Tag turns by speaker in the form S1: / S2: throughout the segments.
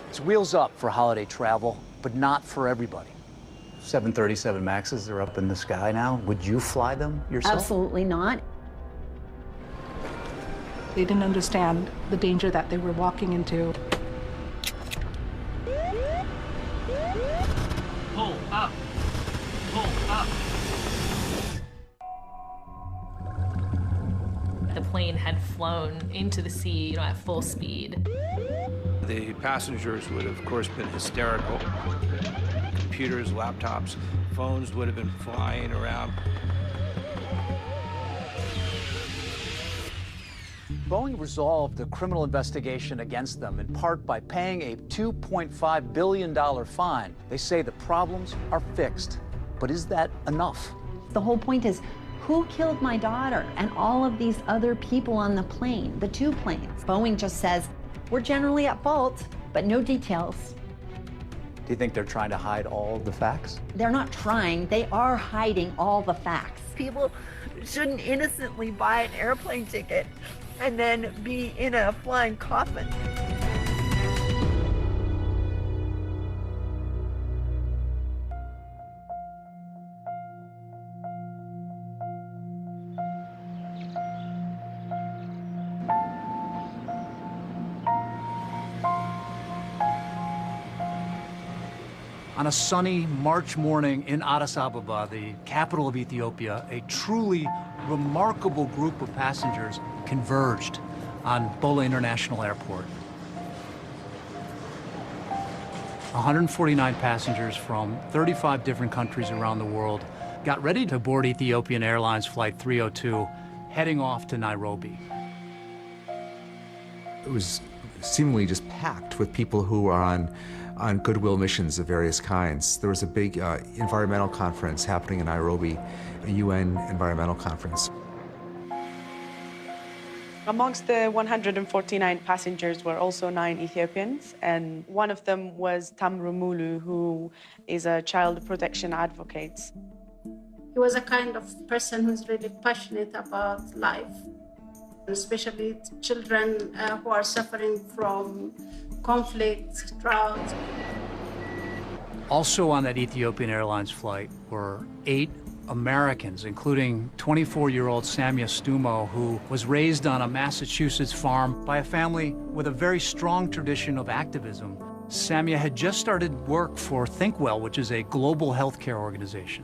S1: It's wheels up for holiday travel, but not for everybody. 737 Maxes are up in the sky now. Would you fly them yourself?
S2: Absolutely not.
S3: They didn't understand the danger that they were walking into.
S4: Pull up. Pull up. The plane had flown into the sea, at full speed.
S5: The passengers would have, of course, been hysterical. Computers, laptops, phones would have been flying around.
S1: Boeing resolved the criminal investigation against them in part by paying a $2.5 billion fine. They say the problems are fixed. But is that enough?
S2: The whole point is, who killed my daughter and all of these other people on the plane, the two planes? Boeing just says, we're generally at fault, but no details.
S1: Do you think they're trying to hide all the facts?
S2: They're not trying, they are hiding all the facts. People shouldn't innocently buy an airplane ticket and then be in a flying coffin.
S1: On a sunny March morning in Addis Ababa, the capital of Ethiopia, a truly remarkable group of passengers converged on Bola International Airport. 149 passengers from 35 different countries around the world got ready to board Ethiopian Airlines Flight 302, heading off to Nairobi.
S6: It was seemingly just packed with people who are on goodwill missions of various kinds. There was a big environmental conference happening in Nairobi, a UN environmental conference.
S7: Amongst the 149 passengers were also 9 Ethiopians, and one of them was Tamru Mulu, who is a child protection advocate.
S8: He was a kind of person who's really passionate about life, especially children who are suffering from conflict, drought.
S1: Also on that Ethiopian Airlines flight were 8 Americans, including 24-year-old Samia Stumo, who was raised on a Massachusetts farm by a family with a very strong tradition of activism. Samia had just started work for ThinkWell, which is a global healthcare organization.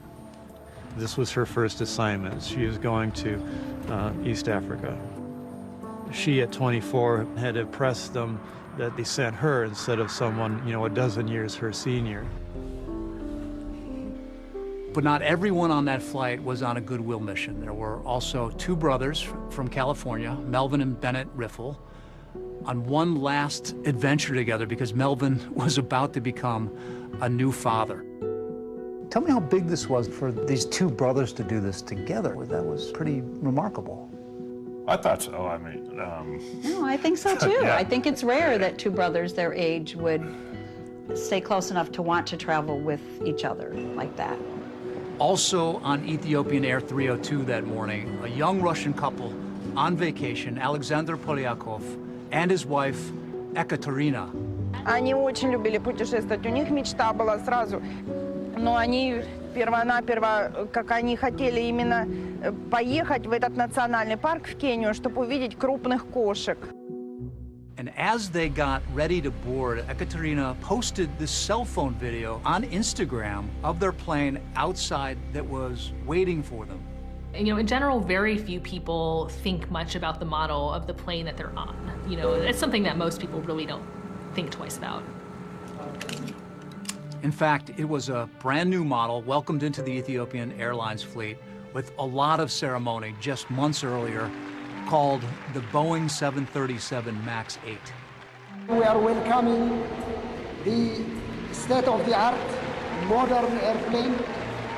S9: This was her first assignment. She was going to East Africa. She, at 24, had impressed them that they sent her instead of someone, a dozen years her senior.
S1: But not everyone on that flight was on a goodwill mission. There were also 2 brothers from California, Melvin and Bennett Riffle, on one last adventure together because Melvin was about to become a new father. Tell me how big this was for these 2 brothers to do this together. That was pretty remarkable.
S10: I thought so. I mean,
S11: No, I think so too.
S10: Yeah.
S11: I think it's rare that 2 brothers their age would stay close enough to want to travel with each other like that.
S1: Also on Ethiopian Air 302 that morning, a young Russian couple on vacation, Alexander Polyakov and his wife, Ekaterina.
S12: Они очень любили путешествовать. У них мечта была сразу, но они перво-наперво, как они хотели именно поехать в этот национальный парк в Кению, чтобы увидеть крупных кошек.
S1: And as they got ready to board, Ekaterina posted this cell phone video on Instagram of their plane outside that was waiting for them.
S4: In general, very few people think much about the model of the plane that they're on. It's something that most people really don't think twice about.
S1: In fact, it was a brand new model welcomed into the Ethiopian Airlines fleet with a lot of ceremony just months earlier, called the Boeing 737 MAX 8.
S13: We are welcoming the state-of-the-art modern airplane,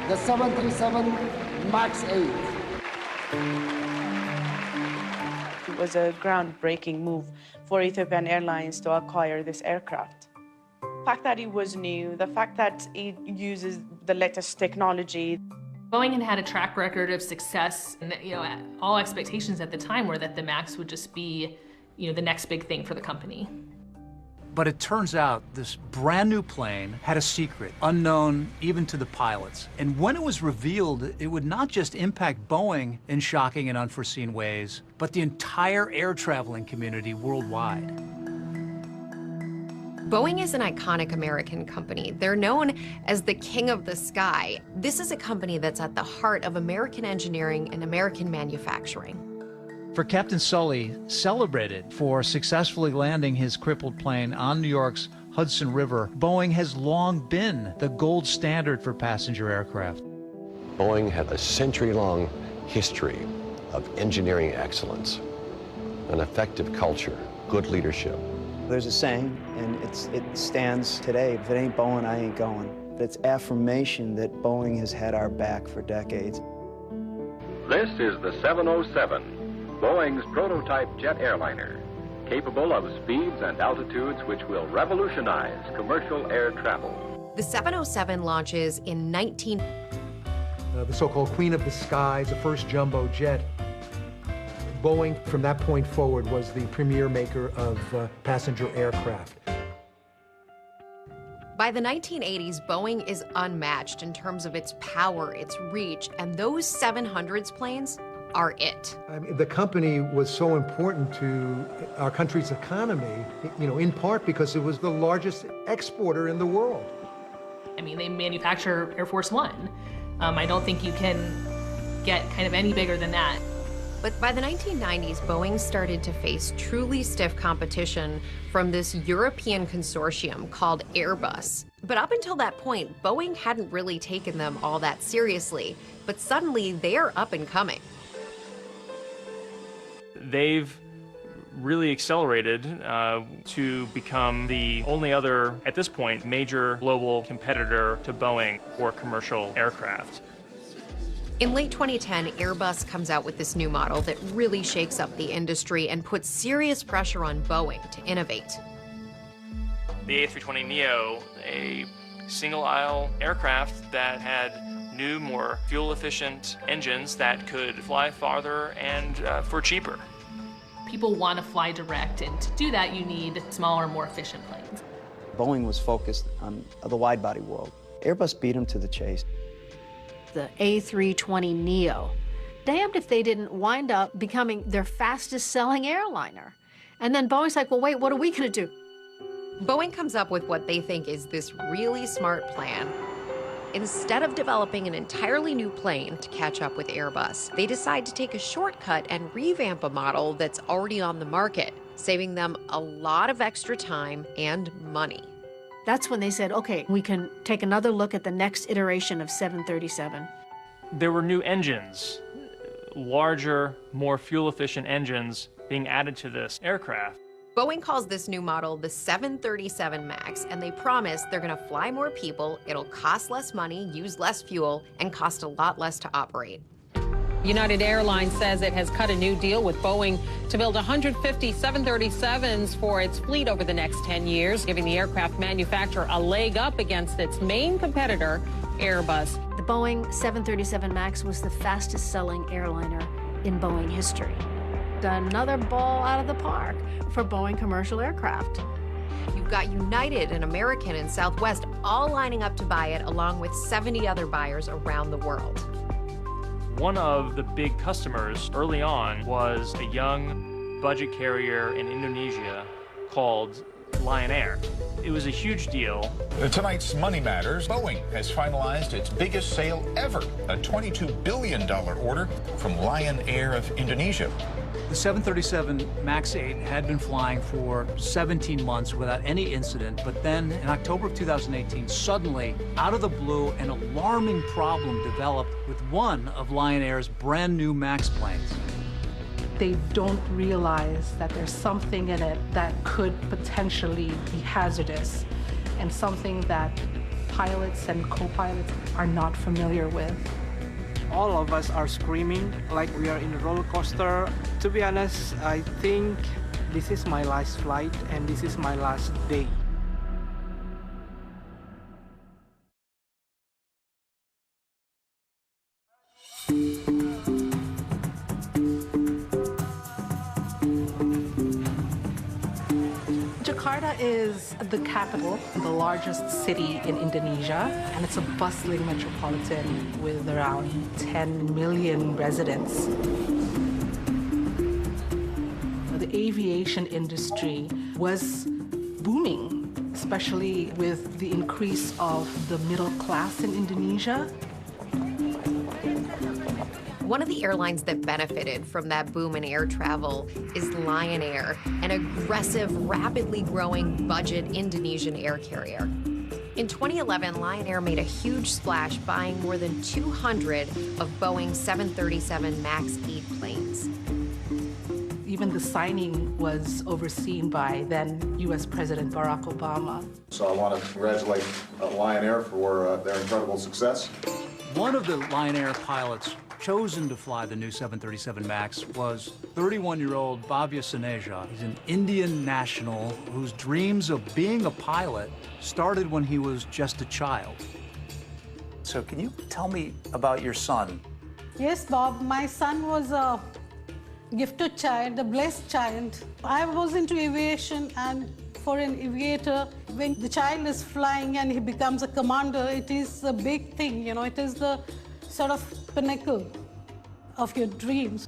S13: the 737 MAX 8.
S7: It was a groundbreaking move for Ethiopian Airlines to acquire this aircraft. The fact that it was new, the fact that it uses the latest technology.
S4: Boeing had had a track record of success, and all expectations at the time were that the MAX would just be, the next big thing for the company.
S1: But it turns out this brand new plane had a secret, unknown even to the pilots. And when it was revealed, it would not just impact Boeing in shocking and unforeseen ways, but the entire air traveling community worldwide.
S14: Boeing is an iconic American company. They're known as the king of the sky. This is a company that's at the heart of American engineering and American manufacturing.
S1: For Captain Sully, celebrated for successfully landing his crippled plane on New York's Hudson River, Boeing has long been the gold standard for passenger aircraft.
S15: Boeing had a century-long history of engineering excellence, an effective culture, good leadership.
S16: There's a saying, and it stands today: if it ain't Boeing, I ain't going. It's affirmation that Boeing has had our back for decades.
S17: This is the 707. Boeing's prototype jet airliner, capable of speeds and altitudes which will revolutionize commercial air travel.
S14: The 707 launches in
S18: the so-called Queen of the Skies, the first jumbo jet. Boeing, from that point forward, was the premier maker of passenger aircraft.
S14: By the 1980s, Boeing is unmatched in terms of its power, its reach, and those 700s planes are it.
S18: I mean, the company was so important to our country's economy, in part because it was the largest exporter in the world.
S4: I mean, they manufacture Air Force One. I don't think you can get kind of any bigger than that.
S14: But by the 1990s, Boeing started to face truly stiff competition from this European consortium called Airbus. But up until that point, Boeing hadn't really taken them all that seriously. But suddenly, they are up and coming.
S19: They've really accelerated to become the only other, at this point, major global competitor to Boeing for commercial aircraft.
S14: In late 2010, Airbus comes out with this new model that really shakes up the industry and puts serious pressure on Boeing to innovate.
S19: The A320neo, a single-aisle aircraft that had new, more fuel-efficient engines that could fly farther and for cheaper.
S4: People want to fly direct, and to do that, you need smaller, more efficient planes.
S16: Boeing was focused on the wide-body world. Airbus beat them to the chase.
S20: The A320neo. Damned if they didn't wind up becoming their fastest-selling airliner. And then Boeing's like, well, wait, what are we going to do?
S14: Boeing comes up with what they think is this really smart plan. Instead of developing an entirely new plane to catch up with Airbus, they decide to take a shortcut and revamp a model that's already on the market, saving them a lot of extra time and money.
S20: That's when they said, okay, we can take another look at the next iteration of 737.
S19: There were new engines, larger, more fuel-efficient engines being added to this aircraft.
S14: Boeing calls this new model the 737 MAX, and they promise they're going to fly more people, it'll cost less money, use less fuel, and cost a lot less to operate.
S21: United Airlines says it has cut a new deal with Boeing to build 150 737s for its fleet over the next 10 years, giving the aircraft manufacturer a leg up against its main competitor, Airbus.
S20: The Boeing 737 MAX was the fastest-selling airliner in Boeing history. Another ball out of the park for Boeing commercial aircraft.
S14: You've got United and American and Southwest all lining up to buy it, along with 70 other buyers around the world.
S19: One of the big customers early on was a young budget carrier in Indonesia called Lion Air. It was a huge deal.
S10: Tonight's Money Matters, Boeing has finalized its biggest sale ever, a $22 billion order from Lion Air of Indonesia.
S1: The 737 MAX 8 had been flying for 17 months without any incident, but then in October of 2018, suddenly, out of the blue, an alarming problem developed with one of Lion Air's brand new MAX planes.
S3: They don't realize that there's something in it that could potentially be hazardous and something that pilots and co-pilots are not familiar with.
S22: All of us are screaming like we are in a roller coaster. To be honest, I think this is my last flight and this is my last day.
S3: Jakarta is the capital, the largest city in Indonesia, and it's a bustling metropolitan with around 10 million residents. The aviation industry was booming, especially with the increase of the middle class in Indonesia.
S14: One of the airlines that benefited from that boom in air travel is Lion Air, an aggressive, rapidly growing budget Indonesian air carrier. In 2011, Lion Air made a huge splash buying more than 200 of Boeing 737 MAX 8 planes.
S3: Even the signing was overseen by then U.S. President Barack Obama.
S2: So I want to congratulate Lion Air for their incredible success.
S1: One of the Lion Air pilots chosen to fly the new 737 MAX was 31-year-old Bhavya Saneja. He's an Indian national whose dreams of being a pilot started when he was just a child. So can you tell me about your son?
S5: Yes, Bob, my son was a gifted child, a blessed child. I was into aviation, and for an aviator, when the child is flying and he becomes a commander, it is a big thing, you know, it is the sort of pinnacle of your dreams.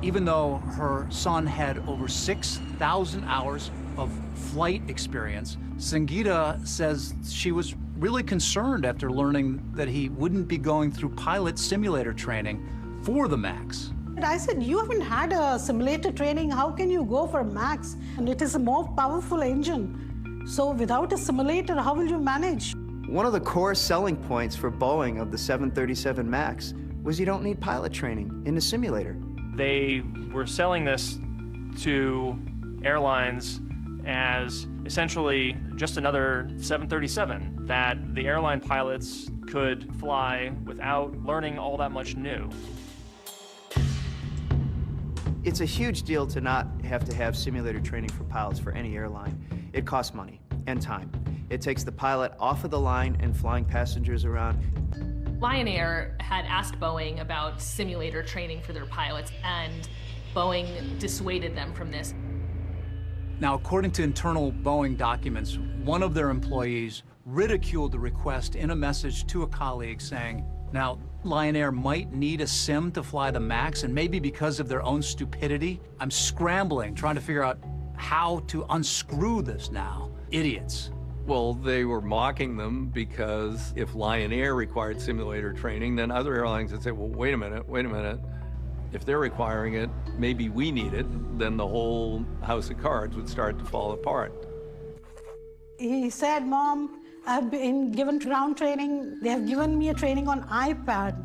S1: Even though her son had over 6,000 hours of flight experience, Sangeeta says she was really concerned after learning that he wouldn't be going through pilot simulator training for the MAX.
S5: I said, you haven't had a simulator training, how can you go for MAX? And it is a more powerful engine. So without a simulator, how will you manage?
S16: One of the core selling points for Boeing of the 737 MAX was you don't need pilot training in the simulator.
S19: They were selling this to airlines as essentially just another 737 that the airline pilots could fly without learning all that much new.
S16: It's a huge deal to not have to have simulator training for pilots for any airline. It costs money and time. It takes the pilot off of the line and flying passengers around.
S4: Lion Air had asked Boeing about simulator training for their pilots, and Boeing dissuaded them from this.
S1: Now, according to internal Boeing documents, one of their employees ridiculed the request in a message to a colleague saying, now, Lion Air might need a sim to fly the MAX, and maybe because of their own stupidity, I'm scrambling, trying to figure out how to unscrew this now. Idiots.
S23: Well, they were mocking them because if Lion Air required simulator training, then other airlines would say, well, wait a minute. If they're requiring it, maybe we need it. Then the whole house of cards would start to fall apart.
S5: He said, Mom, I've been given ground training. They have given me a training on iPad.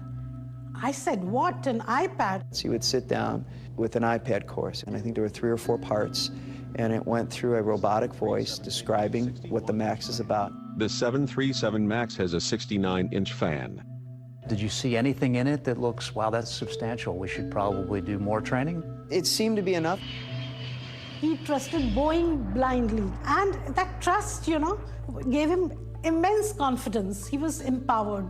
S5: I said, what, an iPad?
S16: So you would sit down with an iPad course, and I think there were 3 or 4 parts, and it went through a robotic voice describing what the MAX is about.
S17: The 737 MAX has a 69-inch fan.
S1: Did you see anything in it that looks, wow, that's substantial, we should probably do more training?
S16: It seemed to be enough.
S5: He trusted Boeing blindly, and that trust, you know, gave him immense confidence. He was empowered.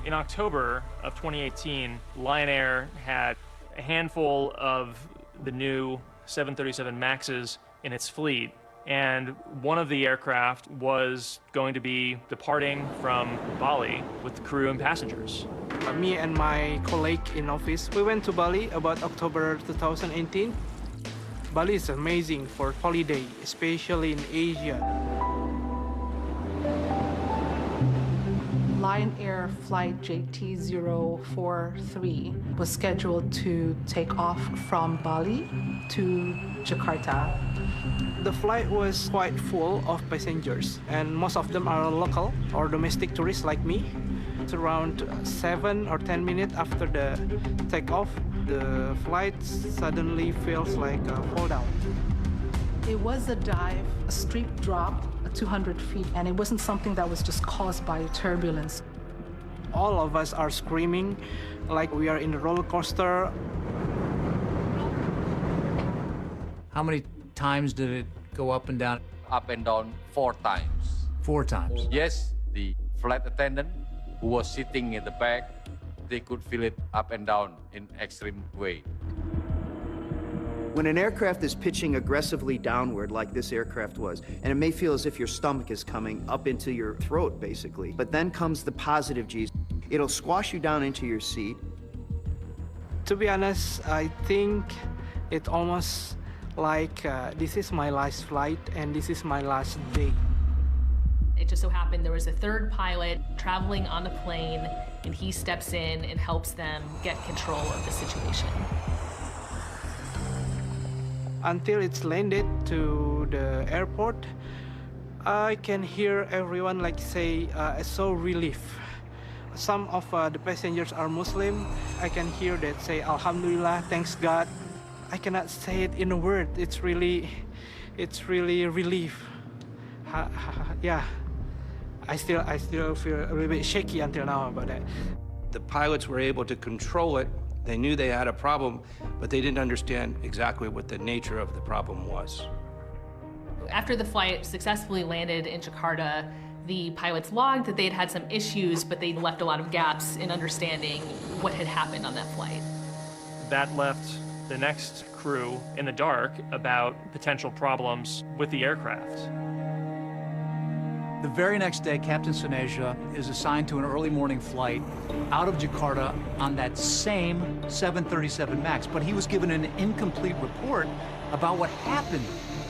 S19: In October of 2018, Lion Air had a handful of the new 737 MAXes in its fleet, and one of the aircraft was going to be departing from Bali with the crew and passengers.
S22: Me and my colleague in office, we went to Bali about October 2018. Bali is amazing for holiday, especially in Asia.
S3: Lion Air flight JT043 was scheduled to take off from Bali to Jakarta.
S22: The flight was quite full of passengers, and most of them are local or domestic tourists like me. It's around 7 or 10 minutes after the takeoff, the flight suddenly feels like a fall down.
S3: It was a dive, a steep drop, 200 feet, and it wasn't something that was just caused by turbulence.
S22: All of us are screaming like we are in a roller coaster.
S1: How many times did it go up and down?
S24: Up and down 4 times.
S1: 4 times?
S24: Yes, the flight attendant who was sitting in the back
S6: they could feel it up and down in extreme way.
S16: When an aircraft is pitching aggressively downward like this aircraft was, and it may feel as if your stomach is coming up into your throat, basically, but then comes the positive G's. It'll squash you down into your seat.
S22: To be honest, I think it's almost like this is my last flight and this is my last day.
S4: It just so happened there was a third pilot traveling on the plane, and he steps in and helps them get control of the situation.
S22: Until it's landed to the airport, I can hear everyone like say, so relief. Some of the passengers are Muslim. I can hear that say, Alhamdulillah, thanks God. I cannot say it in a word. It's really relief. Yeah, I still feel a little bit shaky until now about that.
S8: The pilots were able to control it. They knew they had a problem, but they didn't understand exactly what the nature of the problem was.
S4: After the flight successfully landed in Jakarta, the pilots logged that they'd had some issues, but they'd left a lot of gaps in understanding what had happened on that flight.
S19: That left the next crew in the dark about potential problems with the aircraft.
S1: The very next day, Captain Suneja is assigned to an early morning flight out of Jakarta on that same 737 MAX, but he was given an incomplete report about what happened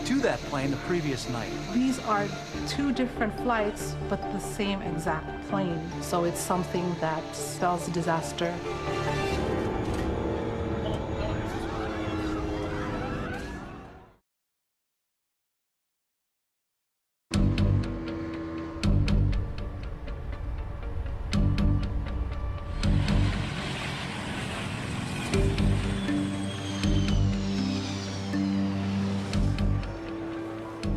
S1: to that plane the previous night.
S3: These are two different flights, but the same exact plane. So it's something that spells disaster.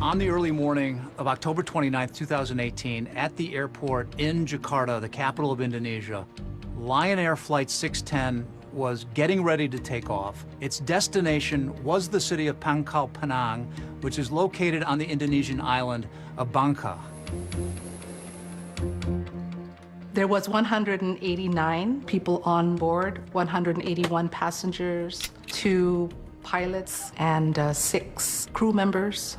S1: On the early morning of October 29, 2018, at the airport in Jakarta, the capital of Indonesia, Lion Air Flight 610 was getting ready to take off. Its destination was the city of Pangkal Pinang, which is located on the Indonesian island of Bangka.
S3: There was 189 people on board, 181 passengers, 2 pilots, and 6 crew members.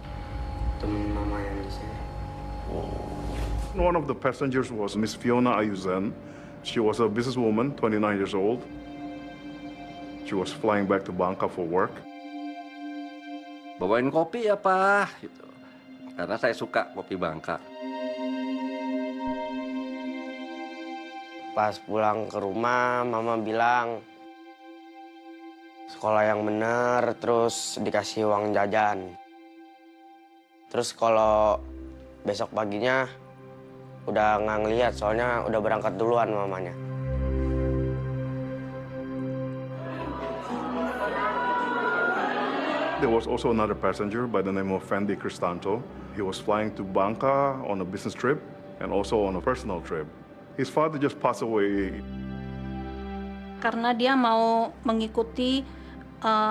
S9: One of the passengers was Miss Fiona Ayuzen. She was a businesswoman, 29 years old. She was flying back to Bangka for work.
S24: Bawain kopi ya, Pak, gitu. Karena saya suka kopi Bangka.
S25: Pas pulang ke rumah, Mama bilang sekolah yang bener, terus dikasih uang jajan. Terus kalau besok paginya udah nggak ngeliat, soalnya udah berangkat duluan mamanya.
S9: There was also another passenger by the name of Fendi Cristanto. He was flying to Bangka on a business trip and also on a personal trip. His father just passed away.
S26: Karena dia mau mengikuti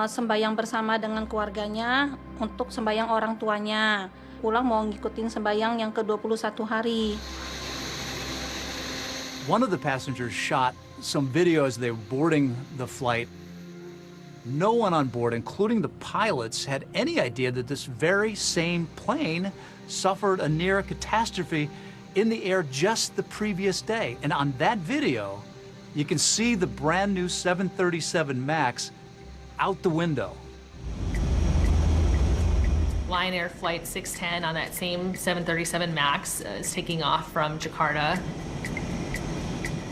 S26: sembahyang bersama dengan keluarganya untuk sembahyang orang tuanya. Pulang mau ngikutin sembahyang yang ke-21 hari.
S1: One of the passengers shot some video as they were boarding the flight. No one on board, including the pilots, had any idea that this very same plane suffered a near catastrophe in the air just the previous day. And on that video, you can see the brand new 737 MAX out the window.
S4: Lion Air Flight 610 on that same 737 MAX is taking off from Jakarta.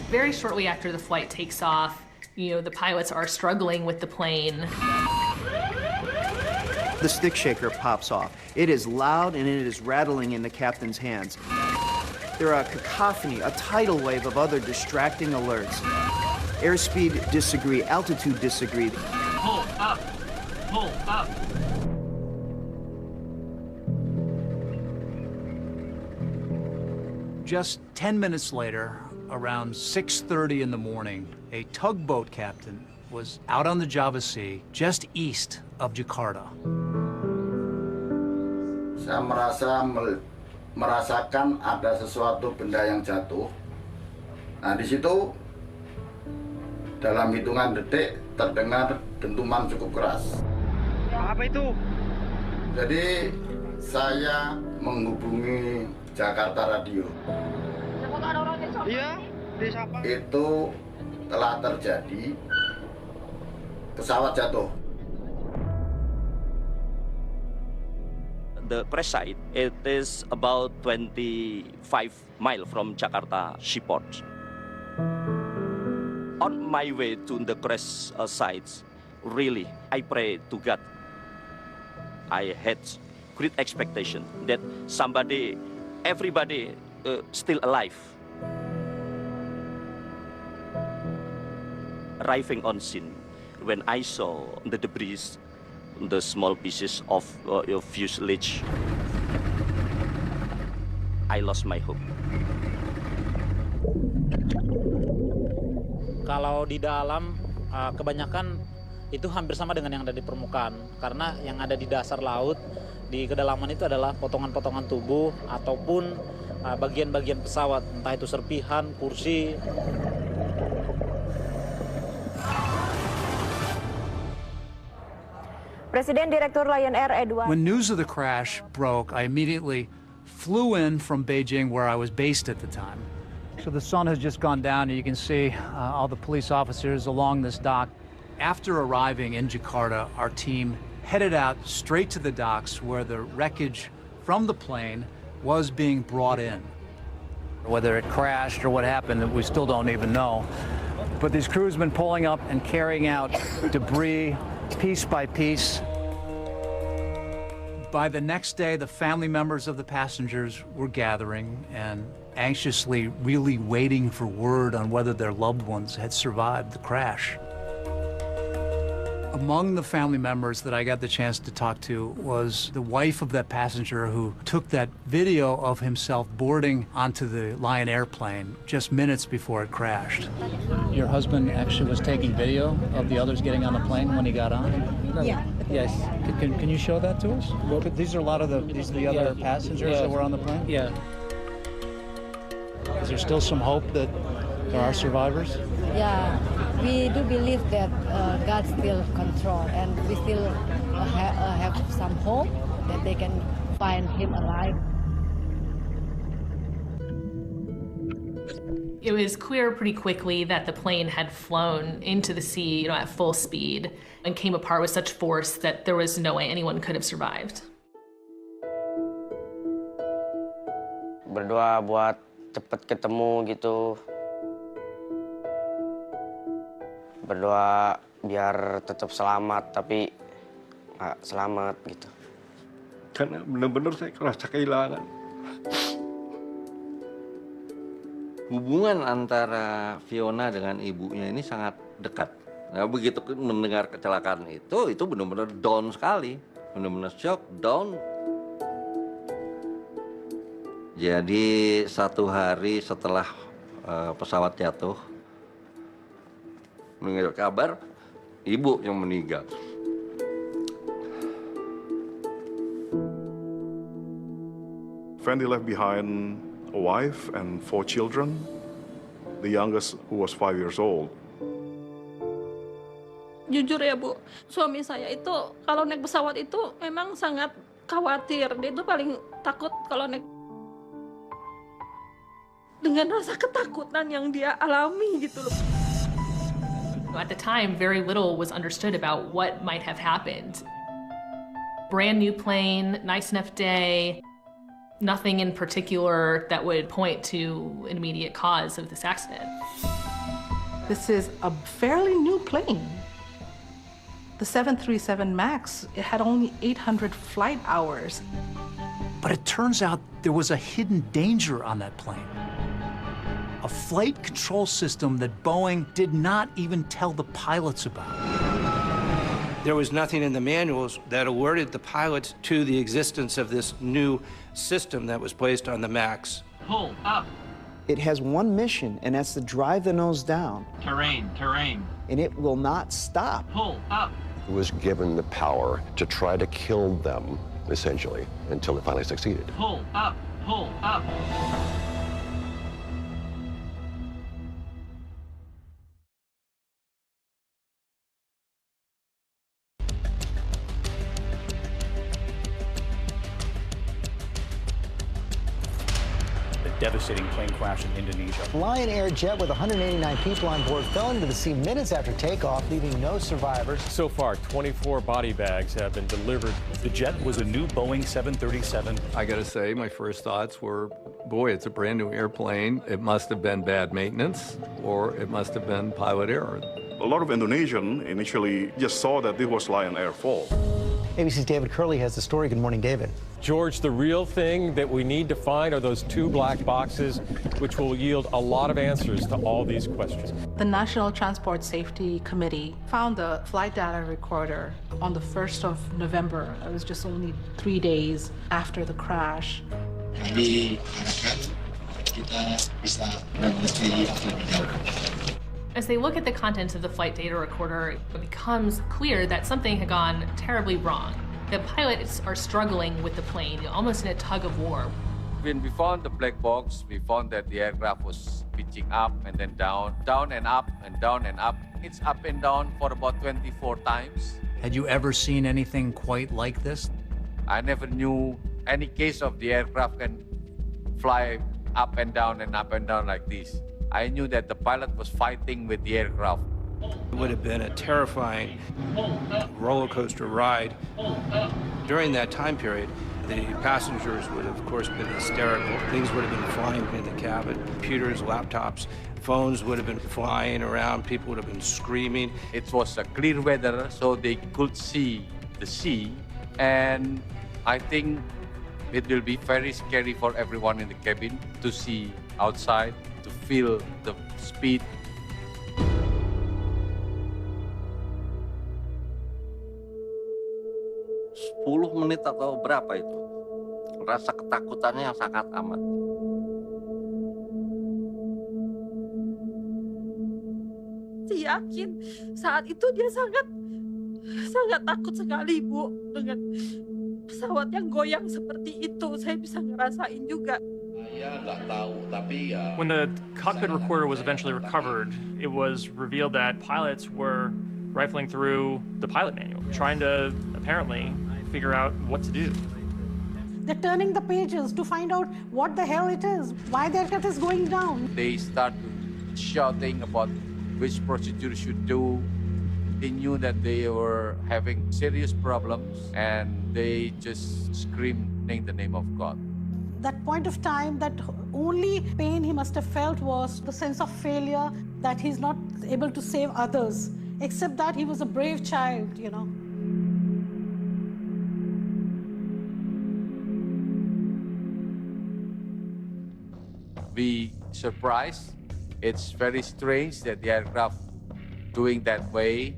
S4: Very shortly after the flight takes off, the pilots are struggling with the plane.
S16: The stick shaker pops off. It is loud and it is rattling in the captain's hands. There are a cacophony, a tidal wave of other distracting alerts. Airspeed disagree, altitude disagree.
S19: Pull up, pull up.
S1: Just 10 minutes later, around 6:30 in the morning, a tugboat captain was out on the Java Sea, just east of Jakarta.
S27: Saya merasakan ada sesuatu benda yang jatuh. Nah, di situ
S7: Dalam hitungan detik terdengar dentuman cukup keras.
S22: Apa itu?
S7: Jadi saya menghubungi Jakarta Radio.
S22: Iya,
S7: Itu telah terjadi pesawat jatuh.
S11: The crash site, it is about 25 miles from Jakarta Seaport. On my way to the crash site, really, I pray to God. I had great expectation that everybody still alive. Arriving on scene, when I saw the debris, the small pieces of fuselage, I lost my hope.
S12: Kalau di dalam, kebanyakan itu hampir sama dengan yang ada di permukaan. Karena yang ada di dasar laut, di kedalaman itu adalah potongan-potongan tubuh ataupun bagian-bagian pesawat, entah itu serpihan, kursi.
S13: Presiden Direktur Lion Air Edward.
S1: When news of the crash broke, I immediately flew in from Beijing, where I was based at the time. So the sun has just gone down, and you can see all the police officers along this dock. After arriving in Jakarta, our team headed out straight to the docks where the wreckage from the plane was being brought in. Whether it crashed or what happened, we still don't even know. But these crews have been pulling up and carrying out debris piece by piece. By the next day, the family members of the passengers were gathering and anxiously really waiting for word on whether their loved ones had survived the crash. Among the family members that I got the chance to talk to was the wife of that passenger who took that video of himself boarding onto the Lion Air plane just minutes before it crashed. Your husband actually was taking video of the others getting on the plane when he got on?
S13: Yeah.
S1: Yes. Can you show that to us? These are a lot of the other passengers that were on the plane?
S12: Yeah.
S1: Is there still some hope that there are survivors?
S15: Yeah, we do believe that God still control, and we still have some hope that they can find him alive.
S4: It was clear pretty quickly that the plane had flown into the sea, at full speed, and came apart with such force that there was no way anyone could have survived.
S25: Berdoa buat cepet ketemu gitu. Berdoa biar tetap selamat, tapi nggak selamat gitu.
S23: Karena benar-benar saya kerasa kehilangan.
S24: Hubungan antara Fiona dengan ibunya ini sangat dekat. Nah, begitu mendengar kecelakaan itu benar-benar down sekali. Benar-benar shock, down. Jadi 1 hari setelah pesawat jatuh, mendengar kabar ibu yang meninggal.
S9: Fendi left behind a wife and 4 children, the youngest who was 5 years old.
S26: Jujur ya Bu, suami saya itu kalau naik pesawat itu memang sangat khawatir. Dia itu paling takut kalau naik. Dengan rasa ketakutan yang dia alami gitu loh.
S4: At the time, very little was understood about what might have happened. Brand new plane, nice enough day, nothing in particular that would point to an immediate cause of this accident.
S3: This is a fairly new plane. The 737 MAX, it had only 800 flight hours.
S1: But it turns out there was a hidden danger on that plane. A flight control system that Boeing did not even tell the pilots about.
S8: There was nothing in the manuals that alerted the pilots to the existence of this new system that was placed on the MAX.
S22: Pull up.
S16: It has one mission, and that's to drive the nose down.
S22: Terrain.
S16: And it will not stop.
S22: Pull up.
S18: It was given the power to try to kill them, essentially, until it finally succeeded.
S22: Pull up.
S2: devastating plane crash in Indonesia.
S10: Lion Air jet with 189 people on board fell into the sea minutes after takeoff, leaving no survivors.
S2: So far, 24 body bags have been delivered. The jet was a new Boeing 737.
S23: I gotta say, my first thoughts were, boy, it's a brand new airplane. It must have been bad maintenance, or it must have been pilot error.
S9: A lot of Indonesians initially just saw that this was Lion Air fault.
S10: ABC's David Curley has the story. Good morning, David.
S14: George, the real thing that we need to find are those 2 black boxes, which will yield a lot of answers to all these questions.
S3: The National Transport Safety Committee found the flight data recorder on the 1st of November. It was just only 3 days after the crash.
S4: As they look at the contents of the flight data recorder, it becomes clear that something had gone terribly wrong. The pilots are struggling with the plane, almost in a tug of war.
S6: When we found the black box, we found that the aircraft was pitching up and then down, down and up, and down and up. It's up and down for about 24 times.
S1: Had you ever seen anything quite like this?
S6: I never knew any case of the aircraft can fly up and down like this. I knew that the pilot was fighting with the aircraft.
S8: It would have been a terrifying roller coaster ride. During that time period, the passengers would have, of course, been hysterical. Things would have been flying in the cabin. Computers, laptops, phones would have been flying around. People would have been screaming.
S6: It was a clear weather, so they could see the sea. And I think it will be very scary for everyone in the cabin to see outside, to feel the speed.
S24: Sepuluh menit atau berapa itu? Rasa ketakutannya yang sangat amat.
S17: Saya yakin saat itu dia sangat takut sekali, Bu, dengan pesawat yang goyang seperti itu. Saya bisa ngerasain juga.
S19: When the cockpit recorder was eventually recovered, it was revealed that pilots were rifling through the pilot manual, trying to apparently figure out what to do.
S5: They're turning the pages to find out what the hell it is, why the aircraft is going down.
S6: They start shouting about which procedure should do. They knew that they were having serious problems, and they just screamed the name of God.
S5: That point of time, that only pain he must have felt was the sense of failure, that he's not able to save others. Except that he was a brave child, you know.
S6: We surprised. It's very strange that the aircraft doing that way.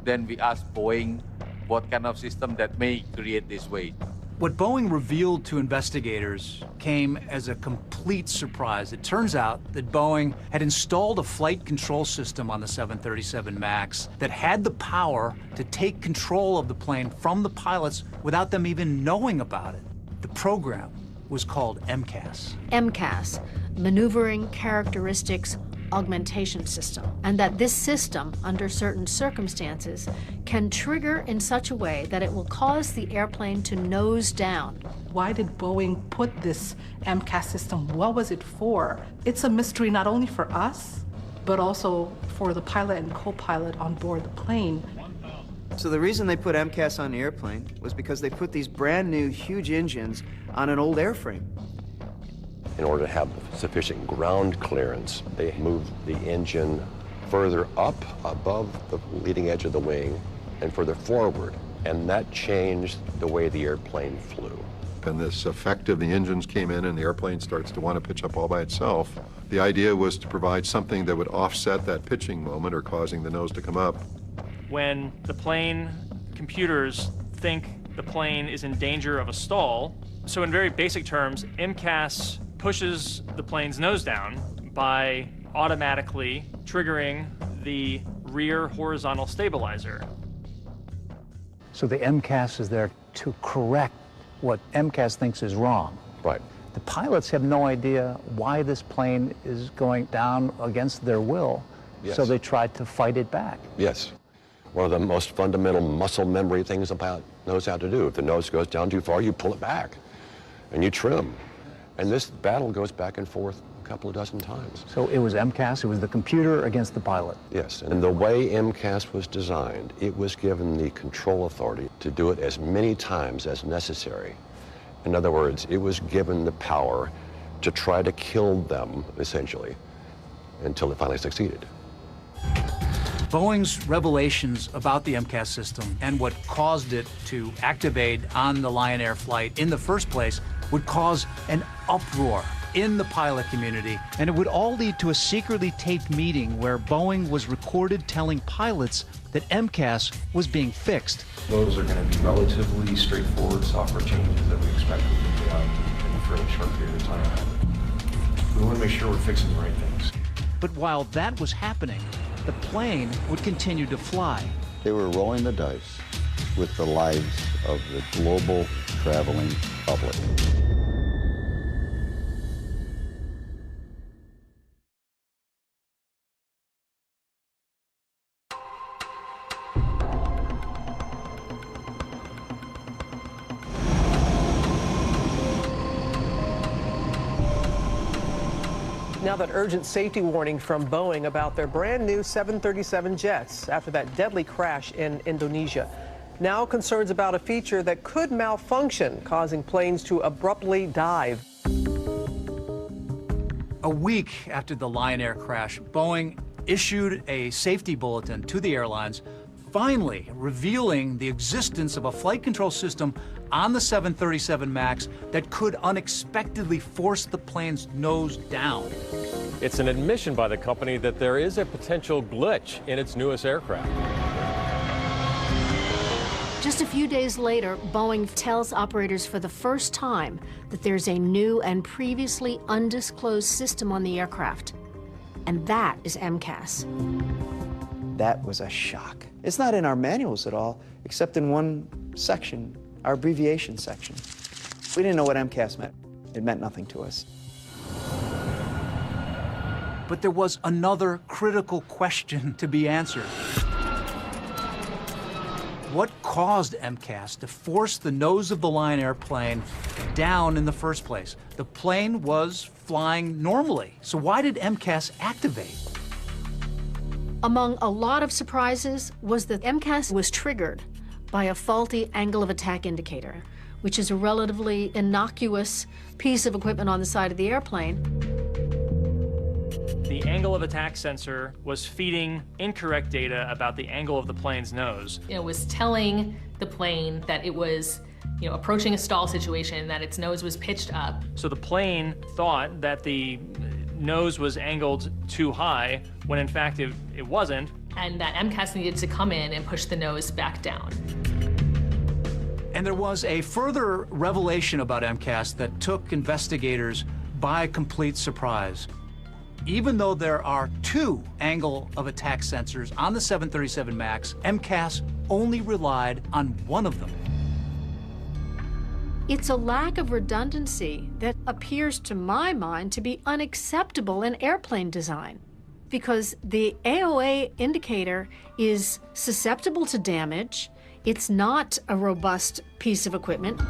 S6: Then we asked Boeing what kind of system that may create this way.
S1: What Boeing revealed to investigators came as a complete surprise. It turns out that Boeing had installed a flight control system on the 737 MAX that had the power to take control of the plane from the pilots without them even knowing about it. The program was called MCAS.
S20: MCAS, Maneuvering Characteristics Augmentation System, and that this system, under certain circumstances, can trigger in such a way that it will cause the airplane to nose down.
S3: Why did Boeing put this MCAS system? What was it for? It's a mystery not only for us, but also for the pilot and co-pilot on board the plane.
S16: So the reason they put MCAS on the airplane was because they put these brand new huge engines on an old airframe.
S18: In order to have sufficient ground clearance, they moved the engine further up above the leading edge of the wing and further forward, and that changed the way the airplane flew.
S21: And this effect of the engines came in and the airplane starts to want to pitch up all by itself. The idea was to provide something that would offset that pitching moment or causing the nose to come up.
S19: When the plane computers think the plane is in danger of a stall, so in very basic terms, MCAS pushes the plane's nose down by automatically triggering the rear horizontal stabilizer.
S1: So the MCAS is there to correct what MCAS thinks is wrong.
S18: Right.
S1: The pilots have no idea why this plane is going down against their will,
S18: Yes.
S1: so they try to fight it back.
S18: Yes. One of the most fundamental muscle memory things a pilot knows how to do. If the nose goes down too far, you pull it back and you trim. And this battle goes back and forth a couple of dozen times.
S1: So it was MCAS, it was the computer against the pilot.
S18: Yes, and the way MCAS was designed, it was given the control authority to do it as many times as necessary. In other words, it was given the power to try to kill them, essentially, until it finally succeeded.
S1: Boeing's revelations about the MCAS system and what caused it to activate on the Lion Air flight in the first place would cause an uproar in the pilot community. And it would all lead to a secretly taped meeting where Boeing was recorded telling pilots that MCAS was being fixed.
S7: Those are going to be relatively straightforward software changes that we expect we can get out in a fairly short period of time. We want to make sure we're fixing the right things.
S1: But while that was happening, the plane would continue to fly.
S11: They were rolling the dice with the lives of the global traveling public.
S12: Now that urgent safety warning from Boeing about their brand new 737 jets after that deadly crash in Indonesia. Now concerns about a feature that could malfunction, causing planes to abruptly dive.
S1: A week after the Lion Air crash, Boeing issued a safety bulletin to the airlines, finally revealing the existence of a flight control system on the 737 MAX that could unexpectedly force the plane's nose down.
S14: It's an admission by the company that there is a potential glitch in its newest aircraft.
S20: Just a few days later, Boeing tells operators for the first time that there's a new and previously undisclosed system on the aircraft, and that is MCAS.
S16: That was a shock. It's not in our manuals at all, except in one section, our abbreviation section. We didn't know what MCAS meant. It meant nothing to us.
S1: But there was another critical question to be answered. What caused MCAS to force the nose of the Lion airplane down in the first place? The plane was flying normally, so why did MCAS activate?
S20: Among a lot of surprises was that MCAS was triggered by a faulty angle of attack indicator, which is a relatively innocuous piece of equipment on the side of the airplane.
S19: The angle of attack sensor was feeding incorrect data about the angle of the plane's nose.
S4: It was telling the plane that it was, approaching a stall situation, that its nose was pitched up.
S19: So the plane thought that the nose was angled too high, when in fact it wasn't.
S4: And that MCAS needed to come in and push the nose back down.
S1: And there was a further revelation about MCAS that took investigators by complete surprise. Even though there are 2 angle of attack sensors on the 737 MAX, MCAS only relied on one of them.
S20: It's a lack of redundancy that appears to my mind to be unacceptable in airplane design, because the AOA indicator is susceptible to damage. It's not a robust piece of equipment.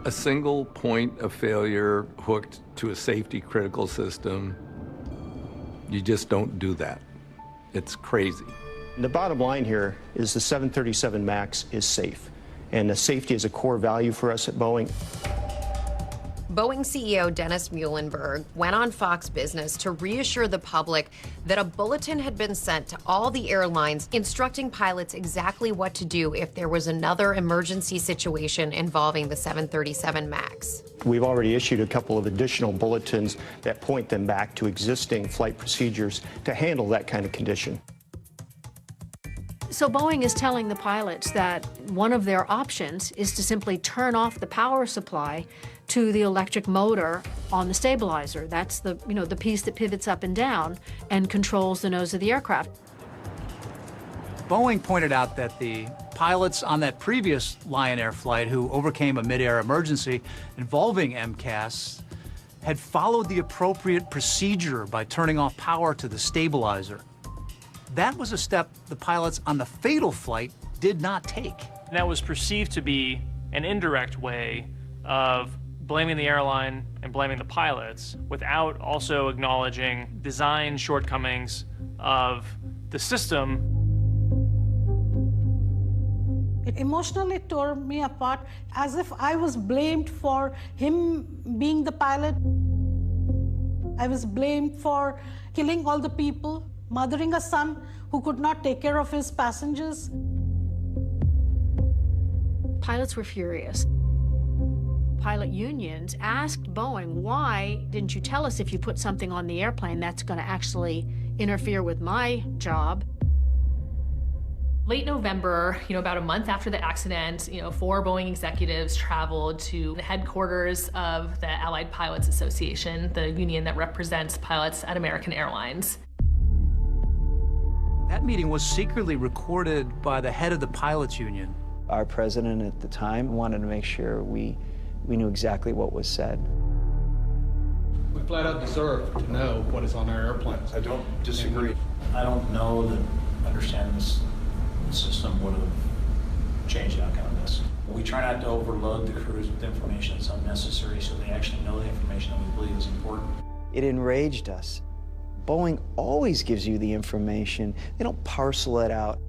S23: A single point of failure hooked to a safety critical system, you just don't do that. It's crazy.
S13: The bottom line here is the 737 MAX is safe, and the safety is a core value for us at Boeing.
S15: Boeing CEO Dennis Muhlenberg went on Fox Business to reassure the public that a bulletin had been sent to all the airlines instructing pilots exactly what to do if there was another emergency situation involving the 737 MAX.
S13: We've already issued a couple of additional bulletins that point them back to existing flight procedures to handle that kind of condition.
S20: So Boeing is telling the pilots that one of their options is to simply turn off the power supply to the electric motor on the stabilizer. That's the piece that pivots up and down and controls the nose of the aircraft.
S1: Boeing pointed out that the pilots on that previous Lion Air flight who overcame a mid-air emergency involving MCAS had followed the appropriate procedure by turning off power to the stabilizer. That was a step the pilots on the fatal flight did not take.
S19: That was perceived to be an indirect way of blaming the airline and blaming the pilots without also acknowledging design shortcomings of the system.
S5: It emotionally tore me apart, as if I was blamed for him being the pilot. I was blamed for killing all the people, mothering a son who could not take care of his passengers.
S20: Pilots were furious. Pilot unions asked Boeing, why didn't you tell us if you put something on the airplane that's going to actually interfere with my job?
S4: Late November, about a month after the accident, 4 Boeing executives traveled to the headquarters of the Allied Pilots Association, the union that represents pilots at American Airlines.
S1: That meeting was secretly recorded by the head of the pilots union.
S2: Our president at the time wanted to make sure we knew exactly what was said.
S9: We flat out deserve to know what is on our airplanes.
S7: I don't disagree.
S10: I don't know that understanding this system would have changed the outcome of this. We try not to overload the crews with information that's unnecessary so they actually know the information that we believe is important.
S2: It enraged us. Boeing always gives you the information. They don't parcel it out.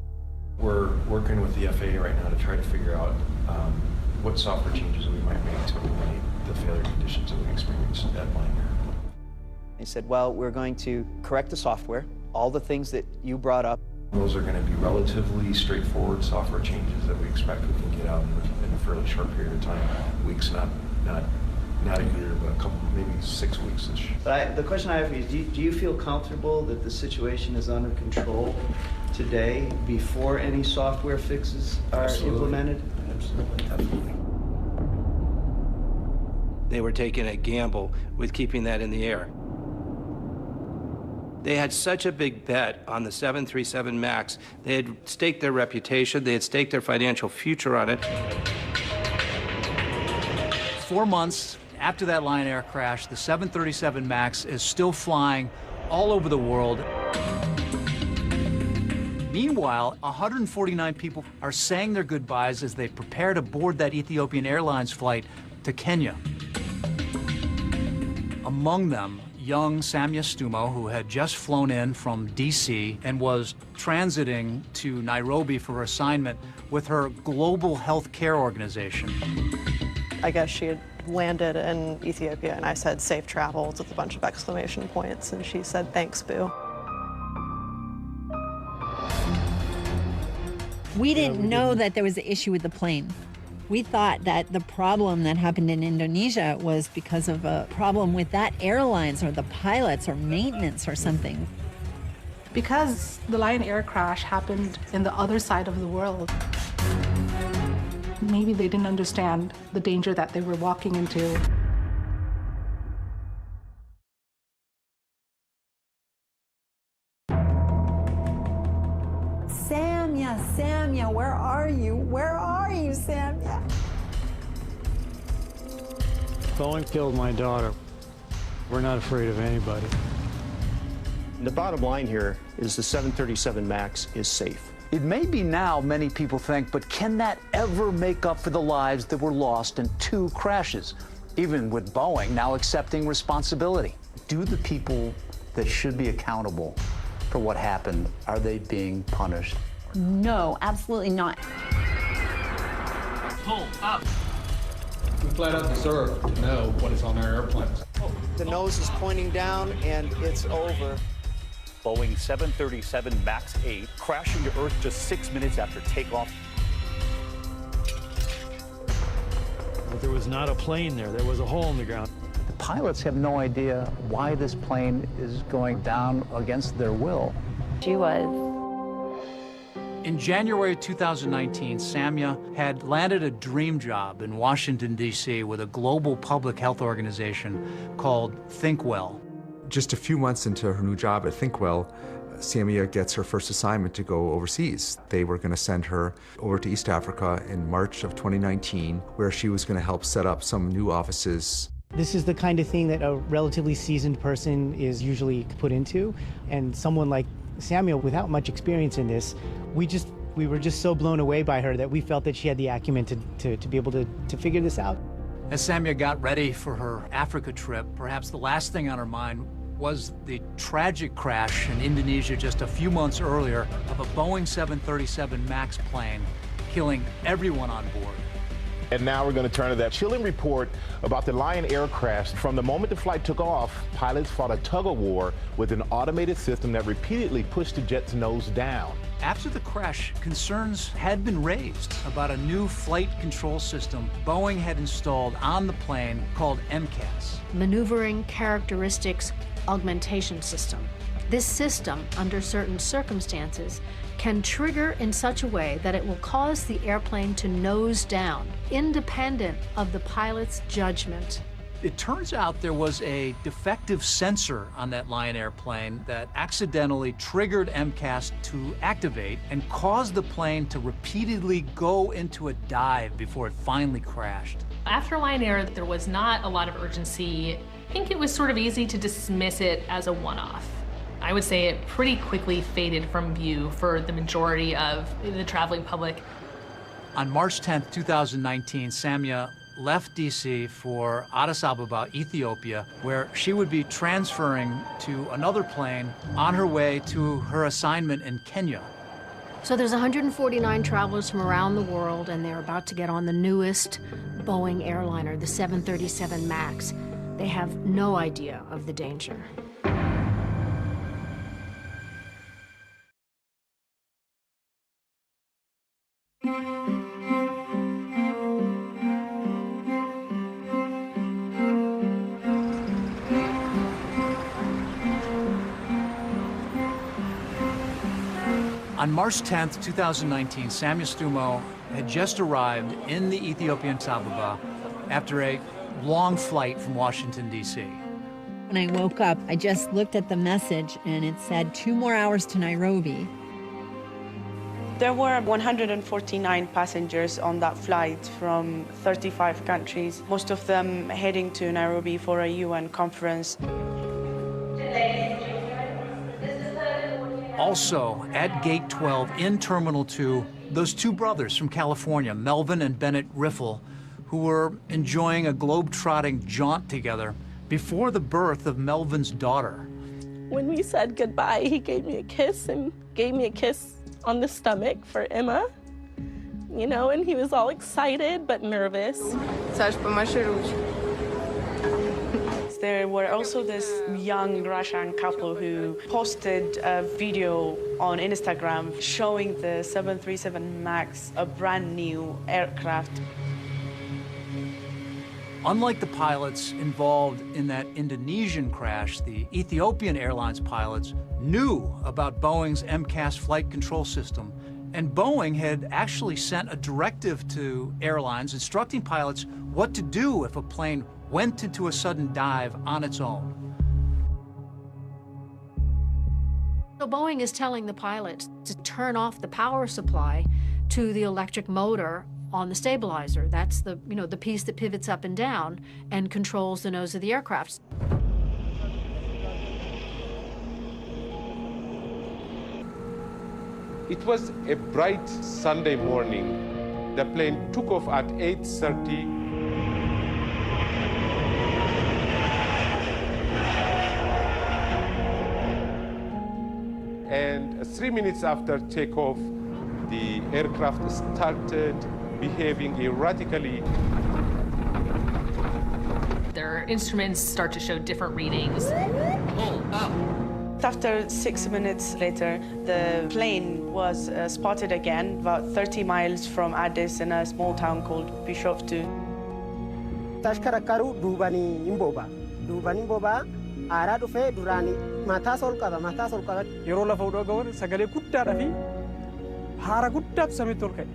S7: We're working with the FAA right now to try to figure out what software changes we might make to eliminate the failure conditions that we experienced at Liner.
S2: They said, well, we're going to correct the software, all the things that you brought up.
S7: Those are going to be relatively straightforward software changes that we expect we can get out in a fairly short period of time. Weeks, not a year, but a couple, maybe 6 weeks-ish.
S2: But the question I have for you is, do you feel comfortable that the situation is under control today before any software fixes are implemented?
S7: Absolutely, definitely.
S8: They were taking a gamble with keeping that in the air. They had such a big bet on the 737 MAX. They had staked their reputation, they had staked their financial future on it.
S1: 4 months after that Lion Air crash, the 737 MAX is still flying all over the world. Meanwhile, 149 people are saying their goodbyes as they prepare to board that Ethiopian Airlines flight to Kenya. Among them, young Samia Stumo, who had just flown in from D.C. and was transiting to Nairobi for her assignment with her global health care organization.
S22: I guess she had landed in Ethiopia, and I said, safe travels with a bunch of exclamation points, and she said, thanks, boo.
S25: We didn't know that there was an issue with the plane. We thought that the problem that happened in Indonesia was because of a problem with that airlines or the pilots or maintenance or something.
S3: Because the Lion Air crash happened in the other side of the world, maybe they didn't understand the danger that they were walking into.
S25: Samia, where are you? Where are you, Samia?
S26: Boeing killed my daughter. We're not afraid of anybody.
S13: The bottom line here is the 737 MAX is safe.
S1: It may be now, many people think, but can that ever make up for the lives that were lost in 2 crashes, even with Boeing now accepting responsibility?
S10: Do the people that should be accountable for what happened, are they being punished?
S25: No, absolutely not.
S19: Pull up.
S9: We flat out deserve to know what is on our airplanes.
S2: The nose is pointing down, and it's over.
S27: Boeing 737 MAX 8 crashing to Earth just 6 minutes after takeoff.
S26: But there was not a plane there. There was a hole in the ground.
S10: The pilots have no idea why this plane is going down against their will.
S25: She was.
S1: In January 2019, Samia had landed a dream job in Washington, D.C. with a global public health organization called ThinkWell.
S28: Just a few months into her new job at ThinkWell, Samia gets her first assignment to go overseas. They were going to send her over to East Africa in March of 2019, where she was going to help set up some new offices.
S29: This is the kind of thing that a relatively seasoned person is usually put into, and someone like Samia, without much experience in this, we were just so blown away by her that we felt that she had the acumen to be able to figure this out.
S1: As Samia got ready for her Africa trip, perhaps the last thing on her mind was the tragic crash in Indonesia just a few months earlier of a Boeing 737 MAX plane, killing everyone on board.
S6: And now we're going to turn to that chilling report about the Lion Air crash. From the moment the flight took off, pilots fought a tug-of-war with an automated system that repeatedly pushed the jet's nose down.
S1: After the crash, concerns had been raised about a new flight control system Boeing had installed on the plane called MCAS.
S20: Maneuvering Characteristics Augmentation System. This system, under certain circumstances, can trigger in such a way that it will cause the airplane to nose down, independent of the pilot's judgment.
S1: It turns out there was a defective sensor on that Lion Air plane that accidentally triggered MCAS to activate and caused the plane to repeatedly go into a dive before it finally crashed.
S4: After Lion Air, there was not a lot of urgency. I think it was sort of easy to dismiss it as a one-off. I would say it pretty quickly faded from view for the majority of the traveling public.
S1: On March 10th, 2019, Samia left D.C. for Addis Ababa, Ethiopia, where she would be transferring to another plane on her way to her assignment in Kenya.
S20: So there's 149 travelers from around the world, and they're about to get on the newest Boeing airliner, the 737 MAX. They have no idea of the danger.
S1: On March 10th, 2019, Samia Stumo had just arrived in the Ethiopian Ababa after a long flight from Washington, D.C.
S25: When I woke up, I just looked at the message and it said 2 more hours to Nairobi.
S11: There were 149 passengers on that flight from 35 countries, most of them heading to Nairobi for a UN conference.
S1: Also, at Gate 12 in Terminal 2, those two brothers from California, Melvin and Bennett Riffle, who were enjoying a globe-trotting jaunt together before the birth of Melvin's daughter.
S12: When we said goodbye, he gave me a kiss and gave me a kiss on the stomach for Emma, you know, and he was all excited but nervous.
S11: There were also this young Russian couple who posted a video on Instagram showing the 737 MAX, a brand new aircraft.
S1: Unlike the pilots involved in that Indonesian crash, the Ethiopian Airlines pilots knew about Boeing's MCAS flight control system, and Boeing had actually sent a directive to airlines instructing pilots what to do if a plane went into a sudden dive on its own.
S20: So Boeing is telling the pilots to turn off the power supply to the electric motor on the stabilizer. That's the, you know, the piece that pivots up and down and controls the nose of the aircraft.
S14: It was a bright Sunday morning. The plane took off at 8:30. And 3 minutes after takeoff, the aircraft started behaving erratically.
S4: Their instruments start to show different readings.
S11: Pull up. After 6 minutes later, the plane was spotted again, about 30 miles from Addis in a small town called Bishoftu.
S16: Tashkarakaru dubani imboba. Dubani imboba. Ara dufe durani mata sol qaba mata sol qaba.
S26: Yeroo lafa udoo gawwan sagalee guddaadhaa fi haara guddaatu samiitti ol ka'e.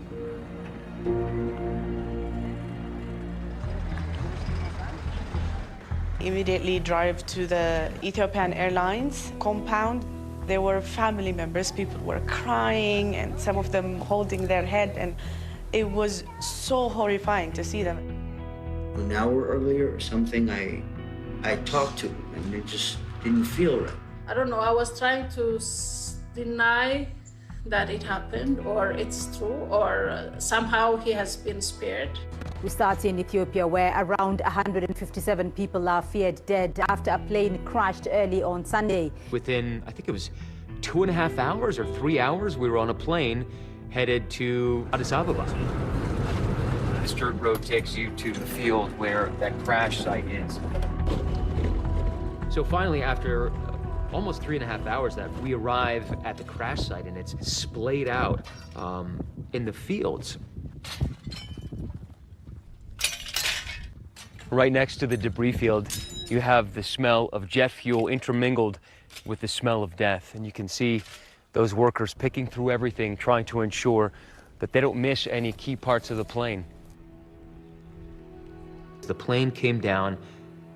S11: Immediately drive to the Ethiopian Airlines compound. There were family members, people were crying and some of them holding their head, and it was so horrifying to see them.
S17: An hour earlier or something, I talked to him and it just didn't feel right.
S18: I don't know, I was trying to deny
S5: that it happened, or it's true, or somehow he has been spared.
S7: We start in Ethiopia, where around 157 people are feared dead after a plane crashed early on Sunday.
S8: Within, I think it was 2.5 hours or 3 hours, we were on a plane headed to Addis Ababa. This dirt road takes you to the field where that crash site is. So finally, after almost 3.5 hours, that we arrive at the crash site, and it's splayed out in the fields. Right next to the debris field, you have the smell of jet fuel intermingled with the smell of death. And you can see those workers picking through everything, trying to ensure that they don't miss any key parts of the plane. The plane came down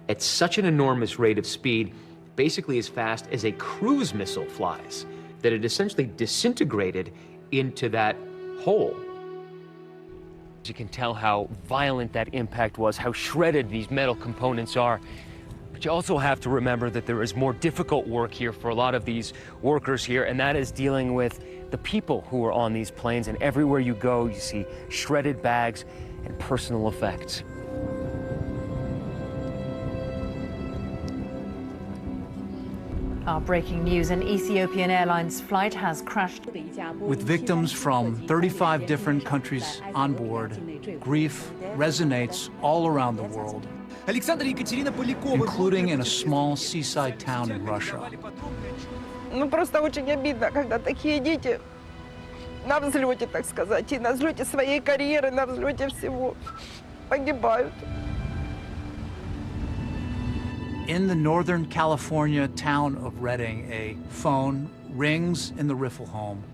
S8: at such an enormous rate of speed, basically as fast as a cruise missile flies, that it essentially disintegrated into that hole. You can tell how violent that impact was, how shredded these metal components are. But you also have to remember that there is more difficult work here for a lot of these workers here, and that is dealing with the people who are on these planes. And everywhere you go, you see shredded bags and personal effects.
S15: Breaking news, an Ethiopian Airlines flight has crashed.
S1: With victims from 35 different countries on board, grief resonates all around the world, including in a small seaside town in Russia.
S18: Ну, просто очень обидно, когда такие дети на взлете, так сказать, и на взлете своей карьеры, на взлете всего погибают.
S1: In the Northern California town of Redding, a phone rings in the Riffle home.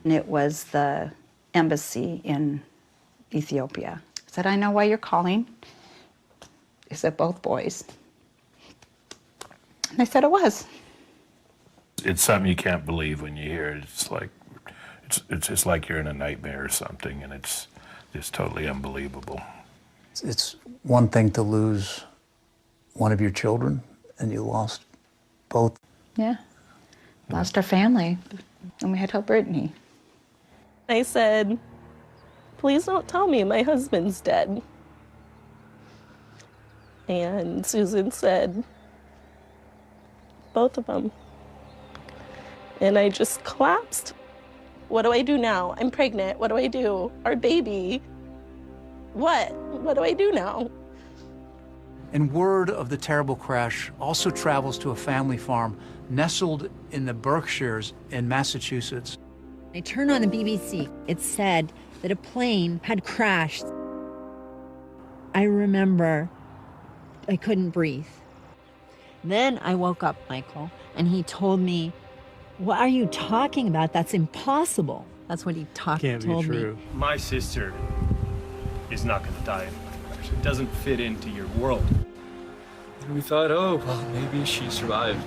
S21: It was the embassy in Ethiopia. I said, I know why you're calling. Is it both boys? And they said it was.
S22: It's something you can't believe when you hear it. It's just like you're in a nightmare or something, and it's just totally unbelievable.
S1: It's one thing to lose one of your children, and you lost both.
S21: Yeah. Lost our family, and we had to help Brittany.
S12: I said, please don't tell me my husband's dead. And Susan said, both of them. And I just collapsed. What do I do now? I'm pregnant. What do I do? Our baby. What? What do I do now?
S1: And word of the terrible crash also travels to a family farm nestled in the Berkshires in Massachusetts.
S25: I turned on the BBC. It said that a plane had crashed. I remember I couldn't breathe. Then I woke up, Michael, and he told me, what are you talking about? That's impossible. That's what he told me.
S26: Can't be true. My sister is not going to die in a crash. It doesn't fit into your world.
S23: And we thought, oh, well, maybe she survived.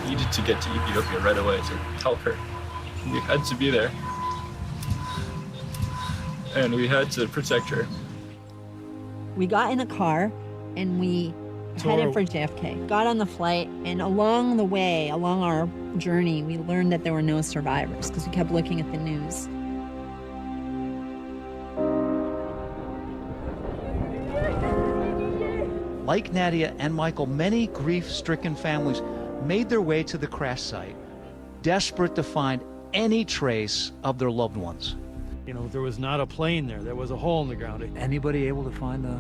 S23: We needed to get to Ethiopia right away to help her. We had to be there. And we had to protect her.
S25: We got in a car and we headed for JFK. Got on the flight, and along the way, along our journey, we learned that there were no survivors because we kept looking at the news.
S1: Like Nadia and Michael, many grief-stricken families made their way to the crash site, desperate to find any trace of their loved ones.
S26: You know, there was not a plane there. There was a hole in the ground.
S1: Anybody able to find the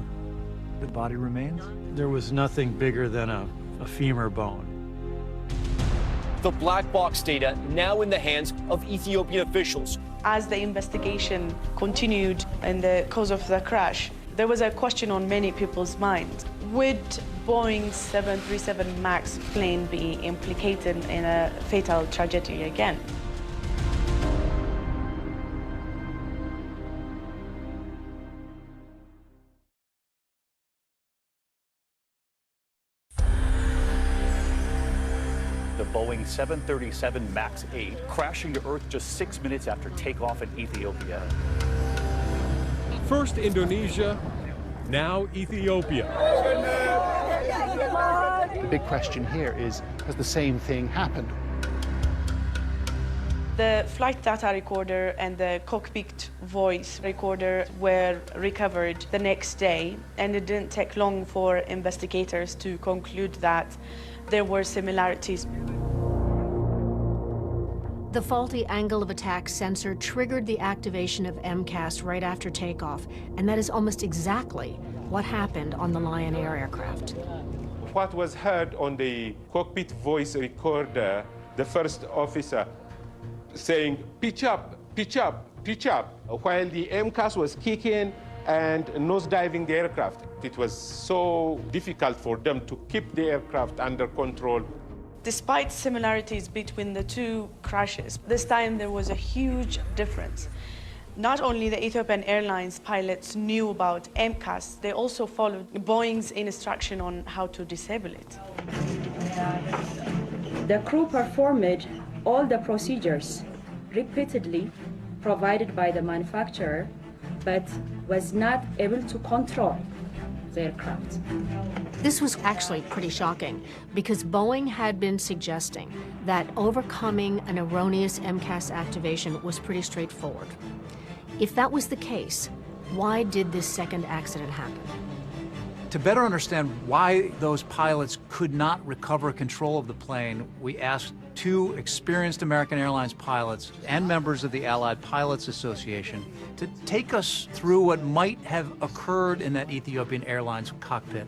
S1: body remains?
S26: There was nothing bigger than a femur bone.
S8: The black box data now in the hands of Ethiopian officials.
S11: As the investigation continued in the cause of the crash, there was a question on many people's minds. Would Boeing 737 MAX plane be implicated in a fatal tragedy again?
S27: The Boeing 737 MAX 8 crashing to Earth just 6 minutes after takeoff in Ethiopia.
S24: First Indonesia, now Ethiopia.
S30: The big question here is, has the same thing happened?
S11: The flight data recorder and the cockpit voice recorder were recovered the next day, and it didn't take long for investigators to conclude that there were similarities.
S20: The faulty angle of attack sensor triggered the activation of MCAS right after takeoff, and that is almost exactly what happened on the Lion Air aircraft.
S14: What was heard on the cockpit voice recorder, the first officer saying, pitch up, pitch up, pitch up, while the MCAS was kicking and nosediving the aircraft. It was so difficult for them to keep the aircraft under control.
S11: Despite similarities between the two crashes, this time there was a huge difference. Not only the Ethiopian Airlines pilots knew about MCAS, they also followed Boeing's instruction on how to disable it.
S2: The crew performed all the procedures repeatedly provided by the manufacturer, but was not able to control the aircraft.
S20: This was actually pretty shocking because Boeing had been suggesting that overcoming an erroneous MCAS activation was pretty straightforward. If that was the case, why did this second accident happen?
S1: To better understand why those pilots could not recover control of the plane, we asked two experienced American Airlines pilots and members of the Allied Pilots Association to take us through what might have occurred in that Ethiopian Airlines cockpit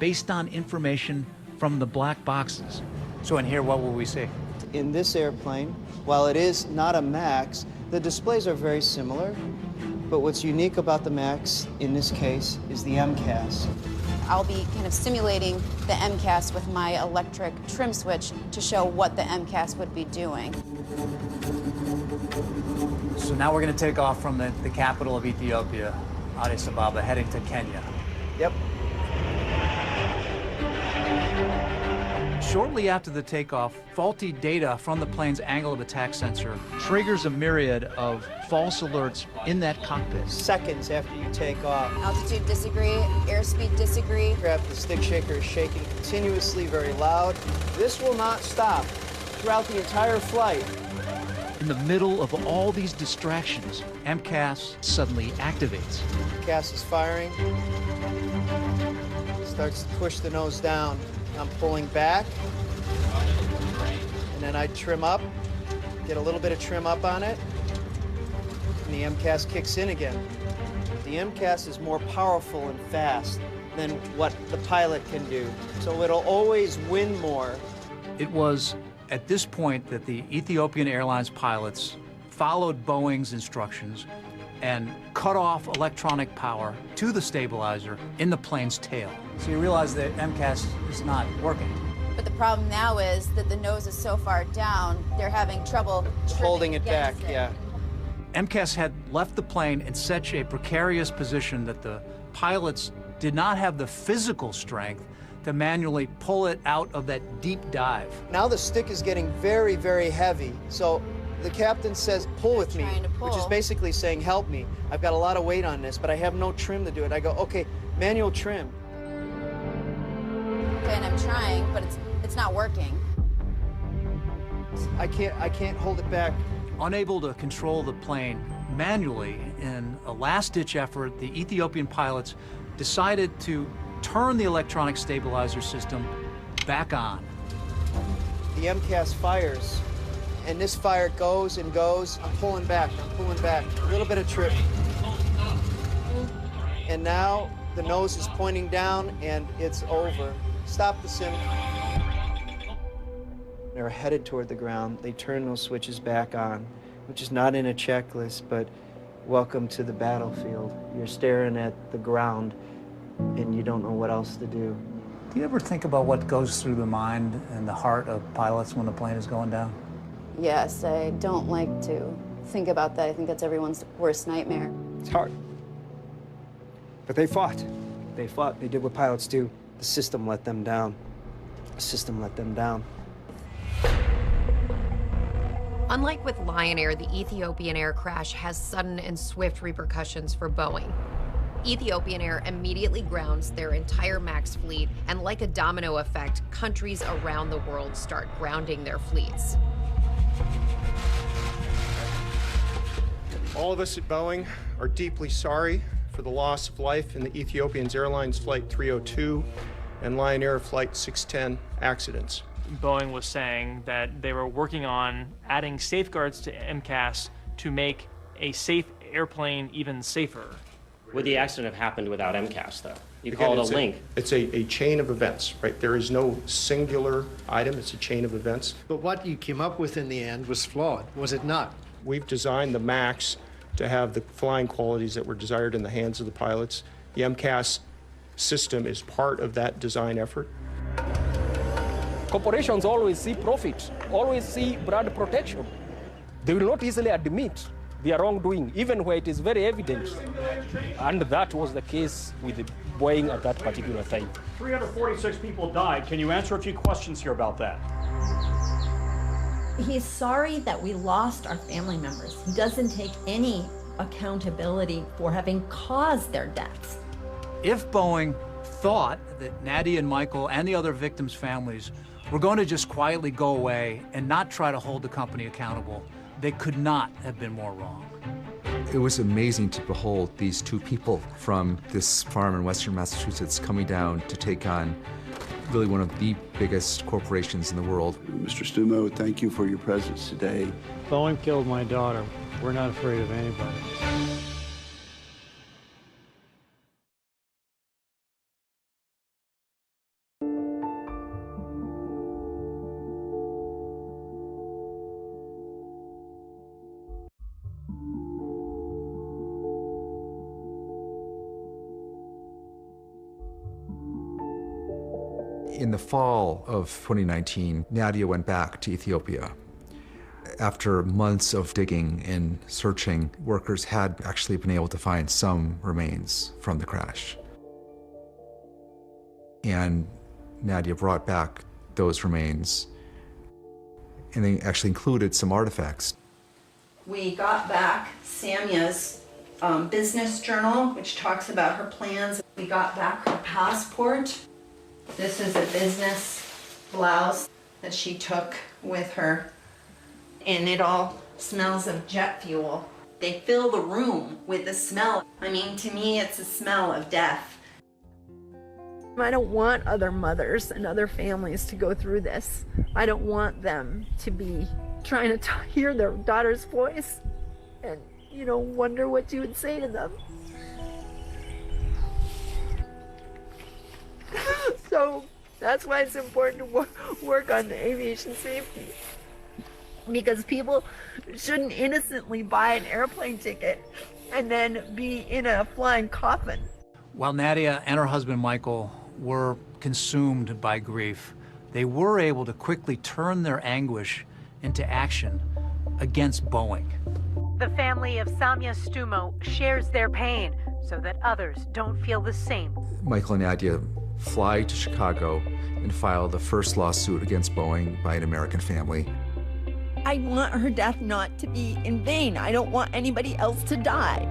S1: based on information from the black boxes. So in here, what will we see?
S3: In this airplane, while it is not a MAX, the displays are very similar, but what's unique about the MAX in this case is the MCAS.
S6: I'll be kind of simulating the MCAS with my electric trim switch to show what the MCAS would be doing.
S1: So now we're going to take off from the capital of Ethiopia, Addis Ababa, heading to Kenya.
S3: Yep.
S1: Shortly after the takeoff, faulty data from the plane's angle of attack sensor triggers a myriad of false alerts in that cockpit.
S3: Seconds after you take off.
S6: Altitude disagree, airspeed disagree.
S3: The stick shaker is shaking continuously, very loud. This will not stop throughout the entire flight.
S1: In the middle of all these distractions, MCAS suddenly activates.
S3: MCAS is firing. Starts to push the nose down. I'm pulling back, and then I trim up, get a little bit of trim up on it, and the MCAS kicks in again. The MCAS is more powerful and fast than what the pilot can do, so it'll always win more.
S1: It was at this point that the Ethiopian Airlines pilots followed Boeing's instructions and cut off electronic power to the stabilizer in the plane's tail. So you realize that MCAS is not working.
S6: But the problem now is that the nose is so far down, they're having trouble
S3: holding it back, yeah.
S1: MCAS had left the plane in such a precarious position that the pilots did not have the physical strength to manually pull it out of that deep dive.
S3: Now the stick is getting very, very heavy. So the captain says, pull with me, which is basically saying, help me. I've got a lot of weight on this, but I have no trim to do it. I go, okay, manual trim.
S6: Okay, and I'm trying, but it's not working.
S3: I can't hold it back.
S1: Unable to control the plane manually, in a last-ditch effort, the Ethiopian pilots decided to turn the electronic stabilizer system back on.
S3: The MCAS fires, and this fire goes and goes. I'm pulling back, a little bit of trip. And now the nose is pointing down and it's over. Stop the sim. They're headed toward the ground. They turn those switches back on, which is not in a checklist, but welcome to the battlefield. You're staring at the ground and you don't know what else to do.
S1: Do you ever think about what goes through the mind and the heart of pilots when the plane is going down?
S6: Yes, I don't like to think about that. I think that's everyone's worst nightmare.
S3: It's hard. But they fought. They fought. They did what pilots do. The system let them down. The system let them down.
S9: Unlike with Lion Air, the Ethiopian Air crash has sudden and swift repercussions for Boeing. Ethiopian Air immediately grounds their entire MAX fleet, and like a domino effect, countries around the world start grounding their fleets.
S4: All of us at Boeing are deeply sorry for the loss of life in the Ethiopian Airlines Flight 302 and Lion Air Flight 610 accidents.
S5: Boeing was saying that they were working on adding safeguards to MCAS to make a safe airplane even safer.
S10: Would the accident have happened without MCAS, though? You call it a link.
S4: It's a chain of events, right? There is no singular item, it's a chain of events.
S13: But what you came up with in the end was flawed, was it not?
S4: We've designed the MAX to have the flying qualities that were desired in the hands of the pilots. The MCAS system is part of that design effort.
S16: Corporations always see profit, always see brand protection. They will not easily admit their wrongdoing, even where it is very evident. And that was the case with Boeing at that particular time.
S27: 346 people died. Can you answer a few questions here about that?
S25: He's sorry that we lost our family members. He doesn't take any accountability for having caused their deaths.
S1: If Boeing thought that Nadia and Michael and the other victims' families were going to just quietly go away and not try to hold the company accountable, they could not have been more wrong.
S17: It was amazing to behold these two people from this farm in western Massachusetts coming down to take on really one of the biggest corporations in the world.
S19: Mr. Stumo, thank you for your presence today.
S28: Boeing killed my daughter. We're not afraid of anybody.
S17: In the fall of 2019, Nadia went back to Ethiopia. After months of digging and searching, workers had actually been able to find some remains from the crash. And Nadia brought back those remains, and they actually included some artifacts.
S25: We got back Samia's business journal, which talks about her plans. We got back her passport. This is a business blouse that she took with her, and it all smells of jet fuel. They fill the room with the smell. I mean, to me, it's a smell of death.
S29: I don't want other mothers and other families to go through this. I don't want them to be trying to hear their daughter's voice and, you know, wonder what you would say to them. So that's why it's important to work on the aviation safety. Because people shouldn't innocently buy an airplane ticket and then be in a flying coffin.
S1: While Nadia and her husband Michael were consumed by grief, they were able to quickly turn their anguish into action against Boeing.
S20: The family of Samia Stumo shares their pain so that others don't feel the same.
S17: Michael and Nadia fly to Chicago and file the first lawsuit against Boeing by an American family.
S29: I want her death not to be in vain. I don't want anybody else to die.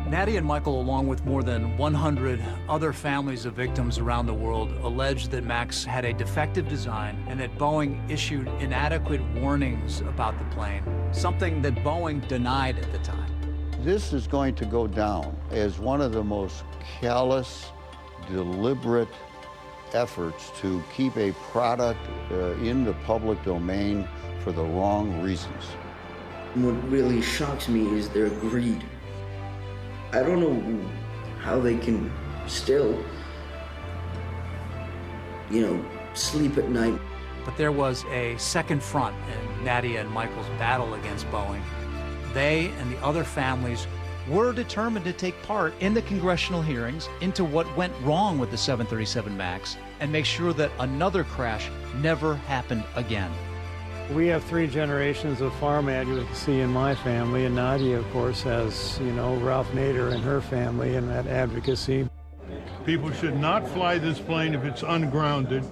S1: Nadia and Michael, along with more than 100 other families of victims around the world, alleged that Max had a defective design and that Boeing issued inadequate warnings about the plane, something that Boeing denied at the time.
S30: This is going to go down as one of the most callous, deliberate efforts to keep a product in the public domain for the wrong reasons.
S31: What really shocks me is their greed. I don't know how they can still, you know, sleep at night.
S1: But there was a second front in Nadia and Michael's battle against Boeing. They and the other families were determined to take part in the congressional hearings into what went wrong with the 737 MAX and make sure that another crash never happened again.
S28: We have 3 generations of farm advocacy in my family, and Nadia, of course, has, you know, Ralph Nader and her family and that advocacy.
S32: People should not fly this plane if it's ungrounded.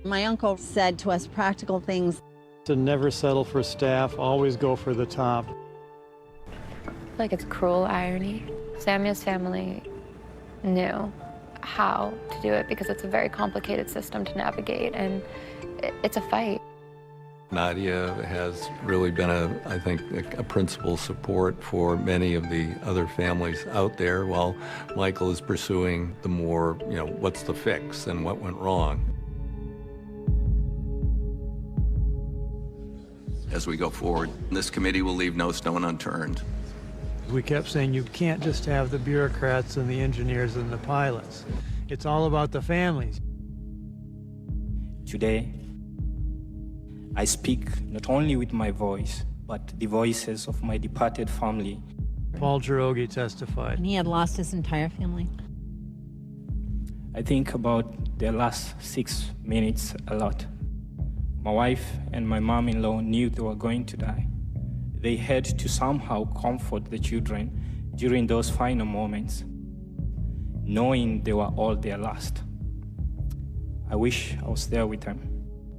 S25: My uncle said to us practical things.
S28: To never settle for staff, always go for the top.
S33: Like it's cruel irony. Samia's family knew how to do it because it's a very complicated system to navigate, and it's a fight.
S2: Nadia has really been, I think, a principal support for many of the other families out there, while Michael is pursuing the more, what's the fix and what went wrong.
S7: As we go forward, this committee will leave no stone unturned.
S28: We kept saying you can't just have the bureaucrats and the engineers and the pilots. It's all about the families.
S8: Today, I speak not only with my voice, but the voices of my departed family.
S28: Paul Girogi testified.
S25: And he had lost his entire family.
S8: I think about the last 6 minutes a lot. My wife and my mom-in-law knew they were going to die. They had to somehow comfort the children during those final moments, knowing they were all their last. I wish I was there with them.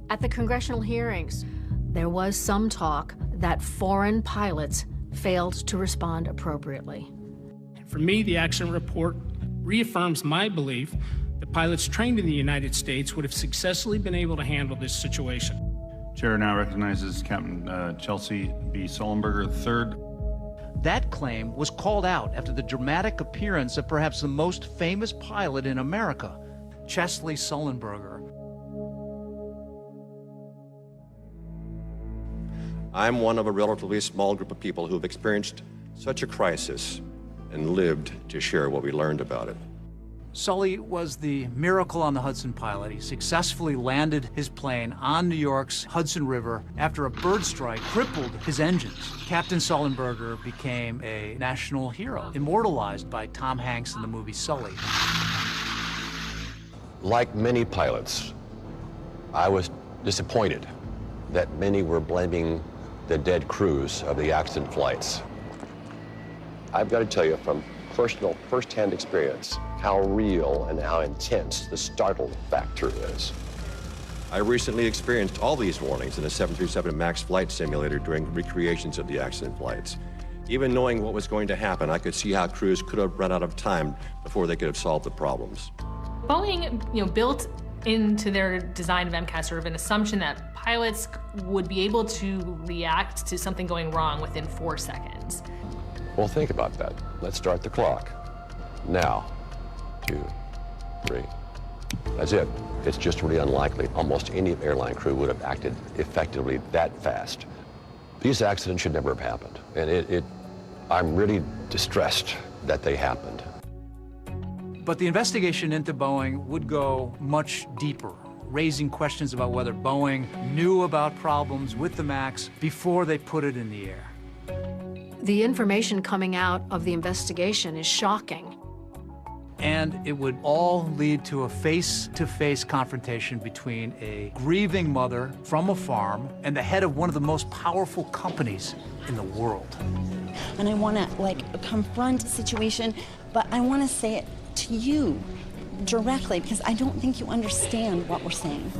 S20: At the congressional hearings, there was some talk that foreign pilots failed to respond appropriately.
S11: For me, the accident report reaffirms my belief that pilots trained in the United States would have successfully been able to handle this situation.
S32: Chair now recognizes Captain Chelsea B. Sullenberger III.
S1: That claim was called out after the dramatic appearance of perhaps the most famous pilot in America, Chesley Sullenberger.
S12: I'm one of a relatively small group of people who have experienced such a crisis and lived to share what we learned about it.
S1: Sully was the miracle on the Hudson pilot. He successfully landed his plane on New York's Hudson River after a bird strike crippled his engines. Captain Sullenberger became a national hero, immortalized by Tom Hanks in the movie Sully.
S14: Like many pilots, I was disappointed that many were blaming the dead crews of the accident flights. I've got to tell you from personal, first-hand experience how real and how intense the startle factor is.
S12: I recently experienced all these warnings in a 737 MAX flight simulator during recreations of the accident flights. Even knowing what was going to happen, I could see how crews could have run out of time before they could have solved the problems.
S15: Boeing, built into their design of MCAS sort of an assumption that pilots would be able to react to something going wrong within 4 seconds.
S14: Well, think about that. Let's start the clock. Now, 2, 3. That's it. It's just really unlikely. Almost any airline crew would have acted effectively that fast. These accidents should never have happened. And I'm really distressed that they happened.
S1: But the investigation into Boeing would go much deeper, raising questions about whether Boeing knew about problems with the MAX before they put it in the air.
S20: The information coming out of the investigation is shocking.
S1: And it would all lead to a face-to-face confrontation between a grieving mother from a farm and the head of one of the most powerful companies in the world.
S18: And I want to, confront a situation, but I want to say it to you directly because I don't think you understand what we're saying.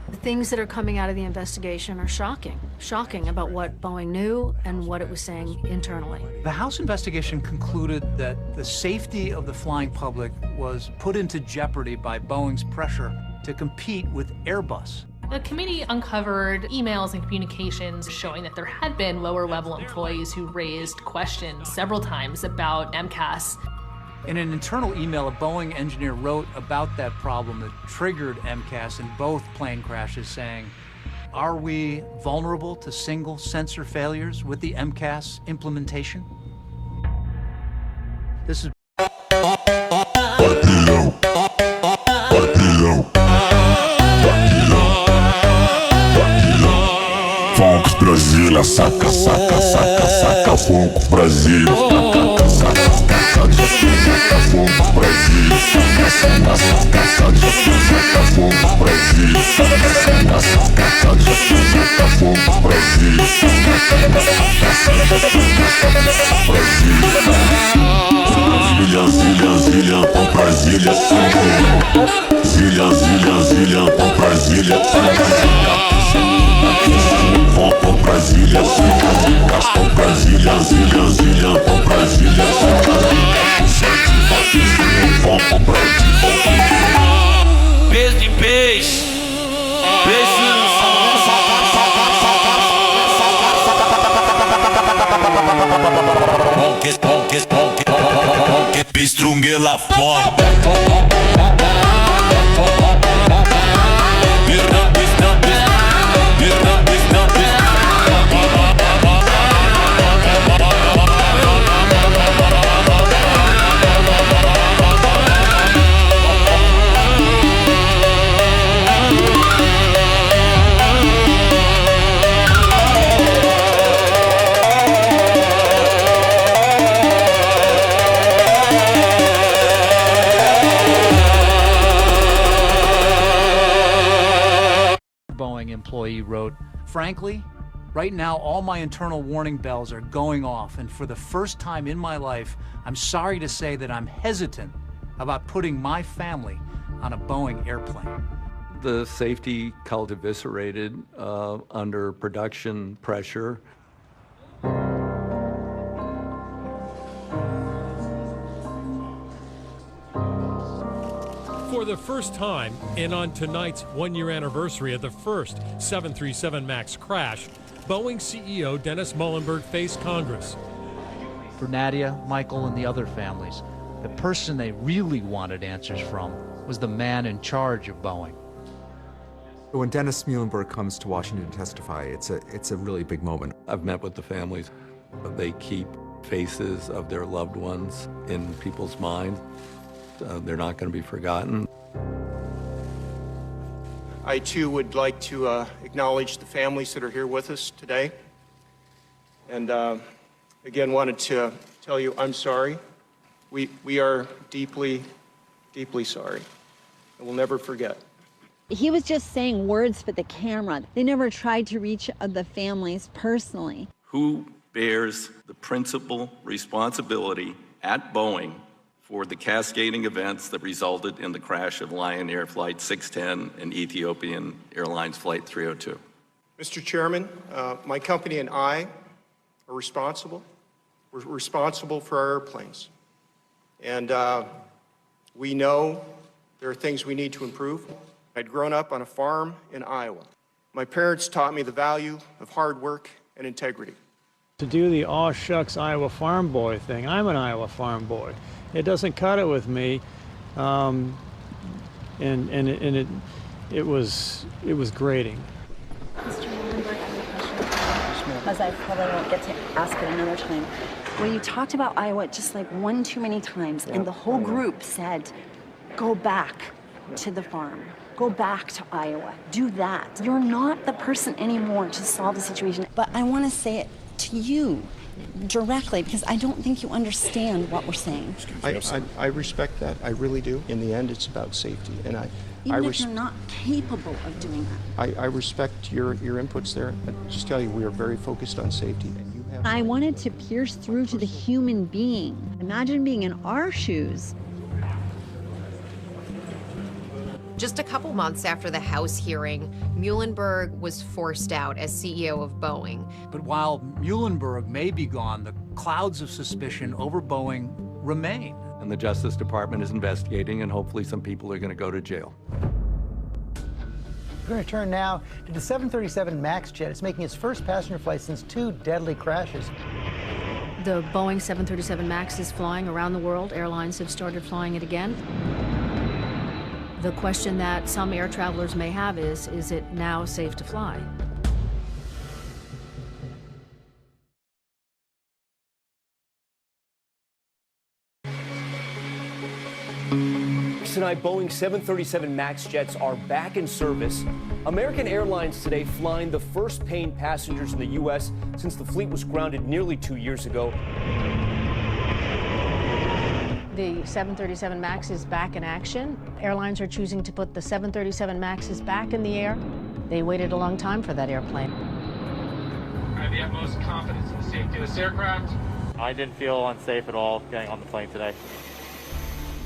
S20: The things that are coming out of the investigation are shocking. Shocking about what Boeing knew and what it was saying internally.
S1: The House investigation concluded that the safety of the flying public was put into jeopardy by Boeing's pressure to compete with Airbus.
S15: The committee uncovered emails and communications showing that there had been lower-level employees who raised questions several times about MCAS.
S1: In an internal email, a Boeing engineer wrote about that problem that triggered MCAS in both plane crashes, saying, "Are we vulnerable to single sensor failures with the MCAS implementation?" This is
S21: Funk Brasília, saca, saca, saca, saca, Funk Brasília, saca, saca, saca, saca, Funk Brasília, saca, saca, saca, saca, Funk Brasília, saca, saca, saca, saca, Funk Brasília, Brasília, Zilha, Zilha, Funk Brasília, Zilha, Zilha, Zilha, Funk Brasília, Funk Brasília, Funk Brasília, Zilha, Zilha, Funk Brasília, Strunge la forma.
S1: Boeing employee wrote, "Frankly, right now all my internal warning bells are going off, and for the first time in my life, I'm sorry to say that I'm hesitant about putting my family on a Boeing airplane."
S2: The safety cult eviscerated under production pressure.
S3: For the first time, and on tonight's one-year anniversary of the first 737 MAX crash, Boeing CEO Dennis Muilenburg faced Congress.
S1: For Nadia, Michael, and the other families, the person they really wanted answers from was the man in charge of Boeing.
S17: When Dennis Muilenburg comes to Washington to testify, it's a really big moment.
S2: I've met with the families. They keep faces of their loved ones in people's minds. They're not going to be forgotten.
S4: I, too, would like to acknowledge the families that are here with us today. And again, wanted to tell you I'm sorry. We are deeply, deeply sorry. And we'll never forget.
S18: He was just saying words for the camera. They never tried to reach the families personally.
S7: Who bears the principal responsibility at Boeing for the cascading events that resulted in the crash of Lion Air Flight 610 and Ethiopian Airlines Flight 302?
S4: Mr. Chairman, my company and I are responsible. We're responsible for our airplanes. And we know there are things we need to improve. I'd grown up on a farm in Iowa. My parents taught me the value of hard work and integrity.
S28: To do the aw shucks Iowa farm boy thing, I'm an Iowa farm boy. It doesn't cut it with me, and it was grating.
S18: Mr. Muilenburg, I have a question, because I probably won't get to ask it another time. Well, you talked about Iowa just like one too many times, and the whole group said, go back to the farm. Go back to Iowa. Do that. You're not the person anymore to solve the situation. But I want to say it to you directly, because I don't think you understand what we're saying.
S4: I respect that. I really do. In the end, it's about safety. And
S18: Even if you're not capable of doing that.
S4: I respect your inputs there. I just tell you, we are very focused on safety. And you have.
S18: I wanted to pierce through to the human being. Imagine being in our shoes.
S5: Just a couple months after the House hearing, Muilenburg was forced out as CEO of Boeing.
S1: But while Muilenburg may be gone, the clouds of suspicion over Boeing remain.
S2: And the Justice Department is investigating, and hopefully some people are going to go to jail.
S6: We're going to turn now to the 737 MAX jet. It's making its first passenger flight since 2 deadly crashes.
S20: The Boeing 737 MAX is flying around the world. Airlines have started flying it again. The question that some air travelers may have is it now safe to fly?
S9: Tonight, Boeing 737 MAX jets are back in service. American Airlines today flying the first paying passengers in the U.S. since the fleet was grounded nearly 2 years ago.
S20: The 737 MAX is back in action. Airlines are choosing to put the 737 MAXs back in the air. They waited a long time for that airplane.
S10: I have the utmost confidence in the safety of this aircraft.
S13: I didn't feel unsafe at all getting on the plane today.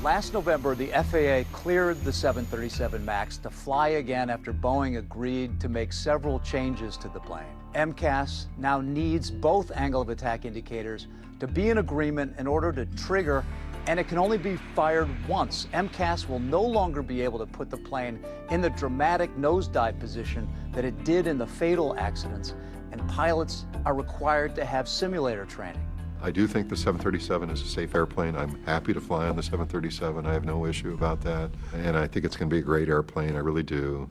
S16: Last November, the FAA cleared the 737 MAX to fly again after Boeing agreed to make several changes to the plane. MCAS now needs both angle of attack indicators to be in agreement in order to trigger, and it can only be fired once. MCAS will no longer be able to put the plane in the dramatic nosedive position that it did in the fatal accidents, and pilots are required to have simulator training.
S8: I do think the 737 is a safe airplane. I'm happy to fly on the 737. I have no issue about that. And I think it's going to be a great airplane. I really do.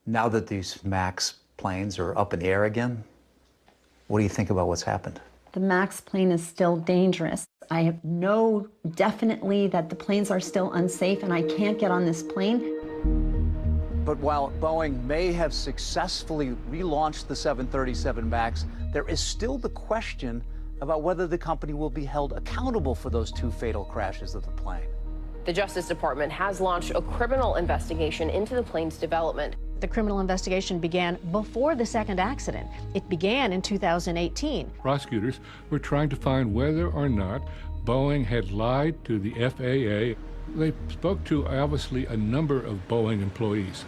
S16: Now that these MAX planes are up in the air again, what do you think about what's happened?
S18: The MAX plane is still dangerous. I know definitely that the planes are still unsafe and I can't get on this plane.
S16: But while Boeing may have successfully relaunched the 737 MAX, there is still the question about whether the company will be held accountable for those 2 fatal crashes of the plane.
S11: The Justice Department has launched a criminal investigation into the plane's development.
S20: The criminal investigation began before the second accident. It began in 2018.
S19: Prosecutors were trying to find whether or not Boeing had lied to the FAA. They spoke to, obviously, a number of Boeing employees.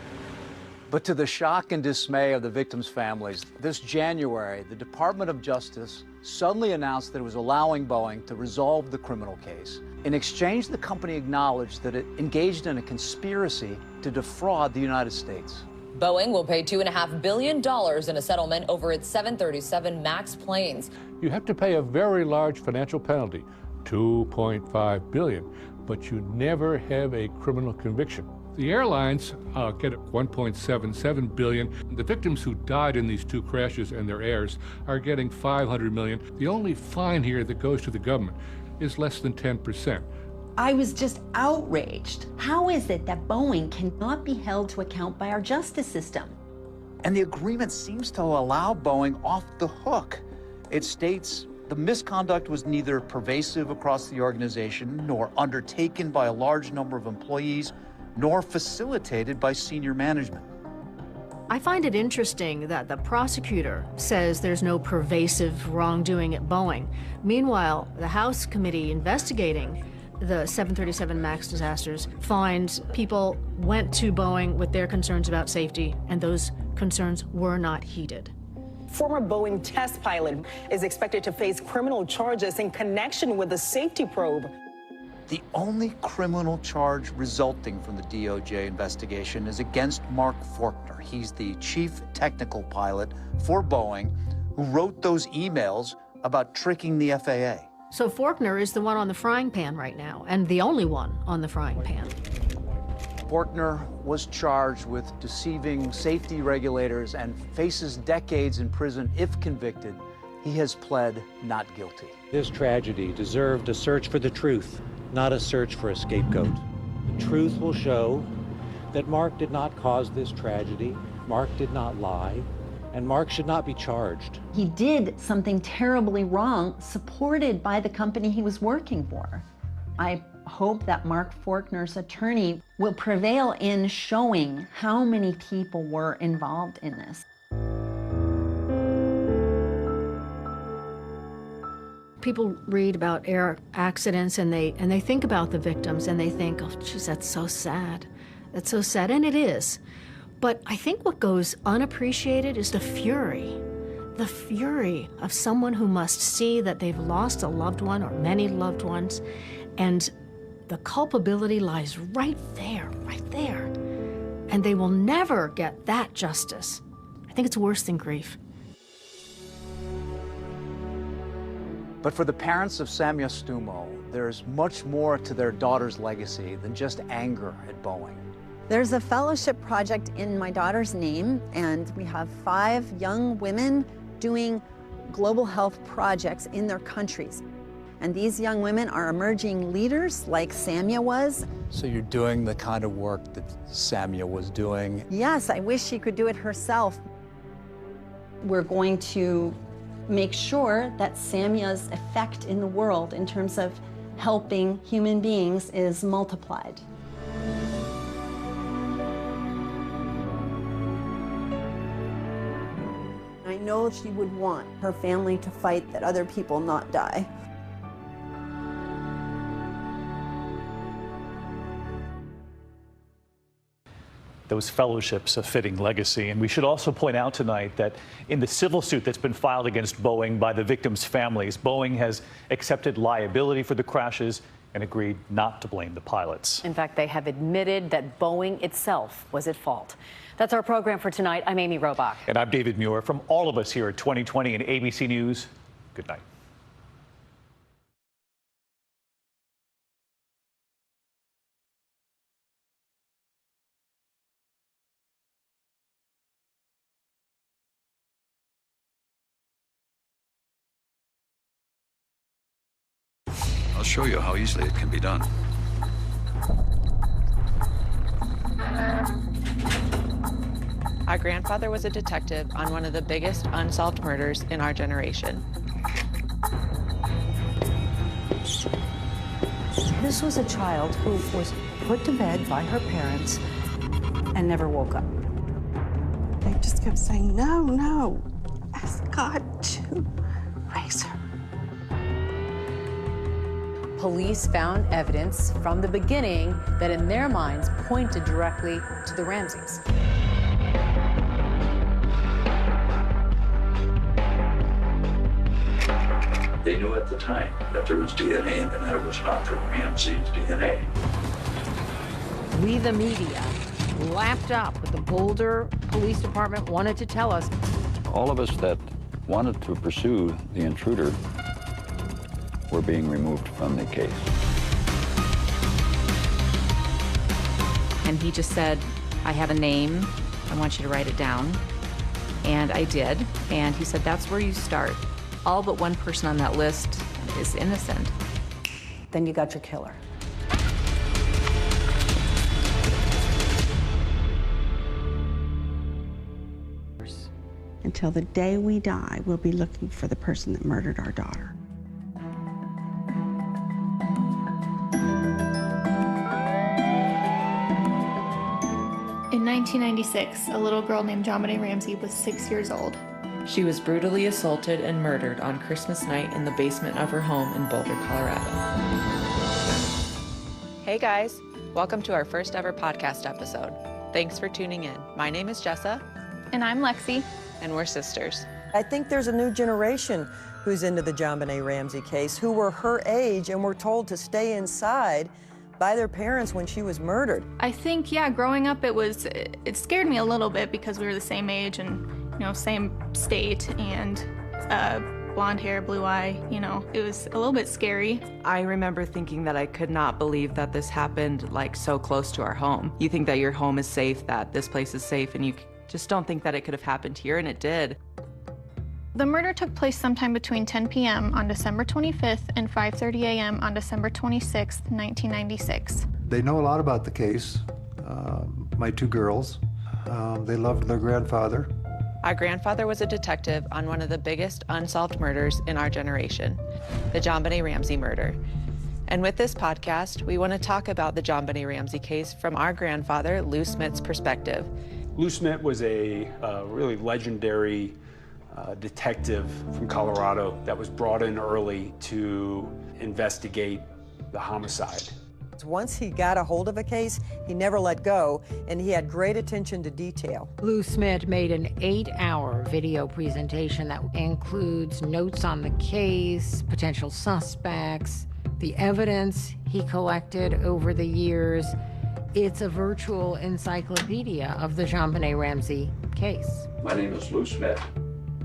S16: But to the shock and dismay of the victims' families, this January, the Department of Justice suddenly announced that it was allowing Boeing to resolve the criminal case. In exchange, the company acknowledged that it engaged in a conspiracy to defraud the United States.
S19: Boeing will pay $2.5 billion in a settlement over its 737 MAX planes. You have to pay a very large financial penalty, $2.5 billion, but you never have a criminal conviction. The airlines get $1.77 billion. The victims who died in these 2 crashes and their heirs are getting $500 million. The only fine here that goes to the government is less than 10%.
S18: I was just outraged. How is it that Boeing cannot be held to account by our justice system?
S16: And the agreement seems to allow Boeing off the hook. It states the misconduct was neither pervasive across the organization, nor undertaken by a large number of employees, nor facilitated by senior management.
S20: I find it interesting that the prosecutor says there's no pervasive wrongdoing at Boeing. Meanwhile, the House committee investigating the 737 MAX disasters finds people went to Boeing with their concerns about safety, and those concerns were not heeded.
S22: Former Boeing test pilot is expected to face criminal charges in connection with the safety probe.
S16: The only criminal charge resulting from the DOJ investigation is against Mark Faulkner. He's the chief technical pilot for Boeing who wrote those emails about tricking the FAA.
S20: So Faulkner is the one on the frying pan right now, and the only one on the frying pan.
S16: Faulkner was charged with deceiving safety regulators and faces decades in prison if convicted. He has pled not guilty.
S23: This tragedy deserved a search for the truth, not a search for a scapegoat. The truth will show that Mark did not cause this tragedy, Mark did not lie, and Mark should not be charged.
S18: He did something terribly wrong, supported by the company he was working for. I hope that Mark Faulkner's attorney will prevail in showing how many people were involved in this.
S20: People read about air accidents and they think about the victims and they think, oh, geez, that's so sad. That's so sad, and it is. But I think what goes unappreciated is the fury of someone who must see that they've lost a loved one or many loved ones, and the culpability lies right there, and they will never get that justice. I think it's worse than grief.
S16: But for the parents of Samia Stumo, there's much more to their daughter's legacy than just anger at Boeing.
S18: There's a fellowship project in my daughter's name, and we have 5 young women doing global health projects in their countries. And these young women are emerging leaders like Samia was.
S16: So you're doing the kind of work that Samia was doing?
S18: Yes, I wish she could do it herself. We're going to make sure that Samia's effect in the world in terms of helping human beings is multiplied. I know she would want her family to fight that other people not die.
S24: Those fellowships a fitting legacy. And we should also point out tonight that in the civil suit that's been filed against Boeing by the victims' families, Boeing has accepted liability for the crashes and agreed not to blame the pilots.
S11: In fact, they have admitted that Boeing itself was at fault. That's our program for tonight. I'm Amy Robach.
S24: And I'm David Muir. From all of us here at 2020 and ABC News, good night.
S3: show you how easily it can be done.
S12: Our grandfather was a detective on one of the biggest unsolved murders in our generation.
S14: This was a child who was put to bed by her parents and never woke up.
S15: They just kept saying, no, no, ask God to raise her.
S11: Police found evidence from the beginning that in their minds pointed directly to the Ramseys.
S3: They knew at the time that there was DNA and that it was not the Ramsey's DNA.
S21: We, the media, lapped up what the Boulder Police Department wanted to tell us.
S3: All of us that wanted to pursue the intruder were being removed from the case.
S25: And he just said, I have a name, I want you to write it down. And I did, and he said, that's where you start. All but one person on that list is innocent.
S14: Then you got your killer.
S15: Until the day we die, we'll be looking for the person that murdered our daughter.
S26: In 1996, a little girl named JonBenet Ramsey was 6 years old.
S12: She was brutally assaulted and murdered on Christmas night in the basement of her home in Boulder, Colorado. Hey guys, welcome to our first ever podcast episode. Thanks for tuning in. My name is Jessa.
S26: And I'm Lexi.
S12: And we're sisters.
S27: I think there's a new generation who's into the JonBenet Ramsey case, who were her age and were told to stay inside by their parents when she was murdered.
S26: I think, yeah, growing up it scared me a little bit because we were the same age and, you know, same state and blonde hair, blue eye, you know, it was a little bit scary.
S12: I remember thinking that I could not believe that this happened like so close to our home. You think that your home is safe, that this place is safe, and you just don't think that it could have happened here, and it did.
S26: The murder took place sometime between 10 p.m. on December 25th and 5:30 a.m. on December 26th, 1996.
S29: They know a lot about the case. My two girls, they loved their grandfather.
S12: Our grandfather was a detective on one of the biggest unsolved murders in our generation, the JonBenet Ramsey murder. And with this podcast, we want to talk about the JonBenet Ramsey case from our grandfather, Lou Smith's perspective.
S30: Lou Smith was a really legendary detective from Colorado that was brought in early to investigate the homicide.
S27: Once he got a hold of a case, he never let go, and he had great attention to detail.
S21: Lou Smith made an 8-hour video presentation that includes notes on the case, potential suspects, the evidence he collected over the years. It's a virtual encyclopedia of the JonBenet Ramsey case.
S3: My name is Lou Smith.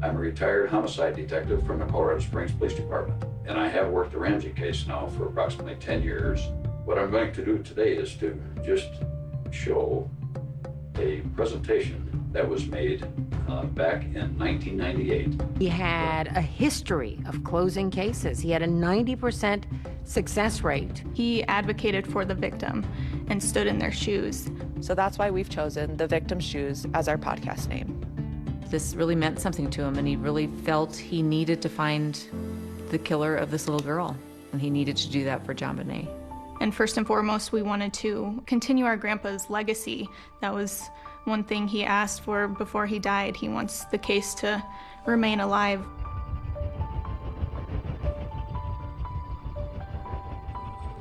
S3: I'm a retired homicide detective from the Colorado Springs Police Department, and I have worked the Ramsey case now for approximately 10 years. What I'm going to do today is to just show a presentation that was made back in 1998.
S21: He had a history of closing cases. He had a 90% success rate.
S26: He advocated for the victim and stood in their shoes.
S12: So that's why we've chosen The Victim's Shoes as our podcast name. This really meant something to him, and he really felt he needed to find the killer of this little girl, and he needed to do that for JonBenet.
S26: And first and foremost, we wanted to continue our grandpa's legacy. That was one thing he asked for before he died. He wants the case to remain alive.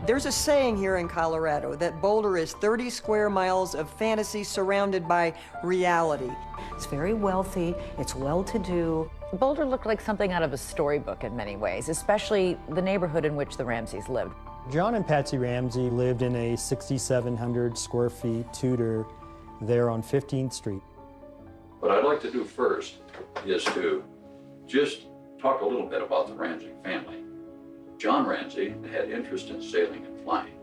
S27: There's a saying here in Colorado that Boulder is 30 square miles of fantasy surrounded by reality.
S14: It's very wealthy, it's well-to-do.
S11: Boulder looked like something out of a storybook in many ways, especially the neighborhood in which the Ramseys lived.
S31: John and Patsy Ramsey lived in a 6,700 square feet Tudor there on 15th Street.
S3: What I'd like to do first is to just talk a little bit about the Ramsey family. John Ramsey had interest in sailing and flying.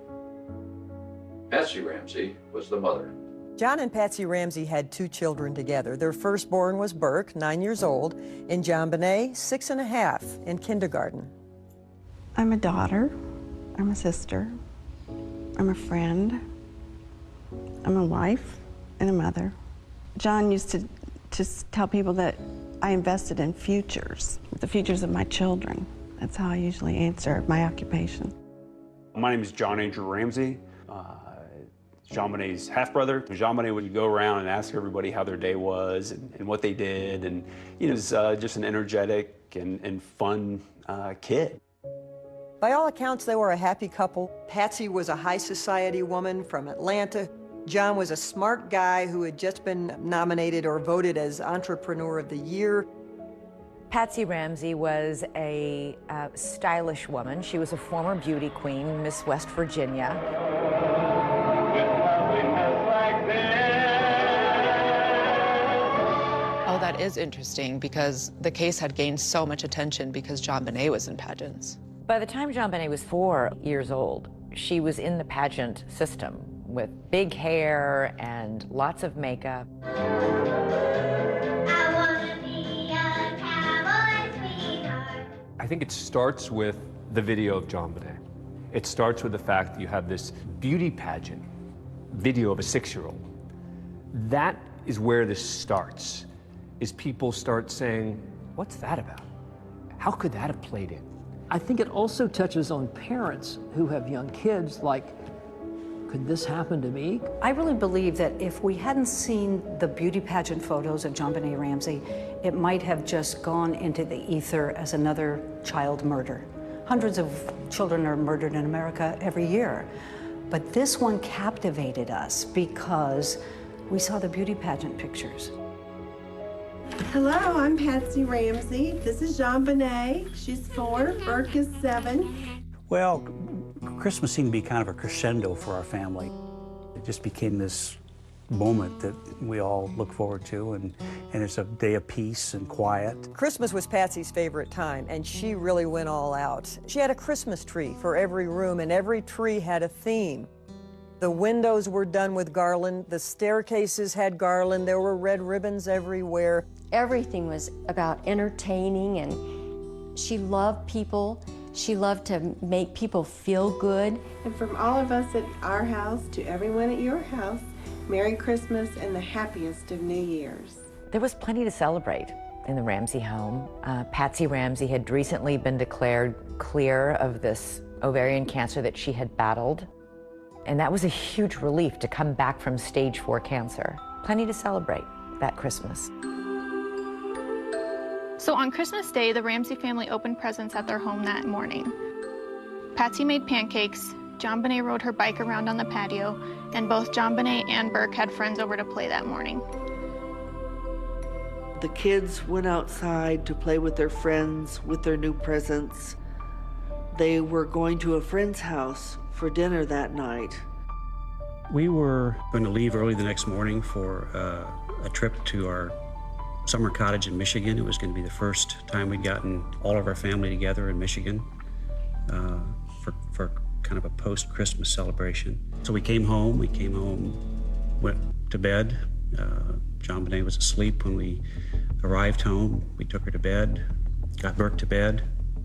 S3: Patsy Ramsey was the mother.
S27: John and Patsy Ramsey had 2 children together. Their firstborn was Burke, 9 years old, and JonBenet, 6 and a half, in kindergarten.
S15: I'm a daughter I'm a sister. I'm a friend. I'm a wife and a mother. John used to just tell people that I invested in futures, the futures of my children. That's how I usually answer my occupation.
S30: My name is John Andrew Ramsey. JonBenét's half-brother. JonBené would go around and ask everybody how their day was and what they did, and he was just an energetic and fun kid.
S27: By all accounts, they were a happy couple. Patsy was a high society woman from Atlanta. John was a smart guy who had just been nominated or voted as Entrepreneur of the Year.
S1: Patsy Ramsey was a stylish woman. She was a former beauty queen, Miss West Virginia.
S12: Oh, that is interesting because the case had gained so much attention because JonBené was in pageants.
S1: By the time JonBené was 4 years old, she was in the pageant system with big hair and lots of makeup.
S2: I think it starts with the video of JonBené. It starts with the fact that you have this beauty pageant video of a 6-year-old. That is where this starts, is people start saying, what's that about? How could that have played in?
S4: I think it also touches on parents who have young kids, like, could this happen to me?
S14: I really believe that if we hadn't seen the beauty pageant photos of JonBené Ramsey, it might have just gone into the ether as another child murder. Hundreds of children are murdered in America every year. But this one captivated us because we saw the beauty pageant pictures.
S5: Hello, I'm Patsy Ramsey. This is JonBené. She's 4, Burke is 7.
S6: Well, Christmas seemed to be kind of a crescendo for our family. It just became this moment that we all look forward to, and it's a day of peace and quiet.
S27: Christmas was Patsy's favorite time, and she really went all out. She had a Christmas tree for every room, and every tree had a theme. The windows were done with garland, the staircases had garland, there were red ribbons everywhere.
S7: Everything was about entertaining, and she loved people. She loved to make people feel good.
S5: And from all of us at our house to everyone at your house, Merry Christmas and the happiest of New Year's.
S1: There was plenty to celebrate in the Ramsey home. Patsy Ramsey had recently been declared clear of this ovarian cancer that she had battled. And that was a huge relief to come back from stage 4 cancer. Plenty to celebrate that Christmas.
S26: So on Christmas Day, the Ramsey family opened presents at their home that morning. Patsy made pancakes, JonBené rode her bike around on the patio, and both JonBené and Burke had friends over to play that morning.
S9: The kids went outside to play with their friends with their new presents. They were going to a friend's house for dinner that night.
S6: We were going to leave early the next morning for a trip to our summer cottage in Michigan. It was going to be the first time we'd gotten all of our family together in Michigan for kind of a post-Christmas celebration. So we came home, went to bed. JonBené was asleep when we arrived home. We took her to bed, got Burke to bed,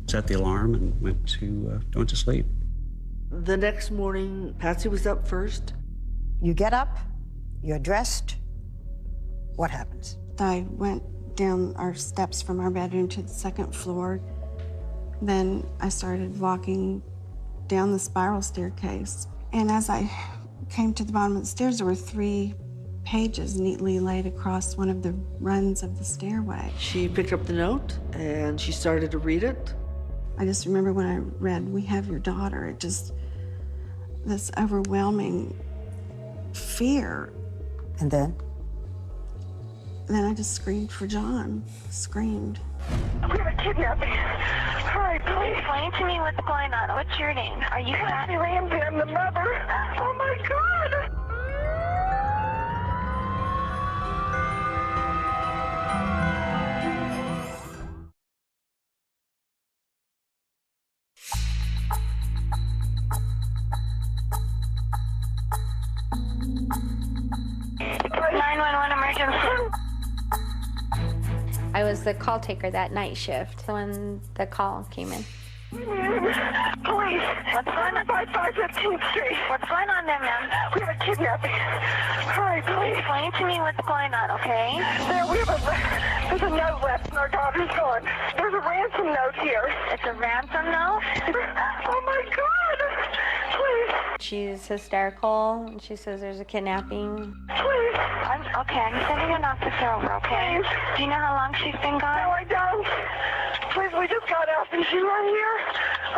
S6: set the alarm, and went to sleep.
S9: The next morning, Patsy was up first.
S10: You get up, you're dressed, what happens?
S15: I went down our steps from our bedroom to the 2nd floor. Then I started walking down the spiral staircase. And as I came to the bottom of the stairs, there were 3 pages neatly laid across one of the runs of the stairway.
S9: She picked up the note and she started to read it.
S15: I just remember when I read, "We have your daughter," it just, this overwhelming fear.
S10: And then?
S15: Then I just screamed for John, screamed.
S13: We have a kidnapping. Hurry, please explain to me what's going on. What's your name? Are you Patsy Ramsey? I'm the mother. Oh my God!
S17: I was the call taker that night shift when the call came in.
S13: Police. What's going on? 515th Street. What's going on there, ma'am? We have a kidnapping. Hurry, please. Explain to me what's going on, okay?
S5: There's a note left and our daughter's gone. There's a ransom note here.
S13: It's a ransom note?
S5: Oh my God! Please.
S8: She's hysterical. She says there's a kidnapping.
S5: Please.
S13: I'm sending an officer over, okay?
S5: Please.
S13: Do you know how long she's been gone?
S5: No, I don't. Please, we just got out. Is she right here?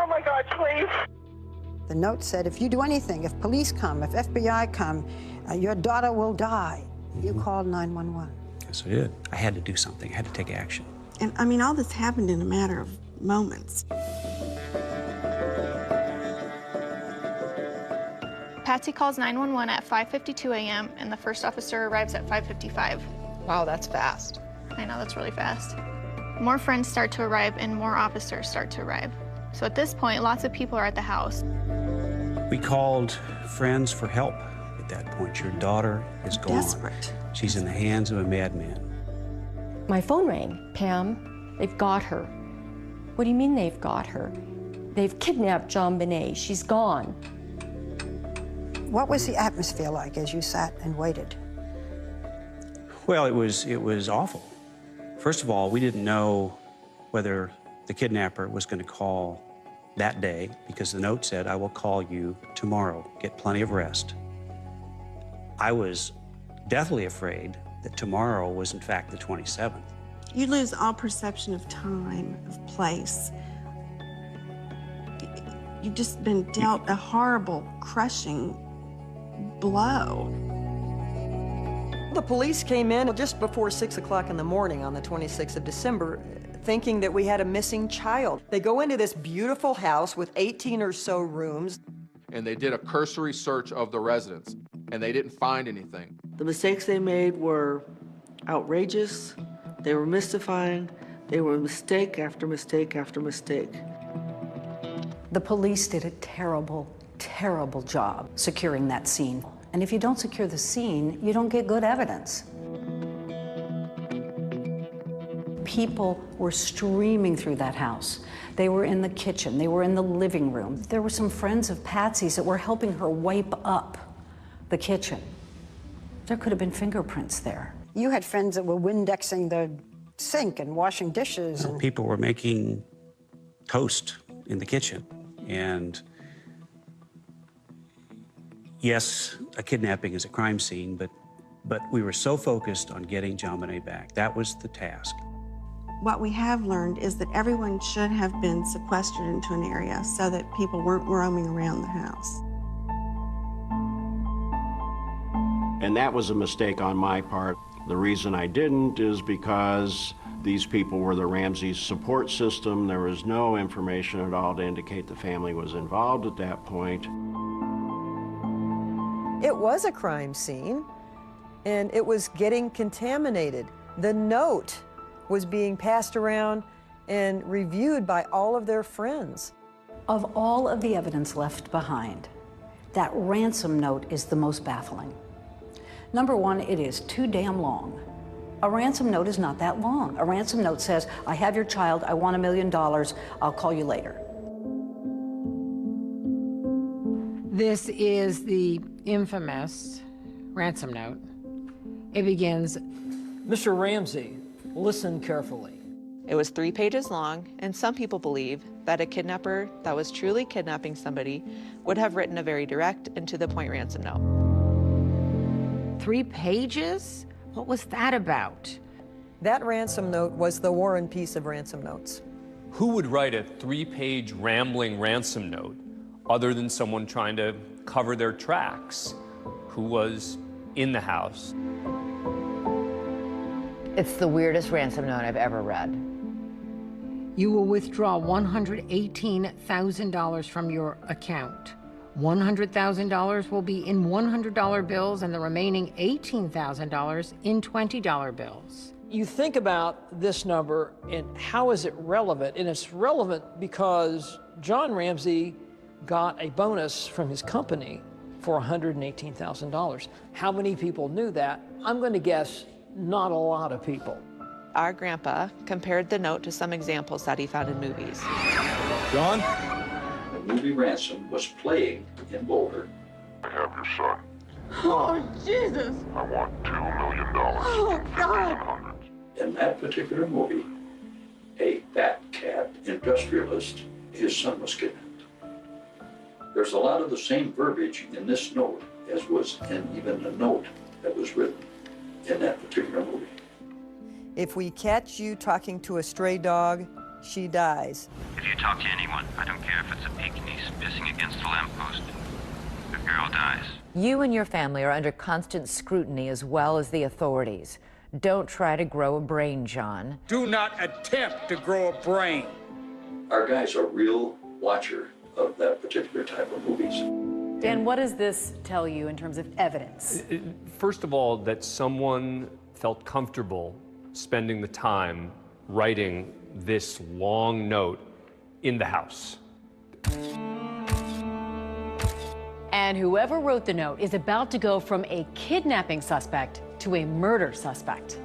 S5: Oh my God, please.
S10: The note said, if you do anything, if police come, if FBI come, your daughter will die. You called 911.
S6: Yes, I did. I had to do something. I had to take action.
S15: And I mean, all this happened in a matter of moments.
S26: Patsy calls 911 at 5:52 a.m. and the first officer arrives at 5:55.
S12: Wow, that's fast.
S26: I know, that's really fast. More friends start to arrive and more officers start to arrive. So at this point, lots of people are at the house.
S6: We called friends for help at that point. Your daughter is gone.
S15: Desperate.
S6: She's in the hands of a madman.
S7: My phone rang. Pam, they've got her. What do you mean they've got her? They've kidnapped JonBenet. She's gone.
S10: What was the atmosphere like as you sat and waited?
S6: Well, it was awful. First of all, we didn't know whether the kidnapper was going to call that day because the note said, I will call you tomorrow. Get plenty of rest. I was deathly afraid that tomorrow was in fact the 27th.
S15: You lose all perception of time, of place. You've just been dealt a horrible, crushing blow.
S27: The police came in just before 6 o'clock in the morning on the 26th of December, thinking that we had a missing child. They go into this beautiful house with 18 or so rooms.
S16: And they did a cursory search of the residence, and they didn't find anything.
S9: The mistakes they made were outrageous, they were mystifying, they were mistake after mistake after mistake.
S14: The police did a terrible, terrible job securing that scene. And if you don't secure the scene, you don't get good evidence. People were streaming through that house. They were in the kitchen, they were in the living room. There were some friends of Patsy's that were helping her wipe up the kitchen. There could have been fingerprints there.
S10: You had friends that were Windexing the sink and washing dishes. And
S6: People were making toast in the kitchen. And yes, a kidnapping is a crime scene, but we were so focused on getting JonBenet back. That was the task.
S15: What we have learned is that everyone should have been sequestered into an area so that people weren't roaming around the house.
S17: And that was a mistake on my part. The reason I didn't is because these people were the Ramsey's support system. There was no information at all to indicate the family was involved at that point.
S27: It was a crime scene, and it was getting contaminated. The note was being passed around and reviewed by all of their friends.
S14: Of all of the evidence left behind, that ransom note is the most baffling. Number one, it is too damn long. A ransom note is not that long. A ransom note says, I have your child, I want $1 million, I'll call you later.
S21: This is the infamous ransom note. It begins,
S4: Mr. Ramsey, listen carefully.
S12: It was 3 pages long, and some people believe that a kidnapper that was truly kidnapping somebody would have written a very direct and to-the-point ransom note.
S21: 3 pages? What was that about?
S27: That ransom note was the War and Peace of ransom notes.
S2: Who would write a 3-page rambling ransom note other than someone trying to cover their tracks who was in the house?
S1: It's the weirdest ransom note I've ever read.
S21: You will withdraw $118,000 from your account. $100,000 will be in $100 bills and the remaining $18,000 in $20 bills.
S4: You think about this number and how is it relevant? And it's relevant because John Ramsey got a bonus from his company for $118,000. How many people knew that? I'm going to guess not a lot of people.
S12: Our grandpa compared the note to some examples that he found in movies.
S3: John? The movie Ransom was playing in Boulder.
S11: I have your son.
S13: Oh, Jesus.
S11: I want $2 million.
S13: Oh, God.
S3: In that particular movie, a fat cat industrialist, his son was kidnapped. There's a lot of the same verbiage in this note as was in even the note that was written in that particular movie.
S27: If we catch you talking to a stray dog, she dies.
S18: If you talk to anyone, I don't care if it's a Pekingese pissing against a lamppost, the girl dies.
S1: You and your family are under constant scrutiny as well as the authorities. Don't try to grow a brain, John.
S19: Do not attempt to grow a brain.
S3: Our guy's a real watcher of that particular type of movies.
S20: Dan, what does this tell you in terms of evidence?
S2: First of all, that someone felt comfortable spending the time writing this long note in the house.
S20: And whoever wrote the note is about to go from a kidnapping suspect to a murder suspect.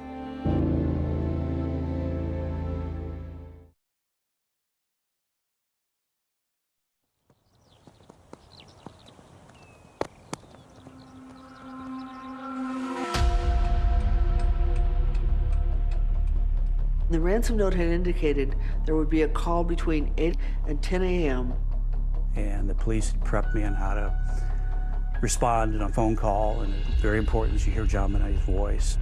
S9: The ransom note had indicated there would be a call between 8 and 10 a.m.
S6: And the police had prepped me on how to respond on a phone call, and it's very important that you hear John Bonet's voice.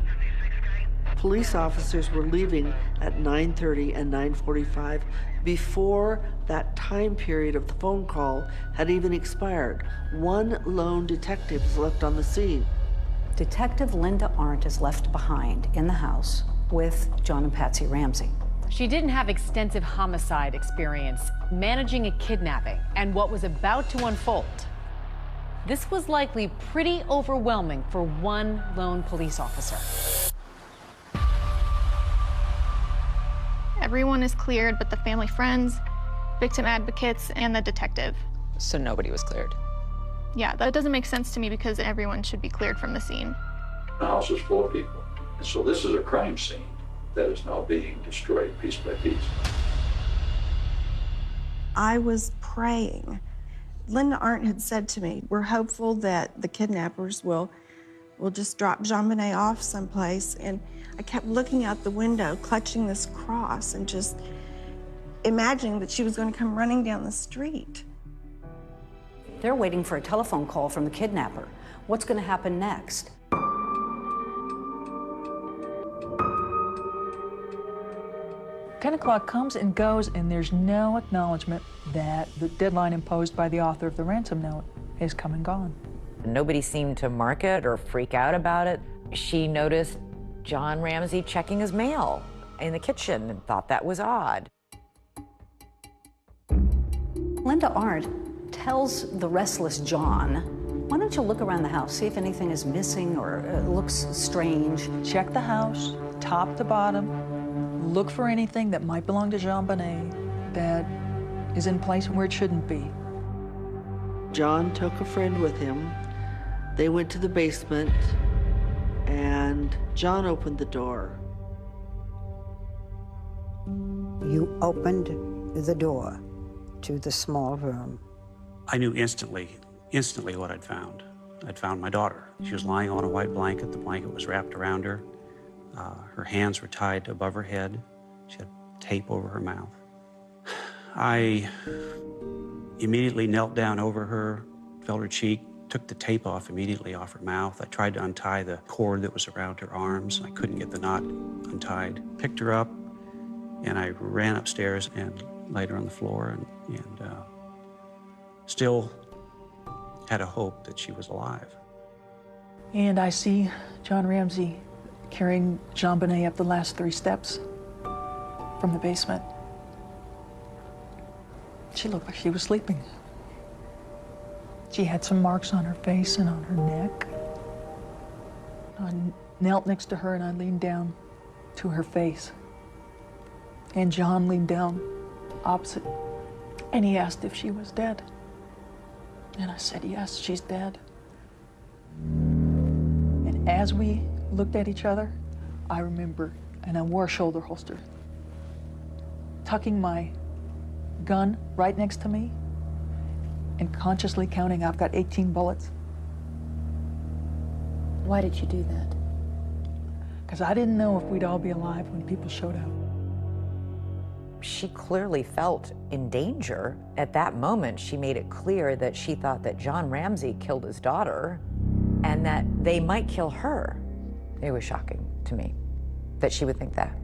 S9: Police officers were leaving at 9:30 and 9:45 before that time period of the phone call had even expired. One lone detective was left on the scene.
S14: Detective Linda Arndt is left behind in the house with John and Patsy Ramsey.
S20: She didn't have extensive homicide experience managing a kidnapping and what was about to unfold. This was likely pretty overwhelming for one lone police officer.
S26: Everyone is cleared but the family friends, victim advocates, and the detective.
S12: So nobody was cleared.
S26: Yeah, that doesn't make sense to me because everyone should be cleared from the scene.
S3: The house is full of people. And so this is a crime scene that is now being destroyed piece by piece.
S15: I was praying. Linda Arndt had said to me, we're hopeful that the kidnappers will just drop John Bonet off someplace. And I kept looking out the window, clutching this cross and just imagining that she was going to come running down the street.
S14: They're waiting for a telephone call from the kidnapper. What's going to happen next?
S22: 10 o'clock comes and goes, and there's no acknowledgement that the deadline imposed by the author of the ransom note is come and gone.
S1: Nobody seemed to mark it or freak out about it. She noticed John Ramsey checking his mail in the kitchen and thought that was odd.
S14: Linda Arndt tells the restless John, why don't you look around the house, see if anything is missing or looks strange.
S22: Check the house, top to bottom. Look for anything that might belong to John Bonet that is in place where it shouldn't be.
S9: John took a friend with him. They went to the basement, and John opened the door.
S10: You opened the door to the small room.
S6: I knew instantly what I'd found. I'd found my daughter. She was lying on a white blanket. The blanket was wrapped around her. Her hands were tied above her head. She had tape over her mouth. I immediately knelt down over her, felt her cheek, took the tape off immediately off her mouth. I tried to untie the cord that was around her arms. I couldn't get the knot untied. Picked her up, and I ran upstairs and laid her on the floor and still had a hope that she was alive.
S22: And I see John Ramsey carrying John Bonet up the last 3 steps from the basement. She looked like she was sleeping. She had some marks on her face and on her neck. I knelt next to her and I leaned down to her face. And John leaned down opposite and he asked if she was dead. And I said, yes, she's dead. And as we looked at each other, I remember and I wore a shoulder holster, tucking my gun right next to me and consciously counting, I've got 18 bullets.
S5: Why did you do that?
S22: Because I didn't know if we'd all be alive when people showed up.
S1: She clearly felt in danger. At that moment, she made it clear that she thought that John Ramsey killed his daughter and that they might kill her. It was shocking to me that she would think that.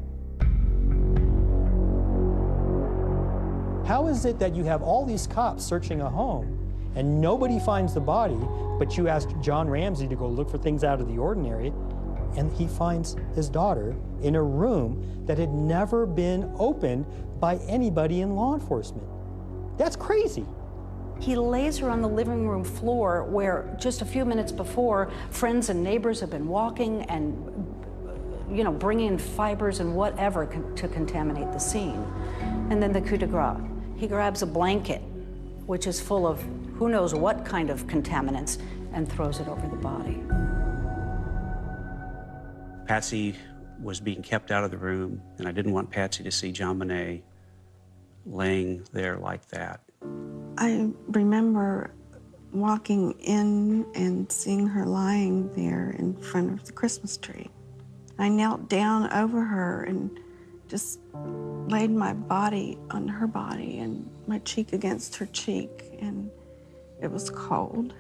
S7: How is it that you have all these cops searching a home and nobody finds the body, but you ask John Ramsey to go look for things out of the ordinary, and he finds his daughter in a room that had never been opened by anybody in law enforcement? That's crazy.
S14: He lays her on the living room floor where just a few minutes before, friends and neighbors have been walking and, you know, bringing in fibers and whatever to contaminate the scene. And then the coup de grace. He grabs a blanket, which is full of who knows what kind of contaminants, and throws it over the body.
S6: Patsy was being kept out of the room, and I didn't want Patsy to see JonBenet laying there like that.
S15: I remember walking in and seeing her lying there in front of the Christmas tree. I knelt down over her and just laid my body on her body and my cheek against her cheek, and it was cold.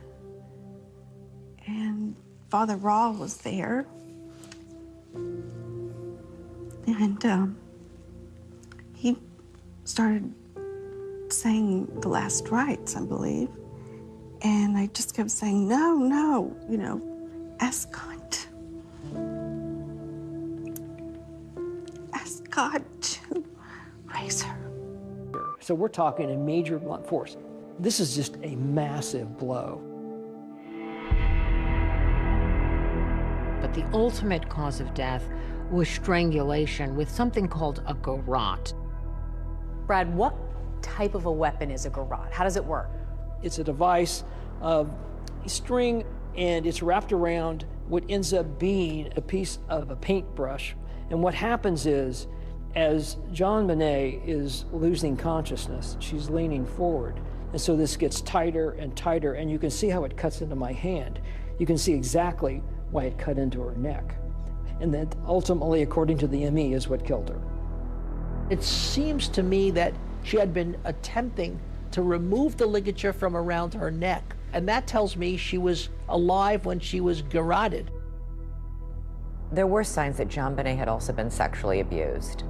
S15: And Father Raw was there. And he started saying the last rites, I believe. And I just kept saying, no, no, you know, ask God. Ask God to raise her.
S4: So we're talking a major blunt force. This is just a massive blow.
S21: But the ultimate cause of death was strangulation with something called a garrote.
S20: Brad, what type of a weapon is a garrote? How does it work?
S4: It's a device of string, and it's wrapped around what ends up being a piece of a paintbrush. And what happens is, as JonBenet is losing consciousness, she's leaning forward. And so this gets tighter and tighter, and you can see how it cuts into my hand. You can see exactly why it cut into her neck. And that ultimately, according to the ME, is what killed her.
S8: It seems to me that she had been attempting to remove the ligature from around her neck. And that tells me she was alive when she was garroted.
S1: There were signs that JonBenet had also been sexually abused.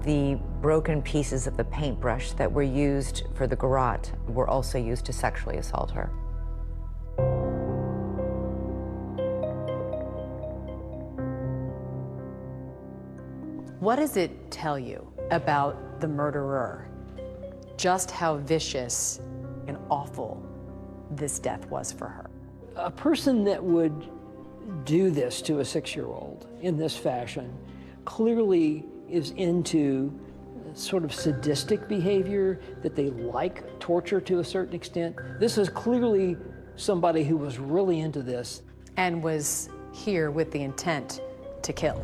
S1: The broken pieces of the paintbrush that were used for the garrote were also used to sexually assault her.
S20: What does it tell you about the murderer? Just how vicious and awful this death was for her.
S4: A person that would do this to a 6-year-old in this fashion clearly is into sort of sadistic behavior, that they like torture to a certain extent. This is clearly somebody who was really into this.
S20: And was here with the intent to kill.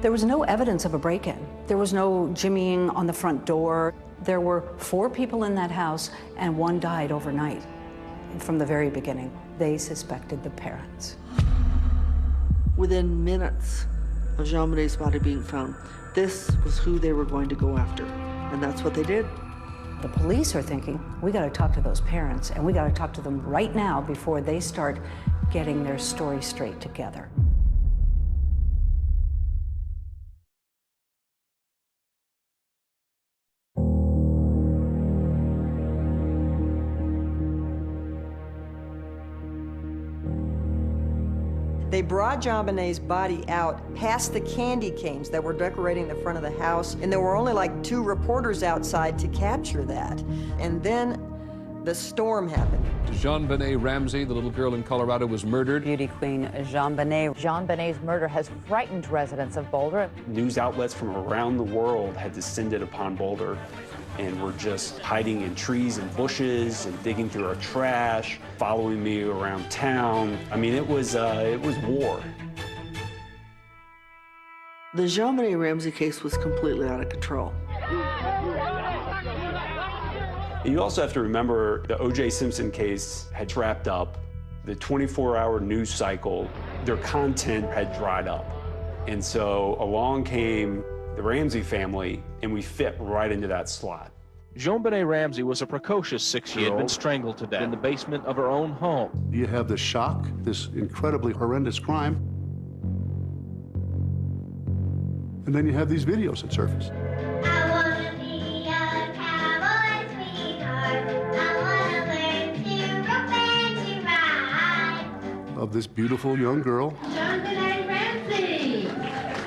S14: There was no evidence of a break-in. There was no jimmying on the front door. There were 4 people in that house, and 1 died overnight. From the very beginning, they suspected the parents.
S9: Within minutes of JonBenet's body being found, this was who they were going to go after, and that's what they did.
S14: The police are thinking, we got to talk to those parents, and we got to talk to them right now before they start getting their story straight together.
S27: They brought JonBenet's body out past the candy canes that were decorating the front of the house, and there were only like 2 reporters outside to capture that. And then the storm happened.
S16: JonBenet Ramsey, the little girl in Colorado, was murdered.
S1: Beauty queen JonBenet. JonBenet's murder has frightened residents of Boulder.
S6: News outlets from around the world had descended upon Boulder and were just hiding in trees and bushes and digging through our trash, following me around town. I mean, it was war.
S9: The JonBenét Ramsey case was completely out of control.
S2: You also have to remember the O.J. Simpson case had wrapped up. The 24-hour news cycle, their content had dried up. And so along came the Ramsey family, and we fit right into that slot.
S5: JonBenét Ramsey was a precocious 6-year-old. She had been strangled to death in the basement of her own home.
S11: You have the shock, this incredibly horrendous crime, and then you have these videos that surface. Of this beautiful young girl.
S13: JonBenét Ramsey.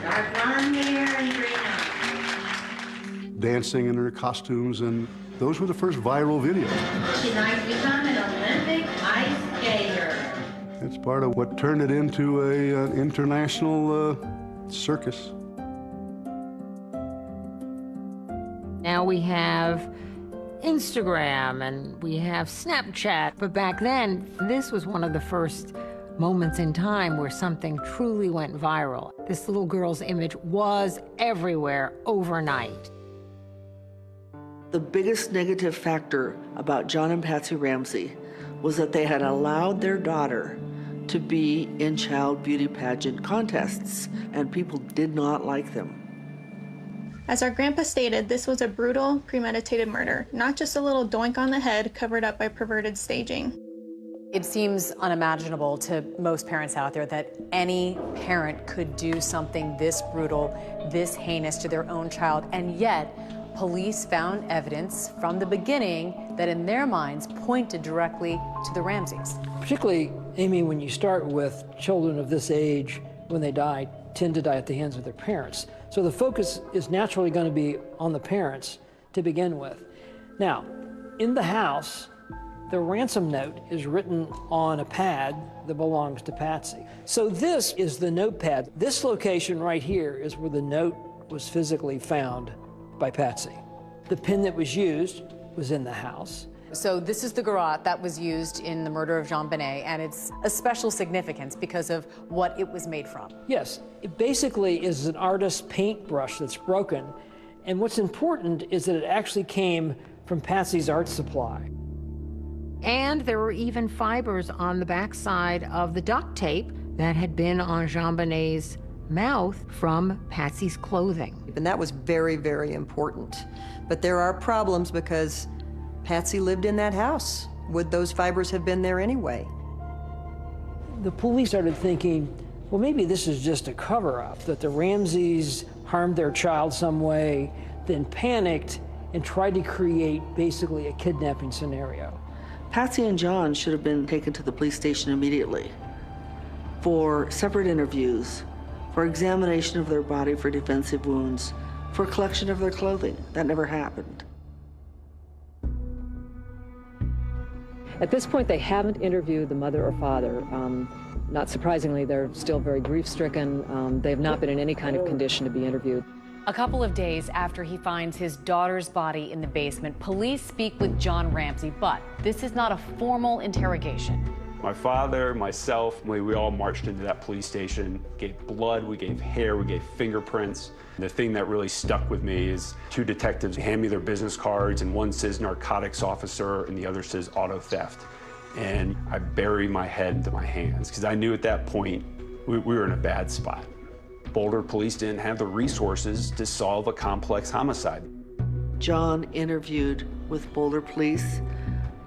S13: Dark blonde hair and green eyes.
S11: Dancing in her costumes, and those were the first viral videos.
S13: She'd like to become an Olympic ice skater.
S11: It's part of what turned it into an international circus.
S21: Now we have Instagram and we have Snapchat, but back then, this was one of the first moments in time where something truly went viral. This little girl's image was everywhere overnight.
S9: The biggest negative factor about John and Patsy Ramsey was that they had allowed their daughter to be in child beauty pageant contests, and people did not like them.
S26: As our grandpa stated, this was a brutal, premeditated murder, not just a little doink on the head covered up by perverted staging.
S20: It seems unimaginable to most parents out there that any parent could do something this brutal, this heinous to their own child, and yet police found evidence from the beginning that in their minds pointed directly to the Ramseys.
S4: Particularly, Amy, when you start with children of this age, when they die, tend to die at the hands of their parents. So the focus is naturally going to be on the parents to begin with. Now, in the house, the ransom note is written on a pad that belongs to Patsy. So this is the notepad. This location right here is where the note was physically found by Patsy. The pen that was used was in the house.
S20: So this is the garrote that was used in the murder of JonBenét, and it's a special significance because of what it was made from.
S4: Yes, it basically is an artist's paintbrush that's broken, and what's important is that it actually came from Patsy's art supply.
S21: And there were even fibers on the backside of the duct tape that had been on JonBenét's mouth from Patsy's clothing.
S27: And that was very, very important. But there are problems because Patsy lived in that house. Would those fibers have been there anyway?
S4: The police started thinking, well, maybe this is just a cover-up, that the Ramseys harmed their child some way, then panicked and tried to create basically a kidnapping scenario.
S9: Patsy and John should have been taken to the police station immediately for separate interviews, for examination of their body for defensive wounds, for collection of their clothing. That never happened.
S17: At this point, they haven't interviewed the mother or father. Not surprisingly, they're still very grief-stricken. They have not been in any kind of condition to be interviewed.
S20: A couple of days after he finds his daughter's body in the basement, police speak with John Ramsey, but this is not a formal interrogation.
S2: My father, myself, we all marched into that police station, gave blood, we gave hair, we gave fingerprints. The thing that really stuck with me is two detectives hand me their business cards, and one says narcotics officer and the other says auto theft. And I buried my head into my hands because I knew at that point we were in a bad spot. Boulder police didn't have the resources to solve a complex homicide.
S9: John interviewed with Boulder police.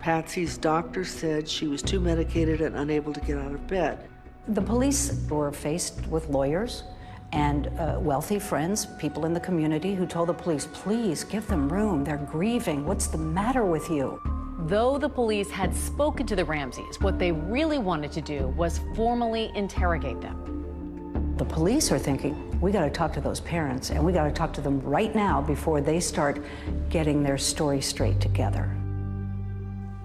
S9: Patsy's doctor said she was too medicated and unable to get out of bed.
S14: The police were faced with lawyers and wealthy friends, people in the community who told the police, please give them room, they're grieving, what's the matter with you?
S20: Though the police had spoken to the Ramseys, what they really wanted to do was formally interrogate them.
S14: The police are thinking, we got to talk to those parents, and we got to talk to them right now before they start getting their story straight together.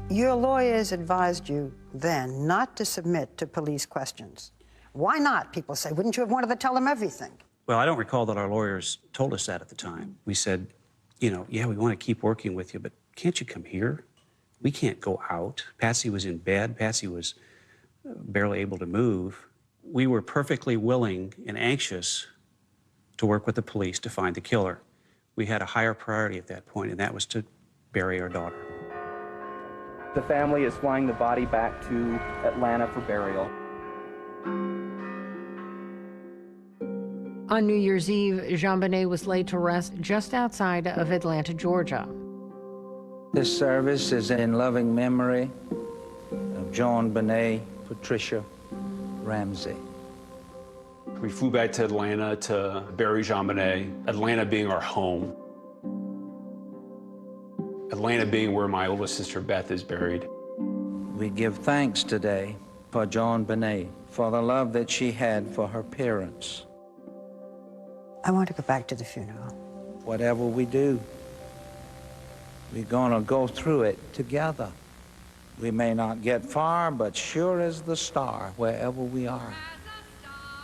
S10: Your lawyers advised you then not to submit to police questions. Why not, people say? Wouldn't you have wanted to tell them everything?
S6: Well, I don't recall that our lawyers told us that at the time. We said, you know, yeah, we want to keep working with you, but can't you come here? We can't go out. Patsy was in bed. Patsy was barely able to move. We were perfectly willing and anxious to work with the police to find the killer. We had a higher priority at that point, and that was to bury our daughter.
S3: The family is flying the body back to Atlanta for burial.
S21: On New Year's Eve, JonBenét was laid to rest just outside of Atlanta, Georgia.
S12: This service is in loving memory of JonBenét Patricia Ramsey.
S2: We flew back to Atlanta to bury JonBenét, Atlanta being our home. Atlanta being where my oldest sister Beth is buried.
S12: We give thanks today for JonBenét, for the love that she had for her parents.
S10: I want to go back to the funeral.
S12: Whatever we do, we're gonna go through it together. We may not get far, but sure as the star, wherever we are,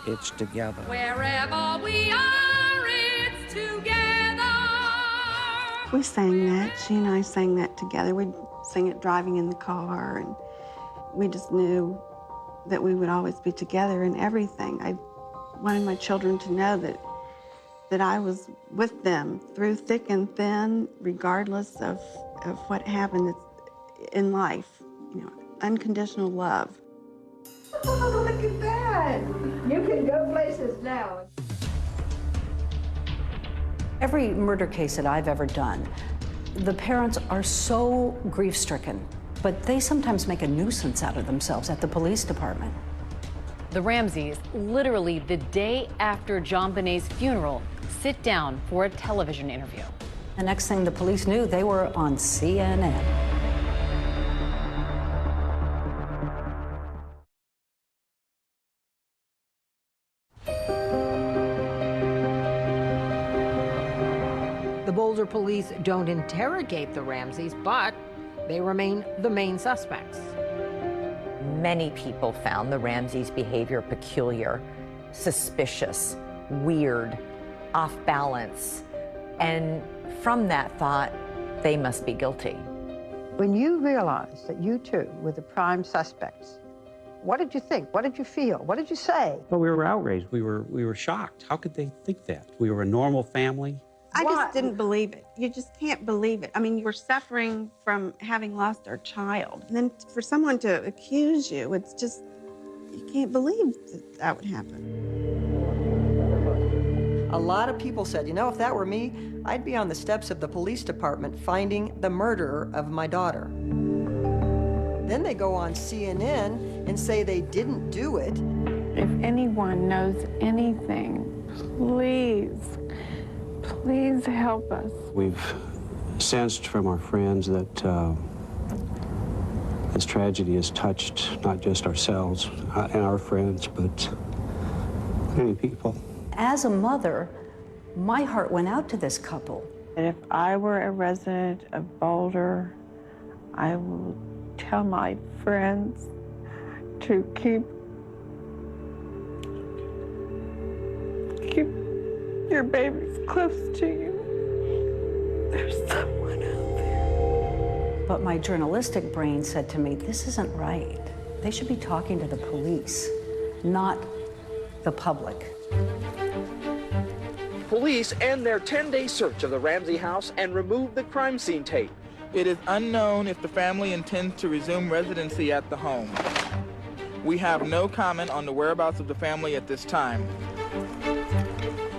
S12: it's together.
S13: Wherever we are, it's together.
S15: We sang that. She and I sang that together. We'd sing it driving in the car, and we just knew that we would always be together in everything. I wanted my children to know that I was with them through thick and thin, regardless of what happened in life. You know, unconditional love.
S13: Oh, look at that. You can go places now.
S14: Every murder case that I've ever done, the parents are so grief-stricken, but they sometimes make a nuisance out of themselves at the police department.
S20: The Ramseys, literally the day after JonBenét's funeral, sit down for a television interview.
S14: The next thing the police knew, they were on CNN.
S21: The Boulder police don't interrogate the Ramseys, but they remain the main suspects.
S1: Many people found the Ramseys' behavior peculiar, suspicious, weird, off balance, and from that thought, they must be guilty.
S10: When you realized that you two were the prime suspects, what did you think? What did you feel? What did you say?
S6: Well, we were outraged. We were shocked. How could they think that? We were a normal family.
S15: I just didn't believe it. You just can't believe it. I mean, you were suffering from having lost our child. And then for someone to accuse you, it's just, you can't believe that that would happen.
S27: A lot of people said, you know, if that were me, I'd be on the steps of the police department finding the murderer of my daughter. Then they go on CNN and say they didn't do it.
S18: If anyone knows anything, please help us.
S6: We've sensed from our friends that this tragedy has touched not just ourselves and our friends, but many people.
S14: As a mother, my heart went out to this couple.
S18: And if I were a resident of Boulder, I will tell my friends to keep your babies close to you. There's someone out there.
S14: But my journalistic brain said to me, this isn't right. They should be talking to the police, not the public.
S19: Police end their 10-day search of the Ramsey house and remove the crime scene tape.
S23: It is unknown if the family intends to resume residency at the home. We have no comment on the whereabouts of the family at this time.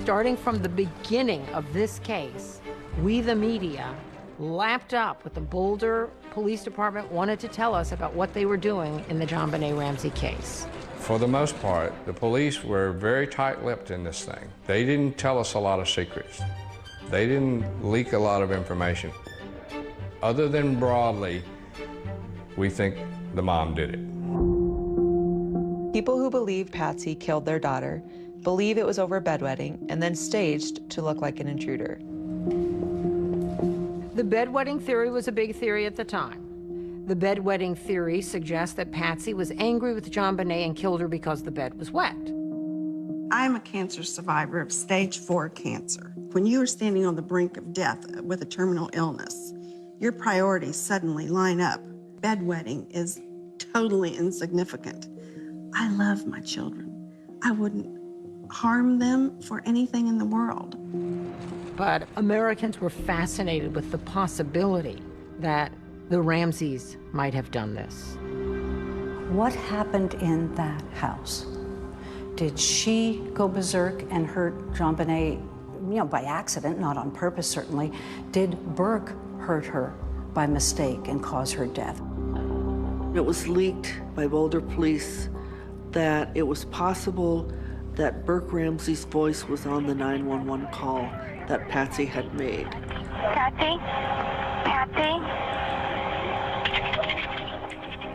S21: Starting from the beginning of this case, we, the media, lapped up what the Boulder Police Department wanted to tell us about what they were doing in the JonBenét Ramsey case.
S16: For the most part, the police were very tight-lipped in this thing. They didn't tell us a lot of secrets. They didn't leak a lot of information. Other than broadly, we think the mom did it.
S24: People who believe Patsy killed their daughter believe it was over bedwetting and then staged to look like an intruder.
S21: The bedwetting theory was a big theory at the time. The bedwetting theory suggests that Patsy was angry with JonBenét and killed her because the bed was wet.
S15: I'm a cancer survivor of stage 4 cancer. When you are standing on the brink of death with a terminal illness, your priorities suddenly line up. Bedwetting is totally insignificant. I love my children. I wouldn't harm them for anything in the world.
S21: But Americans were fascinated with the possibility that the Ramseys might have done this.
S14: What happened in that house? Did she go berserk and hurt JonBenet, by accident, not on purpose certainly? Did Burke hurt her by mistake and cause her death?
S9: It was leaked by Boulder police that it was possible that Burke Ramsey's voice was on the 911 call that Patsy had made.
S13: Patsy? Patsy?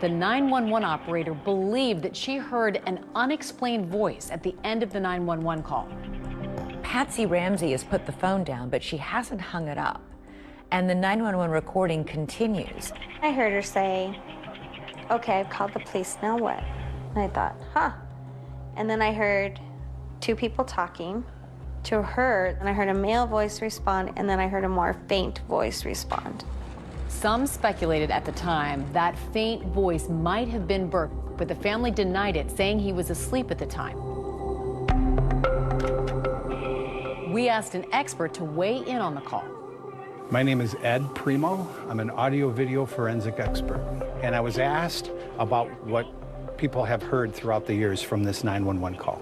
S20: The 911 operator believed that she heard an unexplained voice at the end of the 911 call.
S1: Patsy Ramsey has put the phone down, but she hasn't hung it up. And the 911 recording continues.
S5: I heard her say, okay, I've called the police, now what? And I thought, huh. And then I heard two people talking to her, and I heard a male voice respond, and then I heard a more faint voice respond.
S20: Some speculated at the time that faint voice might have been Burke, but the family denied it, saying he was asleep at the time. We asked an expert to weigh in on the call.
S7: My name is Ed Primo. I'm an audio-video forensic expert. And I was asked about what people have heard throughout the years from this 911 call.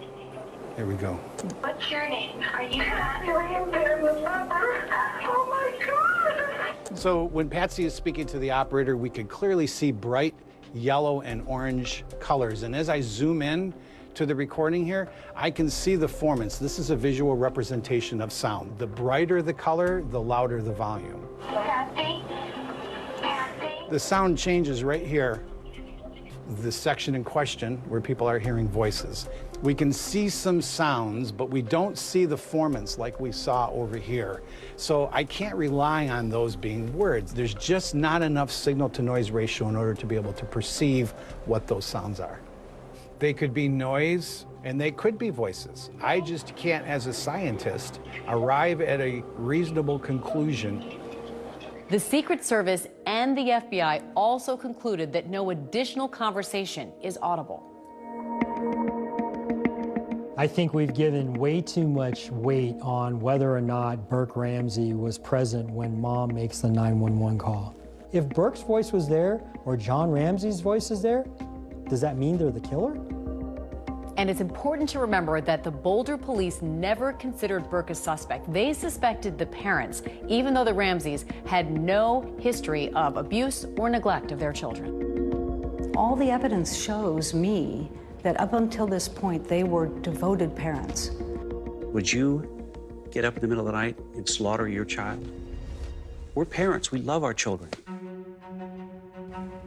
S7: Here we go.
S13: What's your name? Are you laying there in the number? Oh my God!
S7: So when Patsy is speaking to the operator, we could clearly see bright yellow and orange colors. And as I zoom in to the recording here, I can see the formants. This is a visual representation of sound. The brighter the color, the louder the volume.
S13: Patsy? Patsy?
S7: The sound changes right here, the section in question where people are hearing voices. We can see some sounds, but we don't see the formants like we saw over here. So I can't rely on those being words. There's just not enough signal-to-noise ratio in order to be able to perceive what those sounds are. They could be noise, and they could be voices. I just can't, as a scientist, arrive at a reasonable conclusion.
S20: The Secret Service and the FBI also concluded that no additional conversation is audible.
S8: I think we've given way too much weight on whether or not Burke Ramsey was present when Mom makes the 911 call. If Burke's voice was there, or John Ramsey's voice is there, does that mean they're the killer?
S20: And it's important to remember that the Boulder police never considered Burke a suspect. They suspected the parents, even though the Ramseys had no history of abuse or neglect of their children.
S14: All the evidence shows me that up until this point, they were devoted parents.
S6: Would you get up in the middle of the night and slaughter your child? We're parents, we love our children.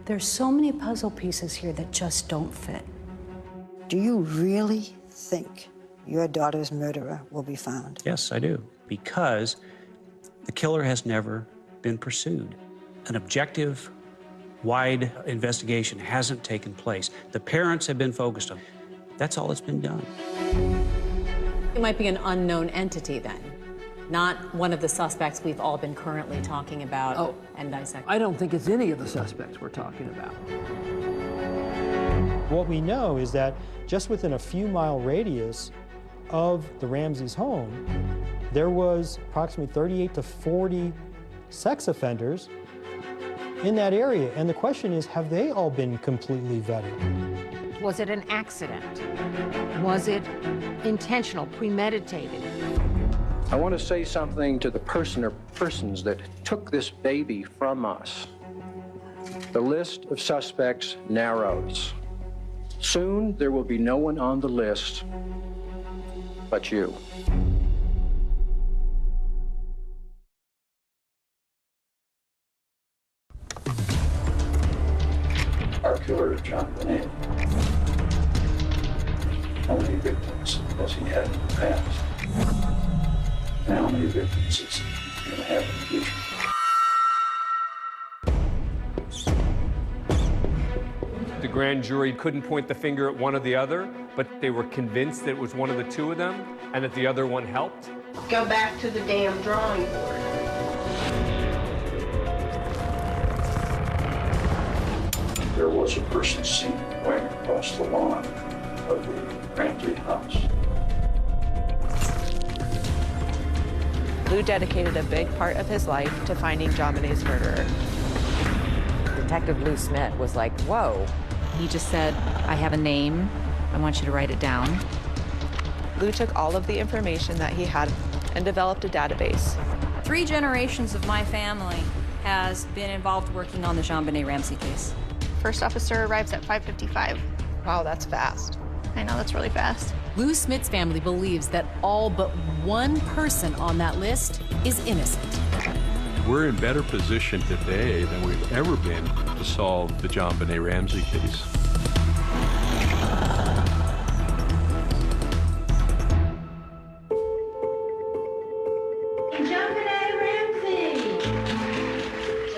S14: There's so many puzzle pieces here that just don't fit.
S10: Do you really think your daughter's murderer will be found?
S6: Yes, I do, because the killer has never been pursued. An objective, wide investigation hasn't taken place. The parents have been focused on. That's all that's been done.
S20: It might be an unknown entity then, not one of the suspects we've all been currently talking about and dissecting.
S4: I don't think it's any of the suspects we're talking about.
S8: What we know is that just within a few mile radius of the Ramseys' home, there was approximately 38 to 40 sex offenders in that area. And the question is, have they all been completely vetted?
S21: Was it an accident? Was it intentional, premeditated?
S11: I want to say something to the person or persons that took this baby from us. The list of suspects narrows. Soon, there will be no one on the list but you.
S22: Our killer is JonBenet. How many victims has he had in the past? And how many victims is he going to have in the future?
S2: The grand jury couldn't point the finger at one or the other, but they were convinced that it was one of the two of them and that the other one helped.
S13: Go back to the damn drawing board.
S22: There was a person seen going across the lawn of the Ramsey house.
S24: Lou dedicated a big part of his life to finding JonBenét's murderer.
S1: Detective Lou Smith was like, whoa.
S24: He just said, I have a name. I want you to write it down. Lou took all of the information that he had and developed a database.
S3: 3 generations of my family has been involved working on the JonBené Ramsey case.
S12: First officer arrives at 5:55.
S24: Wow, that's fast.
S12: I know, that's really fast.
S20: Lou Smith's family believes that all but one person on that list is innocent.
S17: We're in better position today than we've ever been to solve the JonBené Ramsey case.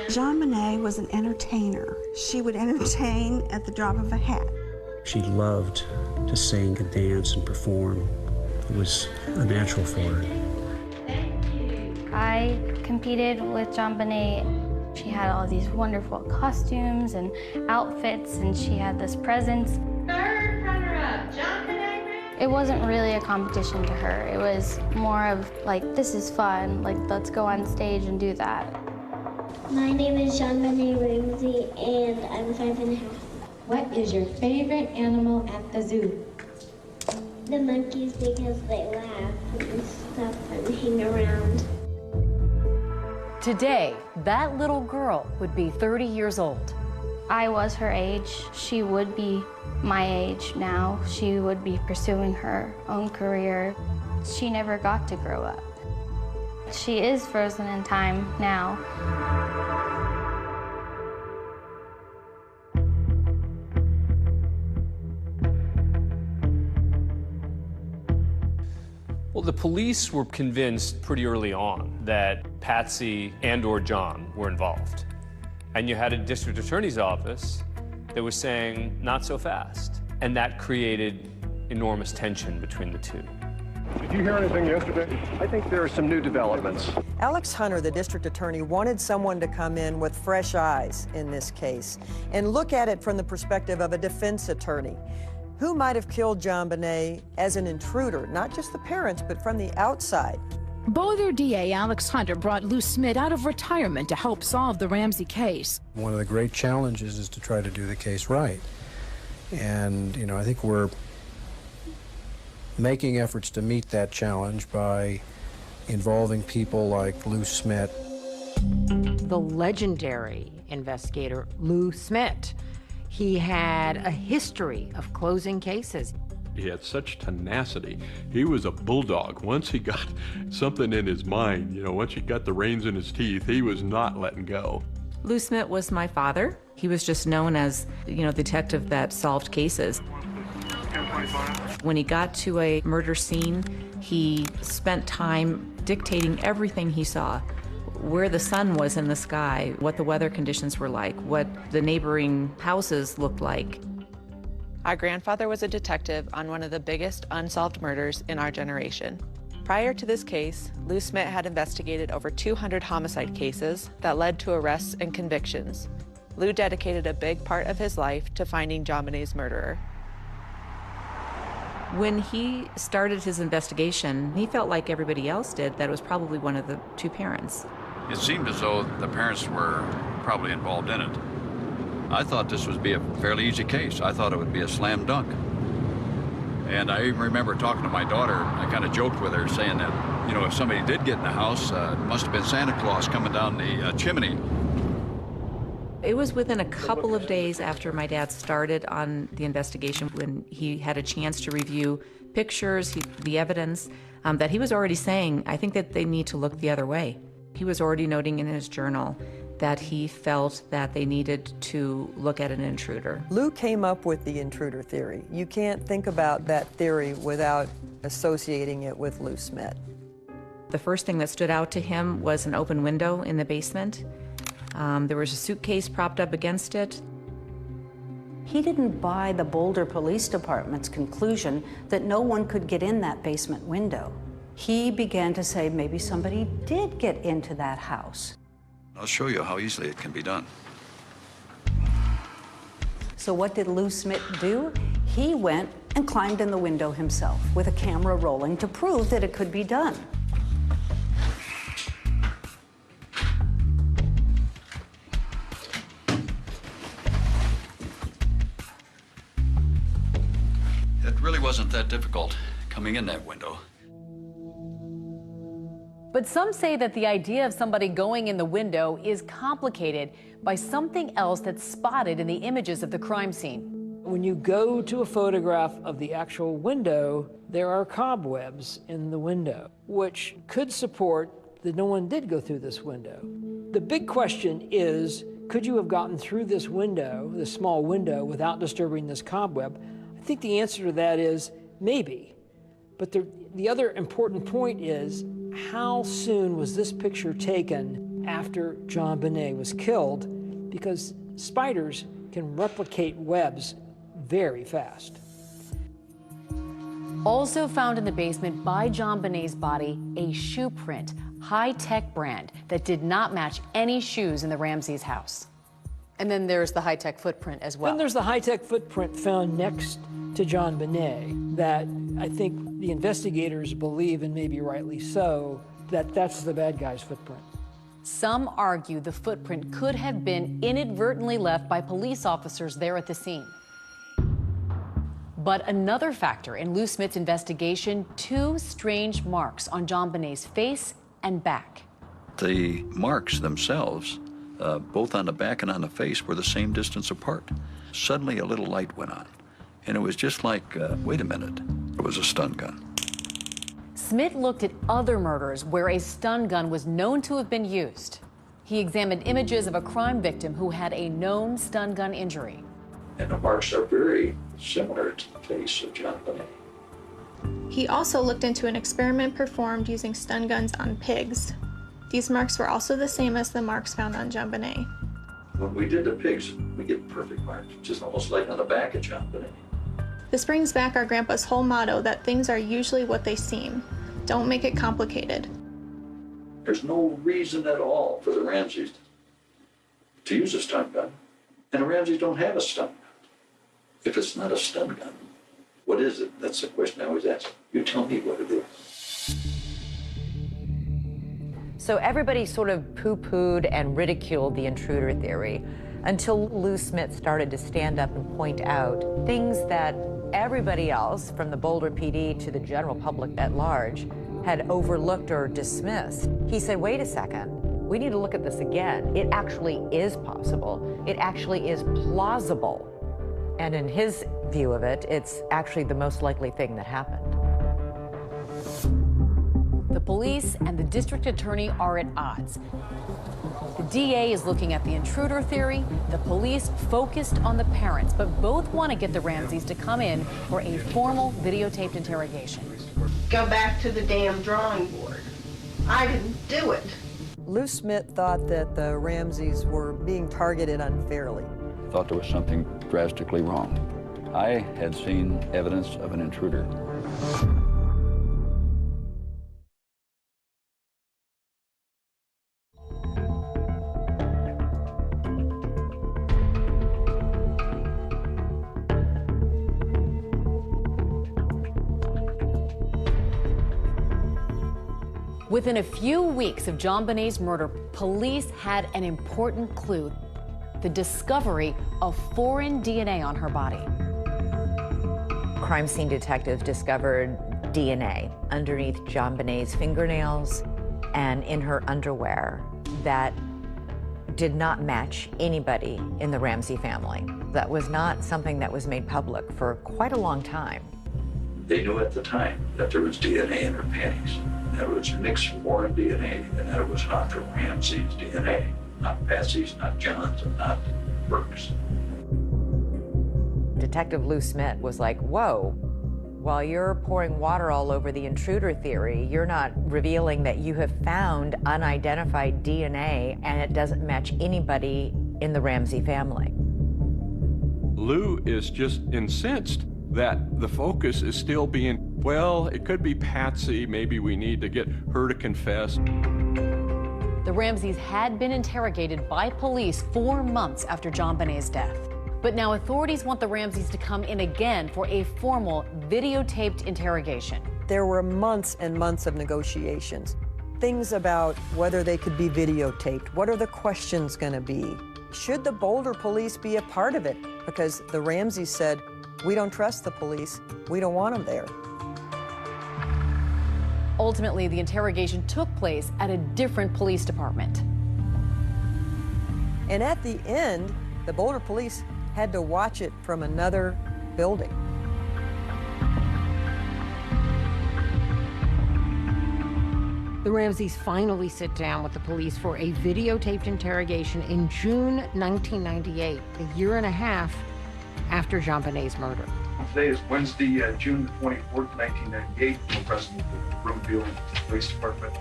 S15: JonBené was an entertainer. She would entertain at the drop of a hat.
S6: She loved to sing and dance and perform. It was a natural for her.
S5: I competed with JonBené. She had all these wonderful costumes and outfits, and she had this presence.
S13: Third runner-up, JonBené.
S5: It wasn't really a competition to her. It was more of like, this is fun, like let's go on stage and do that.
S13: My name is JonBené Ramsey, and I'm 5.5.
S18: What is your favorite animal at the zoo?
S13: The monkeys, because they laugh and stuff and hang around.
S20: Today, that little girl would be 30 years old.
S5: I was her age. She would be my age now. She would be pursuing her own career. She never got to grow up. She is frozen in time now.
S2: Well, the police were convinced pretty early on that Patsy and/or John were involved. And you had a district attorney's office that was saying, not so fast. And that created enormous tension between the two.
S11: Did you hear anything yesterday? I think there are some new developments.
S25: Alex Hunter, the district attorney, wanted someone to come in with fresh eyes in this case and look at it from the perspective of a defense attorney. Who might have killed JonBené as an intruder, not just the parents, but from the outside?
S26: Boulder DA Alex Hunter brought Lou Smith out of retirement to help solve the Ramsey case.
S27: One of the great challenges is to try to do the case right. And, you know, I think we're making efforts to meet that challenge by involving people like Lou Smith.
S21: The legendary investigator Lou Smith. He had a history of closing cases.
S17: He had such tenacity. He was a bulldog. Once he got something in his mind, you know, once he got the reins in his teeth, he was not letting go.
S24: Lou Smith was my father. He was just known as, you know, the detective that solved cases. When he got to a murder scene, he spent time dictating everything he saw. Where the sun was in the sky, what the weather conditions were like, what the neighboring houses looked like. Our grandfather was a detective on one of the biggest unsolved murders in our generation. Prior to this case, Lou Smith had investigated over 200 homicide cases that led to arrests and convictions. Lou dedicated a big part of his life to finding JonBenét's murderer. When he started his investigation, he felt like everybody else did, that it was probably one of the two parents.
S28: It seemed as though the parents were probably involved in it. I thought this would be a fairly easy case. I thought it would be a slam dunk. And I even remember talking to my daughter. I kind of joked with her, saying that, you know, if somebody did get in the house, it must have been Santa Claus coming down the chimney.
S24: It was within a couple of days after my dad started on the investigation, when he had a chance to review pictures, the evidence, that he was already saying, I think that they need to look the other way. He was already noting in his journal that he felt that they needed to look at an intruder.
S25: Lou came up with the intruder theory. You can't think about that theory without associating it with Lou Smith.
S24: The first thing that stood out to him was an open window in the basement. There was a suitcase propped up against it.
S14: He didn't buy the Boulder Police Department's conclusion that no one could get in that basement window. He began to say maybe somebody did get into that house.
S28: I'll show you how easily it can be done.
S14: So what did Lou Smith do? He went and climbed in the window himself with a camera rolling to prove that it could be done.
S28: wasn't that difficult coming in that window.
S20: But some say that the idea of somebody going in the window is complicated by something else that's spotted in the images of the crime scene.
S4: When you go to a photograph of the actual window, there are cobwebs in the window, which could support that no one did go through this window. The big question is, could you have gotten through this window, this small window, without disturbing this cobweb? I think the answer to that is maybe. But the other important point is, how soon was this picture taken after JonBenet was killed? Because spiders can replicate webs very fast.
S20: Also found in the basement by JonBenet's body, a shoe print, high-tech brand that did not match any shoes in the Ramseys' house. And then there's the high-tech footprint as well.
S4: Then there's the high-tech footprint found next to JonBenet that I think the investigators believe, and maybe rightly so, that that's the bad guy's footprint.
S20: Some argue the footprint could have been inadvertently left by police officers there at the scene. But another factor in Lou Smith's investigation, two strange marks on JonBenet's face and back.
S28: The marks themselves, both on the back and on the face, were the same distance apart. Suddenly a little light went on, and it was just like, wait a minute, it was a stun gun.
S20: Smith looked at other murders where a stun gun was known to have been used. He examined images of a crime victim who had a known stun gun injury.
S22: And the marks are very similar to the face of JonBenet.
S12: He also looked into an experiment performed using stun guns on pigs. These marks were also the same as the marks found on JonBenet.
S22: When we did the pigs, we get perfect marks, just almost like on the back of JonBenet.
S12: This brings back our grandpa's whole motto that things are usually what they seem. Don't make it complicated.
S22: There's no reason at all for the Ramseys to use a stun gun. And the Ramseys don't have a stun gun. If it's not a stun gun, what is it? That's the question I always ask. You tell me what it is.
S1: So everybody sort of poo-pooed and ridiculed the intruder theory until Lou Smith started to stand up and point out things that everybody else, from the Boulder PD to the general public at large, had overlooked or dismissed. He said, wait a second, we need to look at this again. It actually is possible. It actually is plausible. And in his view of it, it's actually the most likely thing that happened.
S20: The police and the district attorney are at odds. The DA is looking at the intruder theory, the police focused on the parents, but both want to get the Ramseys to come in for a formal videotaped interrogation.
S7: Go back to the damn drawing board. I didn't do it.
S25: Lou Smith thought that the Ramseys were being targeted unfairly.
S28: I thought there was something drastically wrong. I had seen evidence of an intruder.
S20: Within a few weeks of JonBenet's murder, police had an important clue: the discovery of foreign DNA on her body.
S1: Crime scene detectives discovered DNA underneath JonBenet's fingernails and in her underwear that did not match anybody in the Ramsey family. That was not something that was made public for quite a long time.
S22: They knew at the time that there was DNA in her panties, that it was mixed foreign DNA, and that it was not the Ramsey's DNA, not Patsy's, not John's, and not Burke's.
S1: Detective Lou Smith was like, whoa, while you're pouring water all over the intruder theory, you're not revealing that you have found unidentified DNA and it doesn't match anybody in the Ramsey family.
S17: Lou is just incensed that the focus is still being, well, it could be Patsy, maybe we need to get her to confess.
S20: The Ramseys had been interrogated by police 4 months after JonBenet's death. But now authorities want the Ramseys to come in again for a formal videotaped interrogation.
S25: There were months and months of negotiations. Things about whether they could be videotaped. What are the questions going to be? Should the Boulder police be a part of it? Because the Ramseys said, We don't trust the police. We don't want them there.
S20: Ultimately, the interrogation took place at a different police department.
S25: And at the end, the Boulder police had to watch it from another building.
S21: The Ramseys finally sit down with the police for a videotaped interrogation in June 1998, a year and a half after JonBenét's murder.
S3: Today is Wednesday, June 24th, 1998. I'm present at the Broomfield Police Department.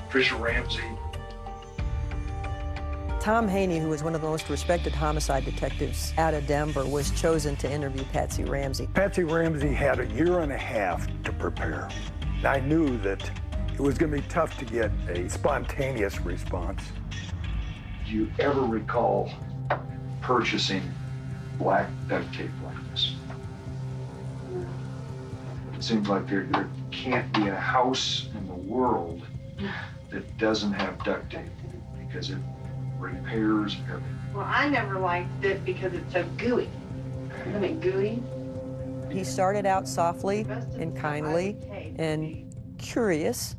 S3: Tricia Ramsey.
S25: Tom Haney, who was one of the most respected homicide detectives out of Denver, was chosen to interview Patsy Ramsey.
S8: Patsy Ramsey had a year and a half to prepare. I knew that it was going to be tough to get a spontaneous response.
S3: Do you ever recall purchasing black duct tape like this? It seems like there can't be a house in the world that doesn't have duct tape because it repairs everything.
S7: Well, I never liked it because it's so gooey. Isn't it gooey?
S25: He started out softly and kindly and curious,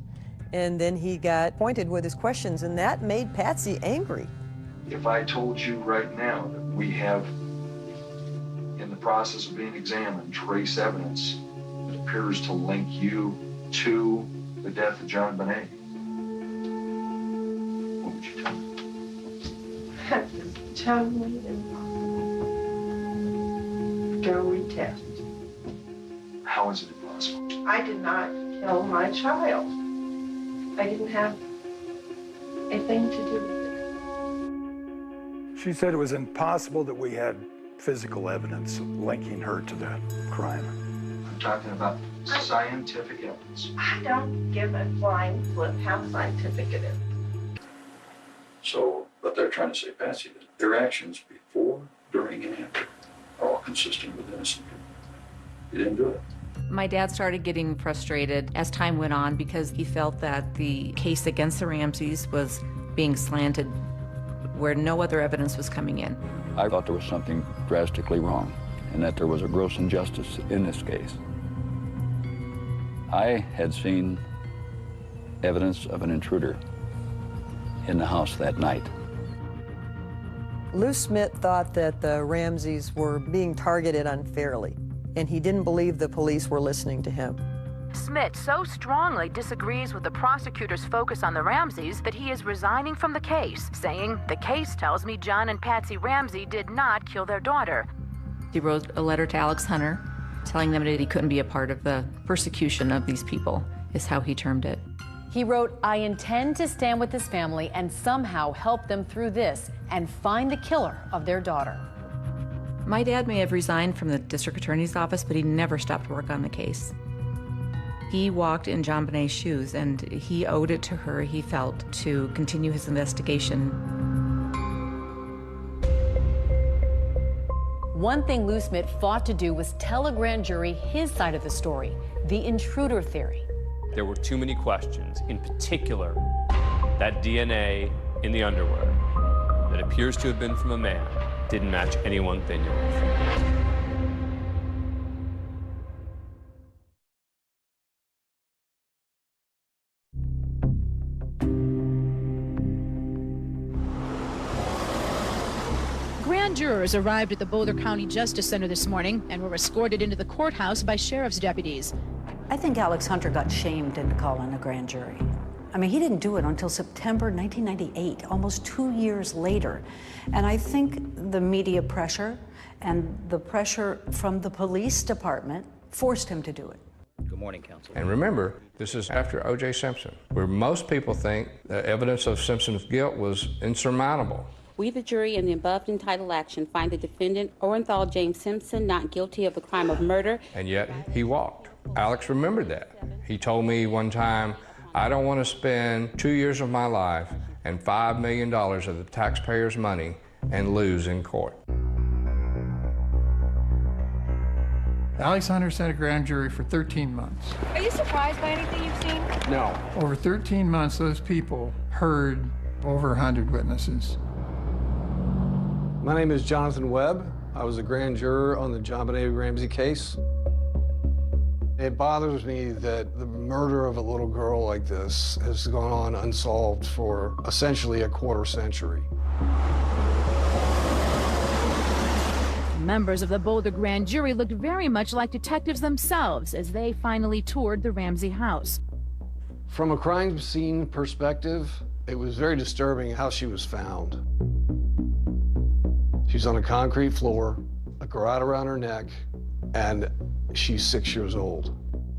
S25: and then he got pointed with his questions, and that made Patsy angry.
S3: If I told you right now that we have, in the process of being examined, trace evidence that appears to link you to the death of JonBenet, what would you tell me?
S7: Tell me to go retest.
S3: How is it impossible?
S7: I did not kill my child. I didn't have a thing to do with it.
S8: She said it was impossible that we had physical evidence linking her to the crime.
S3: I'm talking about scientific evidence.
S7: I don't give a flying flip how scientific it is.
S22: So, but they're trying to say, Patsy, that their actions before, during, and after are all consistent with innocent people. You didn't do it.
S24: My dad started getting frustrated as time went on because he felt that the case against the Ramseys was being slanted where no other evidence was coming in.
S28: I thought there was something drastically wrong and that there was a gross injustice in this case. I had seen evidence of an intruder in the house that night.
S25: Lou Smith thought that the Ramseys were being targeted unfairly, and he didn't believe the police were listening to him.
S26: Smith so strongly disagrees with the prosecutor's focus on the Ramseys that he is resigning from the case, saying, "The case tells me John and Patsy Ramsey did not kill their daughter."
S24: He wrote a letter to Alex Hunter telling them that he couldn't be a part of the persecution of these people, is how he termed it.
S20: He wrote, "I intend to stand with this family and somehow help them through this and find the killer of their daughter."
S24: My dad may have resigned from the district attorney's office, but he never stopped work on the case. He walked in JonBenét's shoes, and he owed it to her, he felt, to continue his investigation.
S20: One thing Lou Smith fought to do was tell a grand jury his side of the story, the intruder theory.
S2: There were too many questions, in particular, that DNA in the underwear that appears to have been from a man didn't match anyone they knew of.
S26: Grand jurors arrived at the Boulder County Justice Center this morning and were escorted into the courthouse by sheriff's deputies.
S14: I think Alex Hunter got shamed into calling a grand jury. I mean, he didn't do it until September 1998, almost 2 years later. And I think the media pressure and the pressure from the police department forced him to do it.
S9: Good morning, Counsel.
S27: And remember, this is after O.J. Simpson, where most people think the evidence of Simpson's guilt was insurmountable.
S10: We, the jury, in the above entitled action, find the defendant, Orenthal James Simpson, not guilty of the crime of murder.
S27: And yet, he walked. Alex remembered that. He told me one time, "I don't want to spend 2 years of my life and $5 million of the taxpayers' money and lose in court."
S15: Alex Hunter sat a grand jury for 13 months.
S16: Are you surprised by anything you've seen?
S27: No.
S15: Over 13 months, those people heard over 100 witnesses.
S19: My name is Jonathan Webb.
S5: I was a grand juror on the JonBenet Ramsey case. It bothers me that the murder of a little girl like this has gone on unsolved for essentially a quarter century.
S6: Members of the Boulder grand jury looked very much like detectives themselves as they finally toured the Ramsey house.
S5: From a crime scene perspective, it was very disturbing how she was found. She's on a concrete floor, a garrote around her neck, and she's 6 years old.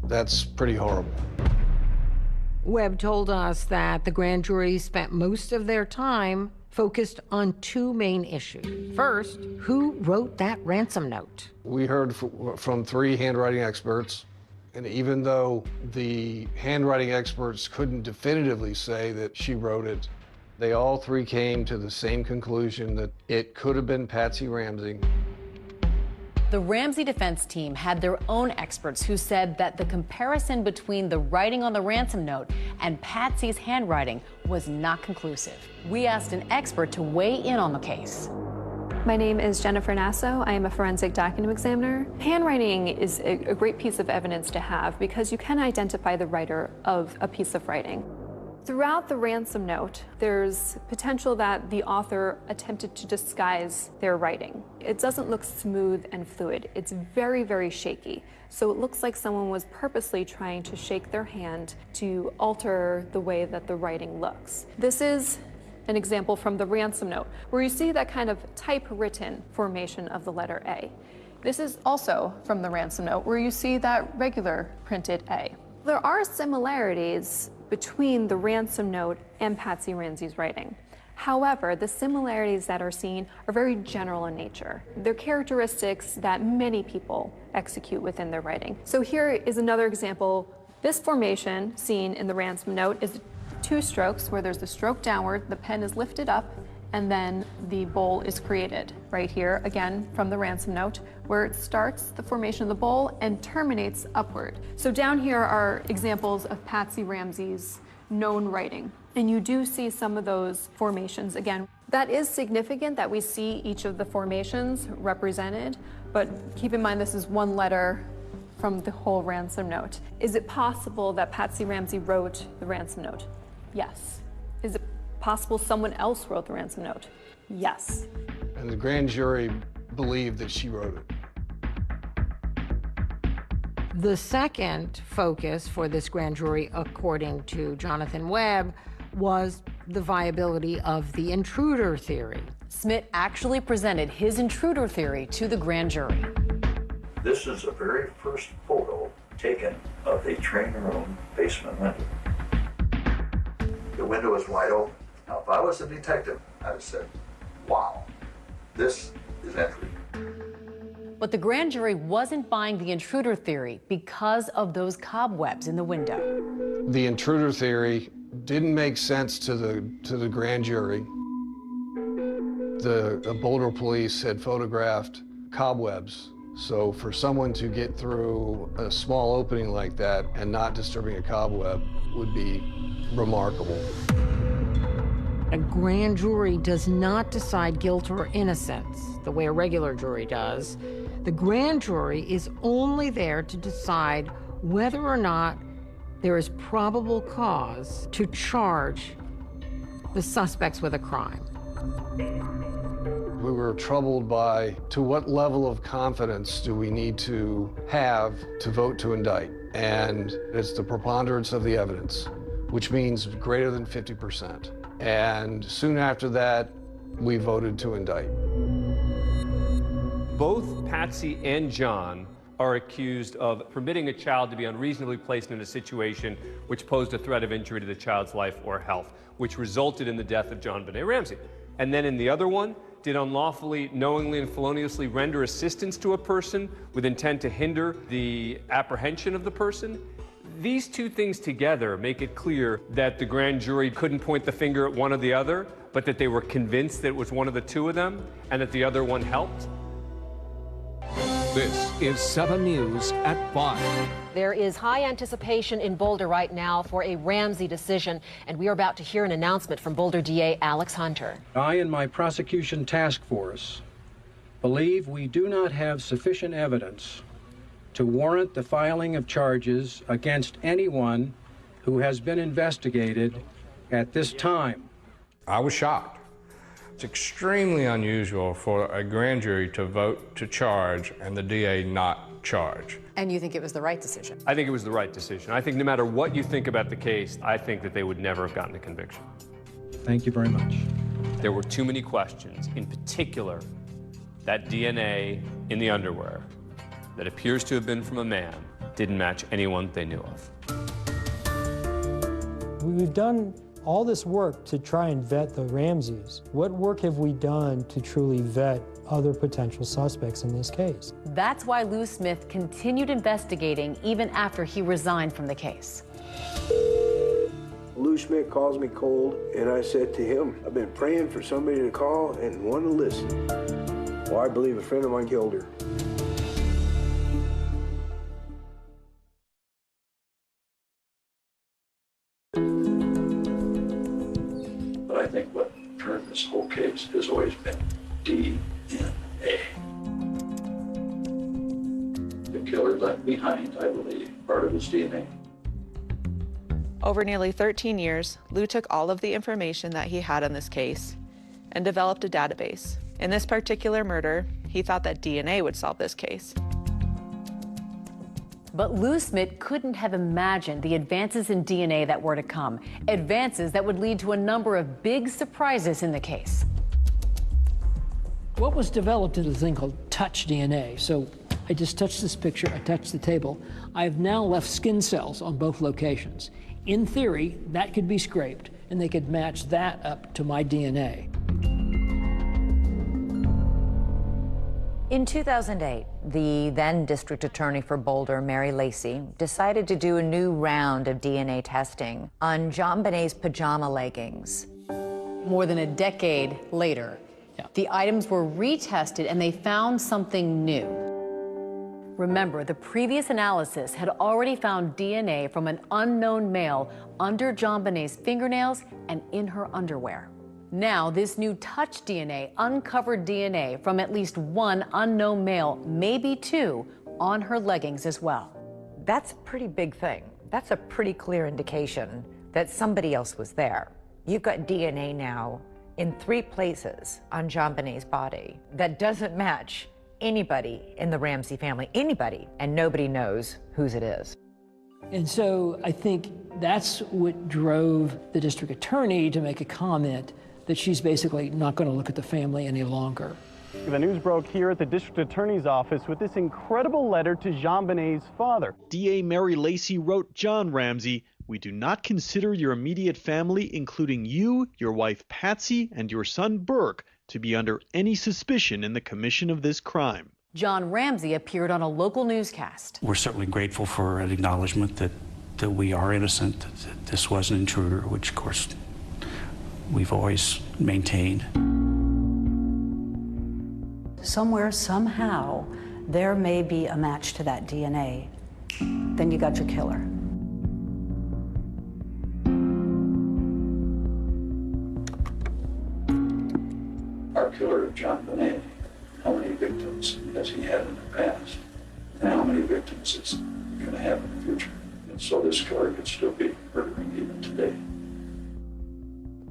S5: That's pretty horrible.
S21: Webb told us that the grand jury spent most of their time focused on two main issues. First, who wrote that ransom note?
S5: We heard from 3 handwriting experts, and even though the handwriting experts couldn't definitively say that she wrote it, they all 3 came to the same conclusion that it could have been Patsy Ramsey.
S20: The Ramsey defense team had their own experts who said that the comparison between the writing on the ransom note and Patsy's handwriting was not conclusive. We asked an expert to weigh in on the case.
S9: My name is Jennifer Nasso. I am a forensic document examiner. Handwriting is a great piece of evidence to have because you can identify the writer of a piece of writing. Throughout the ransom note, there's potential that the author attempted to disguise their writing. It doesn't look smooth and fluid. It's very, very shaky. So it looks like someone was purposely trying to shake their hand to alter the way that the writing looks. This is an example from the ransom note, where you see that kind of typewritten formation of the letter A. This is also from the ransom note, where you see that regular printed A. There are similarities between the ransom note and Patsy Ramsey's writing. However, the similarities that are seen are very general in nature. They're characteristics that many people execute within their writing. So here is another example. This formation seen in the ransom note is 2 strokes where there's the stroke downward, the pen is lifted up, and then the bowl is created. Right here, again, from the ransom note, where it starts the formation of the bowl and terminates upward. So down here are examples of Patsy Ramsey's known writing. And you do see some of those formations again. That is significant that we see each of the formations represented, but keep in mind this is one letter from the whole ransom note. Is it possible that Patsy Ramsey wrote the ransom note? Yes. Is it possible someone else wrote the ransom note? Yes.
S5: And the grand jury believed that she wrote it.
S21: The second focus for this grand jury, according to Jonathan Webb, was the viability of the intruder theory.
S20: Smith actually presented his intruder theory to the grand jury.
S22: This is the very first photo taken of the training room basement window. The window is wide open. Now, if I was a detective, I'd have said, wow, this is entry.
S20: But the grand jury wasn't buying the intruder theory because of those cobwebs in the window.
S5: The intruder theory didn't make sense to the grand jury. The Boulder police had photographed cobwebs. So for someone to get through a small opening like that and not disturbing a cobweb would be remarkable.
S21: A grand jury does not decide guilt or innocence the way a regular jury does. The grand jury is only there to decide whether or not there is probable cause to charge the suspects with a crime.
S5: We were troubled by, to what level of confidence do we need to have to vote to indict? And it's the preponderance of the evidence, which means greater than 50%. And soon after that, we voted to indict.
S2: Both Patsy and John are accused of permitting a child to be unreasonably placed in a situation which posed a threat of injury to the child's life or health, which resulted in the death of JonBenet Ramsey. And then in the other one, did unlawfully, knowingly, and feloniously render assistance to a person with intent to hinder the apprehension of the person. These two things together make it clear that the grand jury couldn't point the finger at one or the other, but that they were convinced that it was one of the two of them and that the other one helped.
S11: This is 7 News at 5.
S13: There is high anticipation in Boulder right now for a Ramsey decision, and we are about to hear an announcement from Boulder DA Alex Hunter.
S18: I and my prosecution task force
S1: believe we do not have sufficient evidence to warrant the filing of charges against anyone who has been investigated at this time.
S27: I was shocked. It's extremely unusual for a grand jury to vote to charge and the DA not charge.
S13: And you think it was the right decision?
S2: I think it was the right decision. I think no matter what you think about the case, I think that they would never have gotten a conviction.
S1: Thank you very much.
S2: There were too many questions, in particular, that DNA in the underwear that appears to have been from a man didn't match anyone they knew of.
S4: We've done all this work to try and vet the Ramseys. What work have we done to truly vet other potential suspects in this case?
S13: That's why Lou Smith continued investigating even after he resigned from the case.
S8: Lou Smith calls me cold, and I said to him, I've been praying for somebody to call and want to listen. Well, I believe a friend of mine killed her.
S22: But I think what turned this whole case has always been DNA. The killer left behind, I believe, part of his DNA.
S12: Over nearly 13 years, Lou took all of the information that he had on this case and developed a database. In this particular murder, he thought that DNA would solve this case.
S13: But Lou Smith couldn't have imagined the advances in DNA that were to come, advances that would lead to a number of big surprises in the case.
S17: What was developed is a thing called touch DNA. So I just touched this picture, I touched the table. I have now left skin cells on both locations. In theory, that could be scraped, and they could match that up to my DNA.
S18: In 2008, the then district attorney for Boulder, Mary Lacey, decided to do a new round of DNA testing on JonBenet's pajama leggings.
S13: More than a decade later, the items were retested and they found something new. Remember, the previous analysis had already found DNA from an unknown male under JonBenet's fingernails and in her underwear. Now, this new touch DNA uncovered DNA from at least one unknown male, maybe two, on her leggings as well.
S18: That's a pretty big thing. That's a pretty clear indication that somebody else was there. You've got DNA now in 3 places on JonBenet's body that doesn't match anybody in the Ramsey family, anybody, and nobody knows whose it is.
S17: And so I think that's what drove the district attorney to make a comment that she's basically not going to look at the family any longer.
S19: The news broke here at the district attorney's office with this incredible letter to JonBenet's father.
S23: DA Mary Lacey wrote John Ramsey, "We do not consider your immediate family, including you, your wife Patsy, and your son Burke, to be under any suspicion in the commission of this crime."
S13: John Ramsey appeared on a local newscast.
S29: We're certainly grateful for an acknowledgement that we are innocent, that this was an intruder, which of course we've always maintained.
S14: Somewhere, somehow, there may be a match to that DNA. Then you got your killer.
S22: Our killer, JonBenet, how many victims has he had in the past? And how many victims is he going to have in the future? And so this killer could still be murdering even today.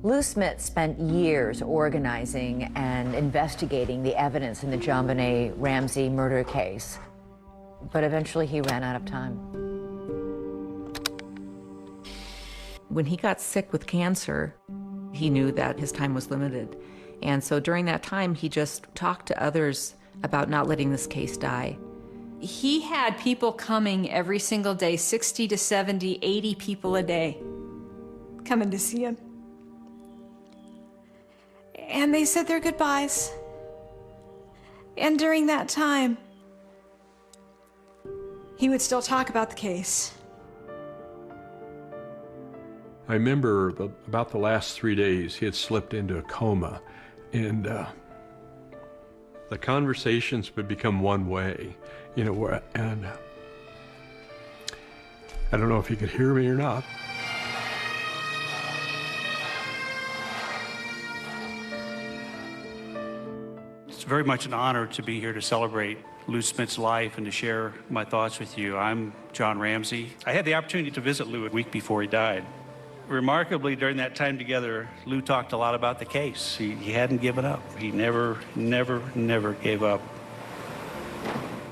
S18: Lou Smith spent years organizing and investigating the evidence in the JonBenet Ramsey murder case, but eventually he ran out of time. When he got sick with cancer, he knew that his time was limited. And so during that time, he just talked to others about not letting this case die.
S30: He had people coming every single day, 60 to 70, 80 people a day, coming to see him. And they said their goodbyes. And during that time, he would still talk about the case.
S31: I remember about the last 3 days, he had slipped into a coma, and the conversations would become one way, you know, and I don't know if he could hear me or not.
S29: very much an honor to be here to celebrate Lou Smith's life and to share my thoughts with you. I'm John Ramsey. I had the opportunity to visit Lou a week before he died. Remarkably, during that time together, Lou talked a lot about the case. He hadn't given up. He never gave up.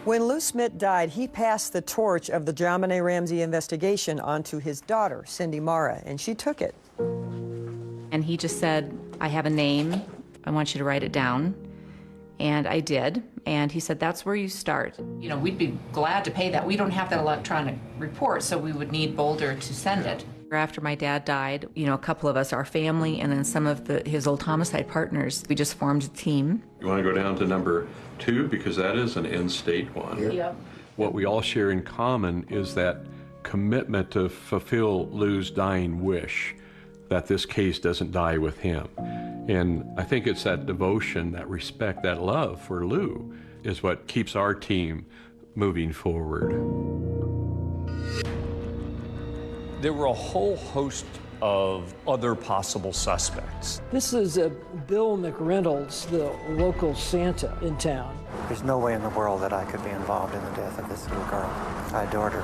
S3: When Lou Smith died, he passed the torch of the JonBenet Ramsey investigation onto his daughter, Cindy Mara, and she took it.
S6: And he just said, I have a name. I want you to write it down. And I did. And he said, that's where you start. You know, we'd be glad to pay that. We don't have that electronic report, so we would need Boulder to send it. After my dad died, you know, a couple of us, our family, and then some of his old homicide partners, we just formed a team.
S31: You want to go down to number 2, because that is an in-state one.
S6: Yep.
S31: What we all share in common is that commitment to fulfill Lou's dying wish, that this case doesn't die with him. And I think it's that devotion, that respect, that love for Lou is what keeps our team moving forward.
S2: There were a whole host of other possible suspects.
S17: This is Bill McReynolds, the local Santa in town.
S7: There's no way in the world that I could be involved in the death of this little girl. I adored her.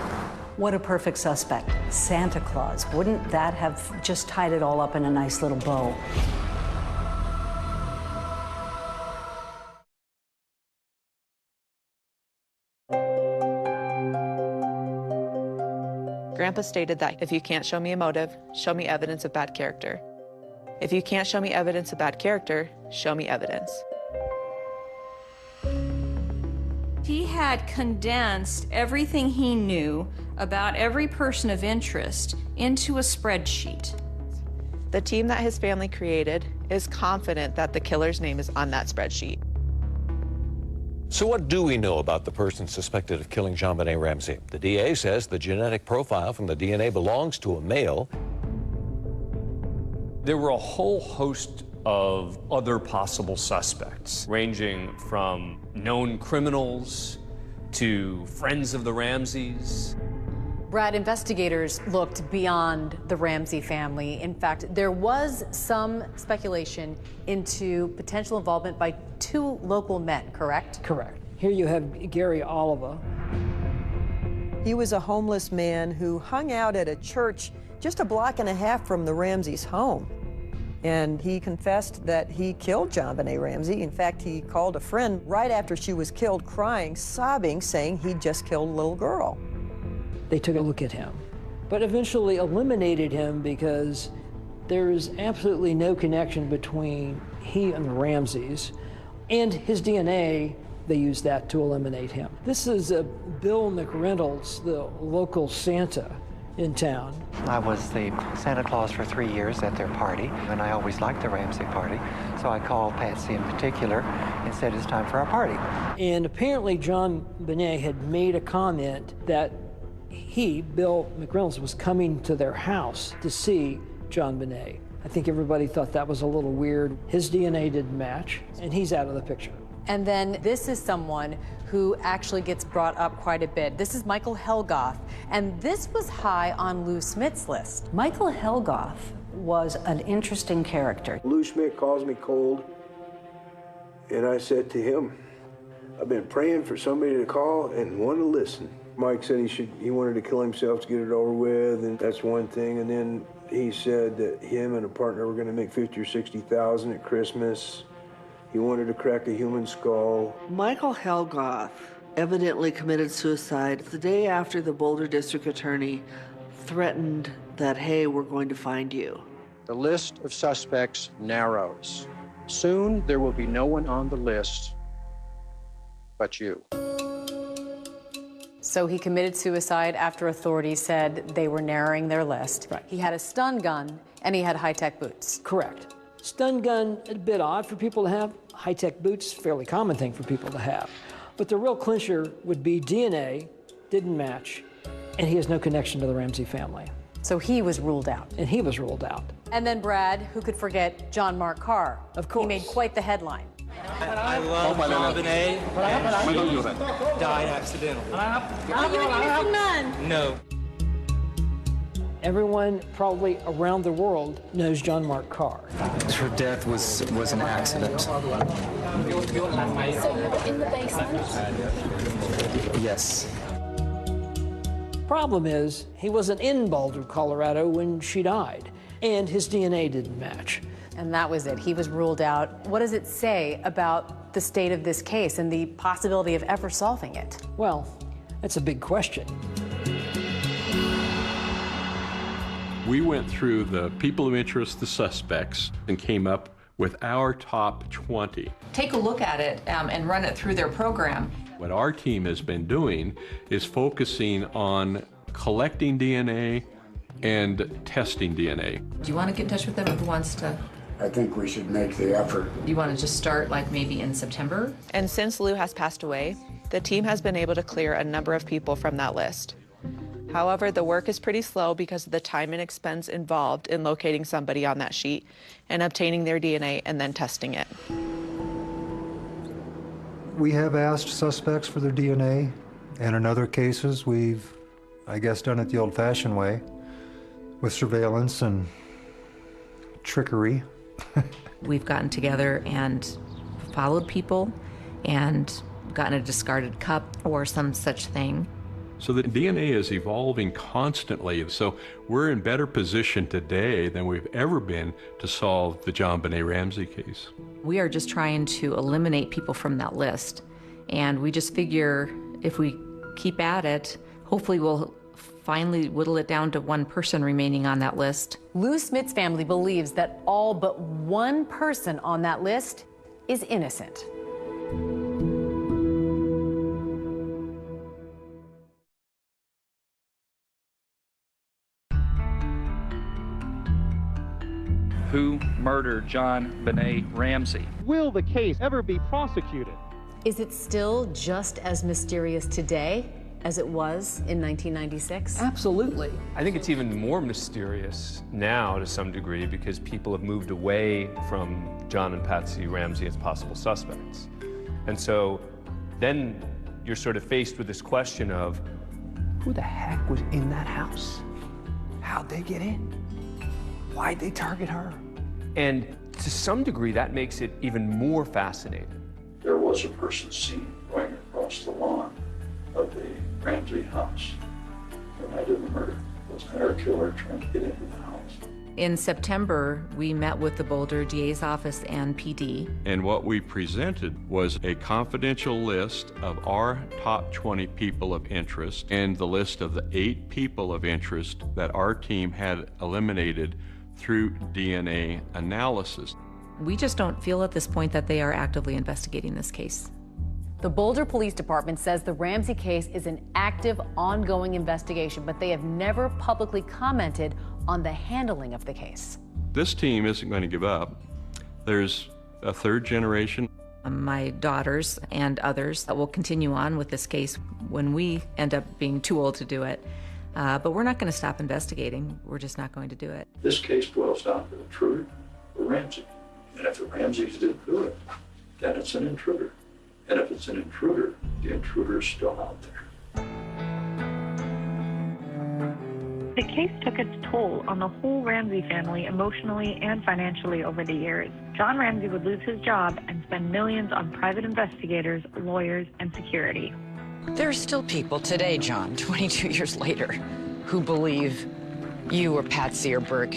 S14: What a perfect suspect. Santa Claus. Wouldn't that have just tied it all up in a nice little bow?
S12: Grandpa stated that if you can't show me a motive, show me evidence of bad character. If you can't show me evidence of bad character, show me evidence.
S30: He had condensed everything he knew about every person of interest into a spreadsheet.
S12: The team that his family created is confident that the killer's name is on that spreadsheet.
S9: So what do we know about the person suspected of killing JonBenet Ramsey? The DA says the genetic profile from the DNA belongs to a male.
S2: There were a whole host of other possible suspects, ranging from known criminals to friends of the Ramseys.
S13: Brad, investigators looked beyond the Ramsey family. In fact, there was some speculation into potential involvement by 2 local men, correct?
S17: Correct. Here you have Gary Oliva.
S3: He was a homeless man who hung out at a church just a block and a half from the Ramseys' home. And he confessed that he killed JonBenet Ramsey. In fact, he called a friend right after she was killed, crying, sobbing, saying he'd just killed a little girl.
S17: They took a look at him, but eventually eliminated him because there is absolutely no connection between he and the Ramseys, and his DNA, they used that to eliminate him. This is Bill McReynolds, the local Santa in town.
S7: I was the Santa Claus for 3 years at their party, and I always liked the Ramsey party, so I called Patsy in particular and said it's time for our party.
S17: And apparently JonBenet had made a comment that he, Bill McReynolds, was coming to their house to see JonBenet. I think everybody thought that was a little weird. His DNA didn't match, and he's out of the picture.
S13: And then this is someone who actually gets brought up quite a bit. This is Michael Helgoff, and this was high on Lou Smith's list.
S14: Michael Helgoff was an interesting character.
S8: Lou Smith calls me cold, and I said to him, I've been praying for somebody to call and want to listen. Mike said he wanted to kill himself to get it over with, and that's one thing. And then he said that him and a partner were going to make $50,000 or $60,000 at Christmas. He wanted to crack a human skull.
S10: Michael Helgoff evidently committed suicide the day after the Boulder District Attorney threatened that, hey, we're going to find you.
S1: The list of suspects narrows. Soon there will be no one on the list but you.
S13: So he committed suicide after authorities said they were narrowing their list.
S17: Right.
S13: He had a stun gun and he had high-tech boots.
S17: Correct. Stun gun, a bit odd for people to have. High-tech boots, fairly common thing for people to have. But the real clincher would be DNA, didn't match, and he has no connection to the Ramsey family.
S13: So he was ruled out.
S17: And he was ruled out.
S13: And then Brad, who could forget John Mark Carr?
S17: Of course.
S13: He made quite the headline.
S15: I love JonBenet, and she died accidentally. No.
S17: Everyone probably around the world knows John Mark Carr.
S15: Her death was an accident.
S13: So you were in the basement?
S15: Yes.
S17: Problem is, he wasn't in Boulder, Colorado when she died, and his DNA didn't match.
S13: And that was it. He was ruled out. What does it say about the state of this case and the possibility of ever solving it?
S17: Well, that's a big question.
S31: We went through the people of interest, the suspects, and came up with our top 20.
S6: Take a look at it and run it through their program.
S31: What our team has been doing is focusing on collecting DNA and testing DNA.
S6: Do you want to get in touch with them? Who wants to?
S4: I think we should make the effort.
S6: You want to just start like maybe in September?
S12: And since Lou has passed away, the team has been able to clear a number of people from that list. However, the work is pretty slow because of the time and expense involved in locating somebody on that sheet and obtaining their DNA and then testing it.
S5: We have asked suspects for their DNA, and in other cases, we've, I guess, done it the old-fashioned way with surveillance and trickery.
S6: We've gotten together and followed people and gotten a discarded cup or some such thing.
S31: So the DNA is evolving constantly, so we're in better position today than we've ever been to solve the JonBenét Ramsey case.
S6: We are just trying to eliminate people from that list. And we just figure if we keep at it, hopefully we'll finally whittle it down to one person remaining on that list.
S13: Lou Smith's family believes that all but one person on that list is innocent.
S15: Who murdered JonBenét Ramsey?
S19: Will the case ever be prosecuted?
S13: Is it still just as mysterious today as it was in 1996?
S17: Absolutely.
S2: I think it's even more mysterious now to some degree because people have moved away from John and Patsy Ramsey as possible suspects. And so then you're sort of faced with this question of who the heck was in that house? How'd they get in? Why'd they target her? And to some degree, that makes it even more fascinating.
S22: There was a person seen going across the lawn of the Ramsey house the night of the murder. Was there a killer trying to get into the house?
S6: In September, we met with the Boulder DA's office and PD.
S31: And what we presented was a confidential list of our top 20 people of interest and the list of the 8 people of interest that our team had eliminated through DNA analysis.
S6: We just don't feel at this point that they are actively investigating this case.
S13: The Boulder Police Department says the Ramsey case is an active, ongoing investigation, but they have never publicly commented on the handling of the case.
S31: This team isn't going to give up. There's a third generation.
S6: My daughters and others that will continue on with this case when we end up being too old to do it. But we're not going to stop investigating. We're just not going to do it.
S22: This case boils down to intruder or Ramsey. And if the Ramseys didn't do it, then it's an intruder. And if it's an intruder, the intruder is still out there.
S11: The case took its toll on the whole Ramsey family emotionally and financially over the years. John Ramsey would lose his job and spend millions on private investigators, lawyers, and security.
S16: There are still people today, John, 22 years later, who believe you or Patsy or Burke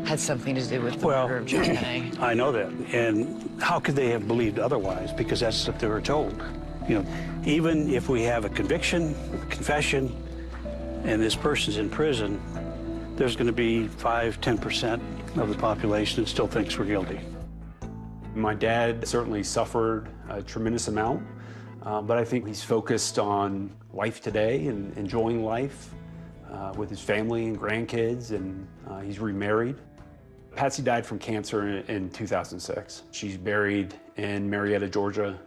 S16: had something to do with the murder of JonBenét.
S20: I know that. And how could they have believed otherwise? Because that's what they were told. You know, even if we have a conviction, a confession, and this person's in prison, there's going to be 5–10% of the population that still thinks we're guilty.
S21: My dad certainly suffered a tremendous amount, but I think he's focused on life today and enjoying life with his family and grandkids, and he's remarried. Patsy died from cancer in 2006. She's buried in Marietta, Georgia,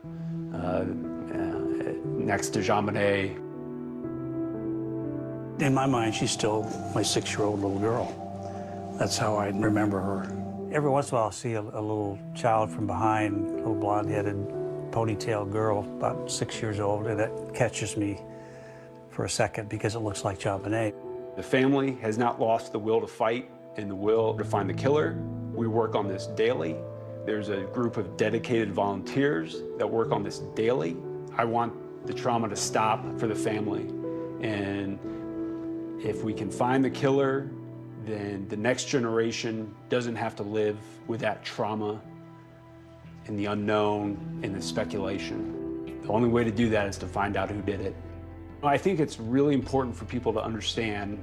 S21: next to JonBenét.
S20: In my mind, she's still my 6-year-old little girl. That's how I remember her. Every once in a while, I'll see a little child from behind, a little blonde-headed, ponytail girl, about 6 years old, and that catches me for a second because it looks like JonBenét.
S21: The family has not lost the will to fight and the will to find the killer. We work on this daily. There's a group of dedicated volunteers that work on this daily. I want the trauma to stop for the family. And if we can find the killer, then the next generation doesn't have to live with that trauma and the unknown and the speculation. The only way to do that is to find out who did it. I think it's really important for people to understand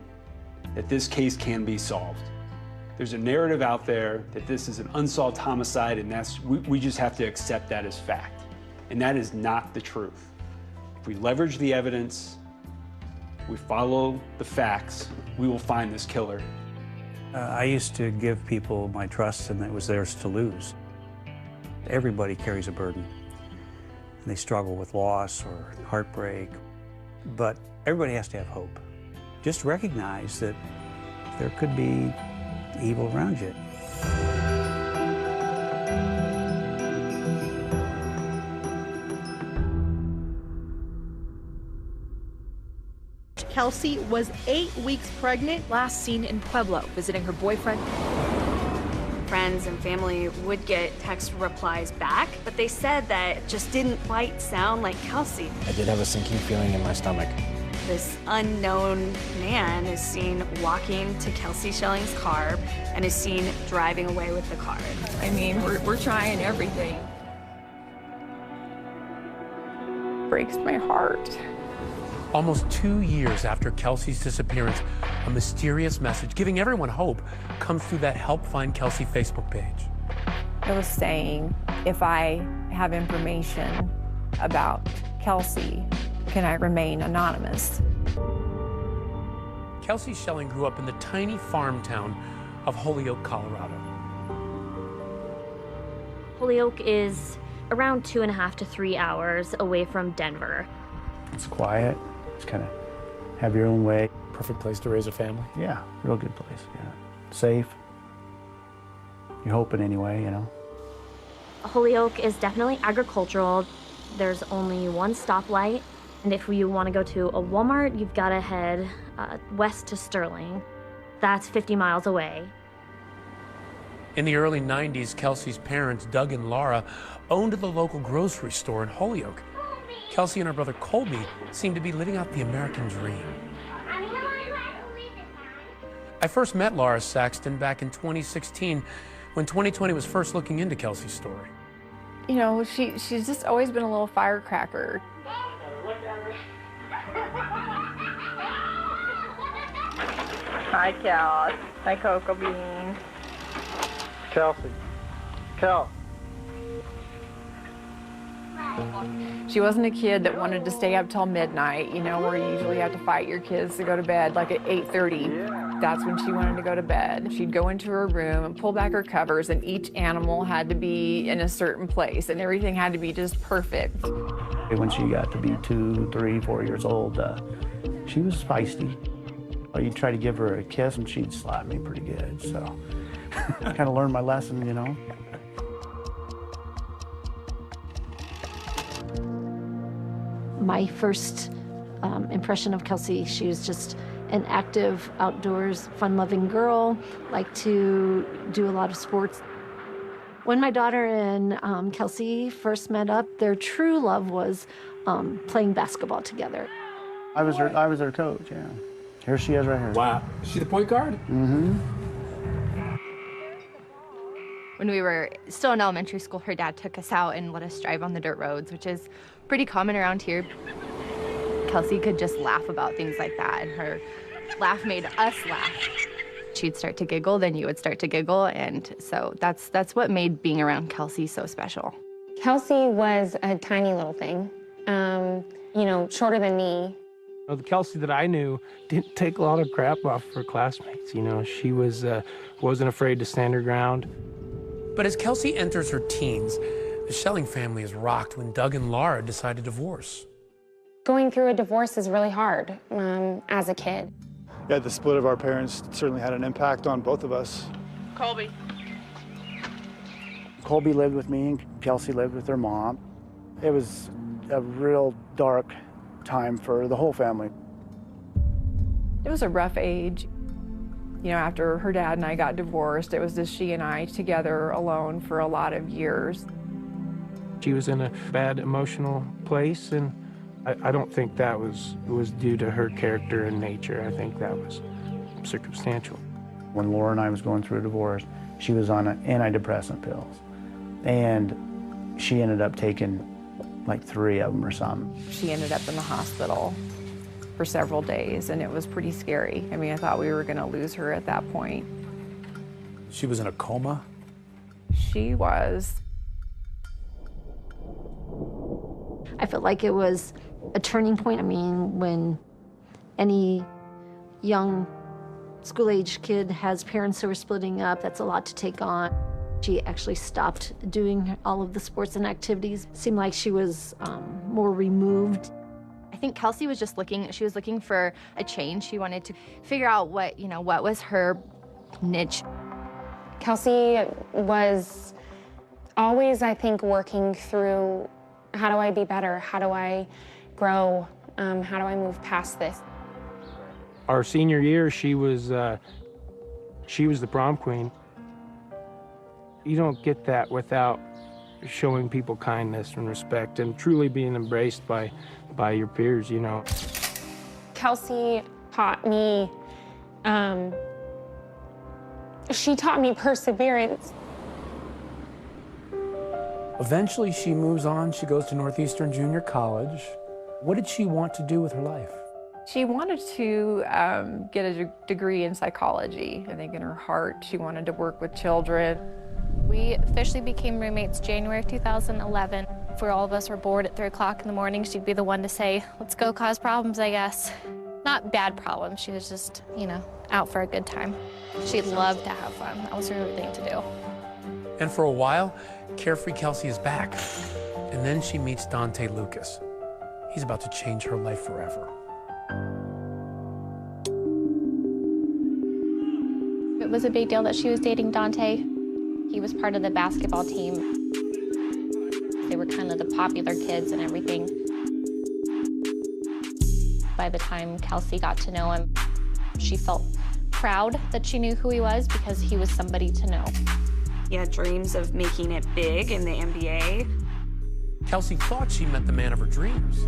S21: that this case can be solved. There's a narrative out there that this is an unsolved homicide, and we just have to accept that as fact. And that is not the truth. If we leverage the evidence, we follow the facts, we will find this killer.
S20: I used to give people my trust, and it was theirs to lose. Everybody carries a burden, and they struggle with loss or heartbreak, but everybody has to have hope. Just recognize that there could be evil around you.
S3: Kelsey was 8 weeks pregnant, last seen in Pueblo, visiting her boyfriend.
S9: Friends and family would get text replies back, but they said that it just didn't quite sound like Kelsey.
S18: I did have a sinking feeling in my stomach.
S9: This unknown man is seen walking to Kelsey Schelling's car and is seen driving away with the car.
S23: I mean, we're trying everything. Breaks my heart.
S24: Almost 2 years after Kelsey's disappearance, a mysterious message giving everyone hope comes through that Help Find Kelsey Facebook page.
S23: It was saying, if I have information about Kelsey, can I remain anonymous?
S24: Kelsey Schelling grew up in the tiny farm town of Holyoke, Colorado.
S25: Holyoke is around 2.5 to 3 hours away from Denver.
S20: It's quiet. It's kind of have your own way.
S18: Perfect place to raise a family.
S20: Yeah, real good place, yeah. Safe. You're hoping anyway, you know.
S25: Holyoke is definitely agricultural. There's only one stoplight, and if you want to go to a Walmart, you've got to head west to Sterling. That's 50 miles away.
S24: In the early 90s, Kelsey's parents, Doug and Laura, owned the local grocery store in Holyoke. Kelsey and her brother Colby seemed to be living out the American dream. I first met Laura Saxton back in 2016 when 2020 was first looking into Kelsey's story.
S23: You know, she's just always been a little firecracker. Hi, Kels. Hi, Cocoa Bean.
S19: Kelsey. Kel.
S23: She wasn't a kid that wanted to stay up till midnight, you know, where you usually have to fight your kids to go to bed, like at 8:30. That's when she wanted to go to bed. She'd go into her room and pull back her covers, and each animal had to be in a certain place, and everything had to be just perfect.
S20: When she got to be 2, 3, 4 years old, she was feisty. You'd try to give her a kiss, and she'd slap me pretty good, so I kind of learned my lesson, you know.
S25: My first impression of Kelsey, she was just an active, outdoors, fun-loving girl, liked to do a lot of sports. When my daughter and Kelsey first met up, their true love was playing basketball together.
S20: I was her coach, yeah. Here she is right here.
S18: Wow. Is she the point guard?
S20: Mm-hmm.
S26: When we were still in elementary school, her dad took us out and let us drive on the dirt roads, which is pretty common around here. Kelsey could just laugh about things like that, and her laugh made us laugh. She'd start to giggle, then you would start to giggle, and so that's what made being around Kelsey so special.
S27: Kelsey was a tiny little thing, you know, shorter than me.
S28: The Kelsey that I knew didn't take a lot of crap off her classmates. You know, she wasn't afraid to stand her ground.
S24: But as Kelsey enters her teens, the Schelling family is rocked when Doug and Laura decide to divorce.
S27: Going through a divorce is really hard as a kid.
S29: Yeah, the split of our parents certainly had an impact on both of us.
S23: Colby.
S20: Colby lived with me, and Kelsey lived with her mom. It was a real dark time for the whole family.
S23: It was a rough age. You know, after her dad and I got divorced, it was just she and I together alone for a lot of years.
S28: She was in a bad emotional place, and I don't think that was due to her character and nature. I think that was circumstantial.
S1: When Laura and I was going through a divorce, she was on antidepressant pills, and she ended up taking like 3 of them or something.
S23: She ended up in the hospital for several days, and it was pretty scary. I mean, I thought we were going to lose her at that point.
S18: She was in a coma?
S23: She was.
S25: I felt like it was a turning point. I mean, when any young school-age kid has parents who are splitting up, that's a lot to take on. She actually stopped doing all of the sports and activities. It seemed like she was more removed.
S26: I think Kelsey was just she was looking for a change. She wanted to figure out what was her niche.
S27: Kelsey was always, I think, working through, how do I be better? How do I grow? How do I move past this?
S28: Our senior year, she was the prom queen. You don't get that without showing people kindness and respect and truly being embraced by your peers, you know.
S27: Kelsey taught me, she taught me perseverance.
S24: Eventually, she moves on. She goes to Northeastern Junior College. What did she want to do with her life?
S23: She wanted to get a degree in psychology. I think in her heart, she wanted to work with children.
S4: We officially became roommates January 2011. If all of us were bored at 3 o'clock in the morning, she'd be the one to say, let's go cause problems, I guess. Not bad problems, she was just, out for a good time. She loved to have fun. That was her favorite thing to do.
S24: And for a while, carefree Kelsey is back. And then she meets Dante Lucas. He's about to change her life forever.
S4: It was a big deal that she was dating Dante. He was part of the basketball team. They were kind of the popular kids and everything. By the time Kelsey got to know him, she felt proud that she knew who he was because he was somebody to know.
S9: He had dreams of making it big in the NBA.
S24: Kelsey thought she met the man of her dreams.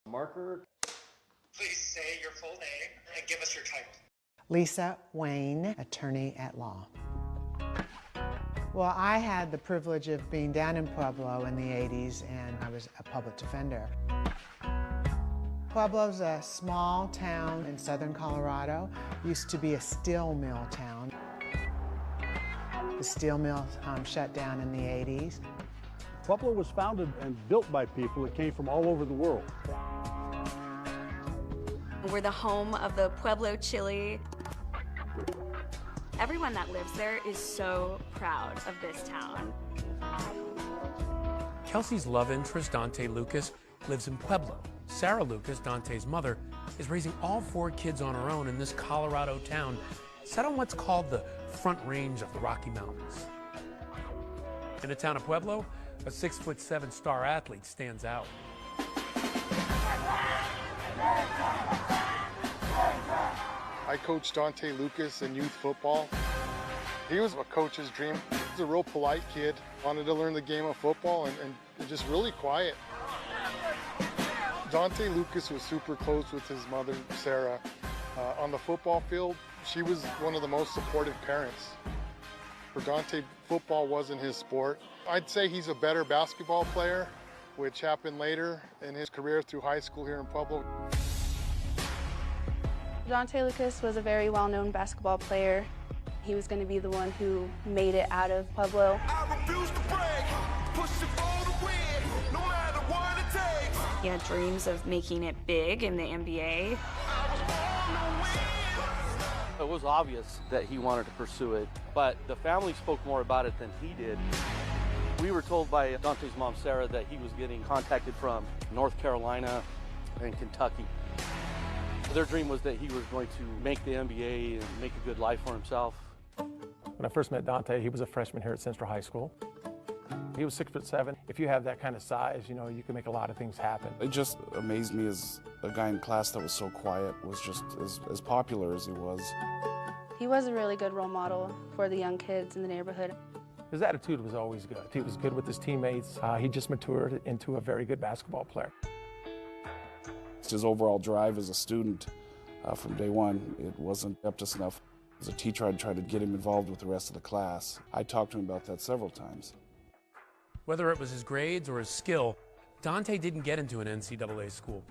S5: Marker. Please say your full name and give us your title.
S7: Lisa Wayne, attorney at law. Well, I had the privilege of being down in Pueblo in the 80s, and I was a public defender. Pueblo's a small town in southern Colorado. Used to be a steel mill town. The steel mill shut down in the 80s.
S19: Pueblo was founded and built by people that came from all over the world.
S9: We're the home of the Pueblo chili. Everyone that lives there is so proud of this town.
S24: Kelsey's love interest, Dante Lucas, lives in Pueblo. Sarah Lucas, Dante's mother, is raising all 4 kids on her own in this Colorado town set on what's called the Front Range of the Rocky Mountains. In the town of Pueblo, a 6'7" star athlete stands out.
S8: I coached Dante Lucas in youth football. He was a coach's dream. He was a real polite kid, wanted to learn the game of football and just really quiet. Dante Lucas was super close with his mother, Sarah. On the football field, she was one of the most supportive parents. For Dante, football wasn't his sport. I'd say he's a better basketball player, which happened later in his career through high school here in Pueblo.
S10: Dante Lucas was a very well-known basketball player. He was going to be the one who made it out of Pueblo.
S9: He had dreams of making it big in the NBA.
S12: It was obvious that he wanted to pursue it, but the family spoke more about it than he did. We were told by Dante's mom, Sarah, that he was getting contacted from North Carolina and Kentucky. Their dream was that he was going to make the NBA and make a good life for himself.
S18: When I first met Dante, he was a freshman here at Central High School.
S28: He was 6'7". If you have that kind of size, you know, you can make a lot of things happen.
S2: It just amazed me as a guy in class that was so quiet was just as popular as he was.
S10: He was a really good role model for the young kids in the neighborhood.
S28: His attitude was always good. He was good with his teammates. He just matured into a very good basketball player.
S2: His overall drive as a student from day one, it wasn't up to snuff. As a teacher, I'd try to get him involved with the rest of the class. I talked to him about that several times.
S24: Whether it was his grades or his skill, Dante didn't get into an NCAA school,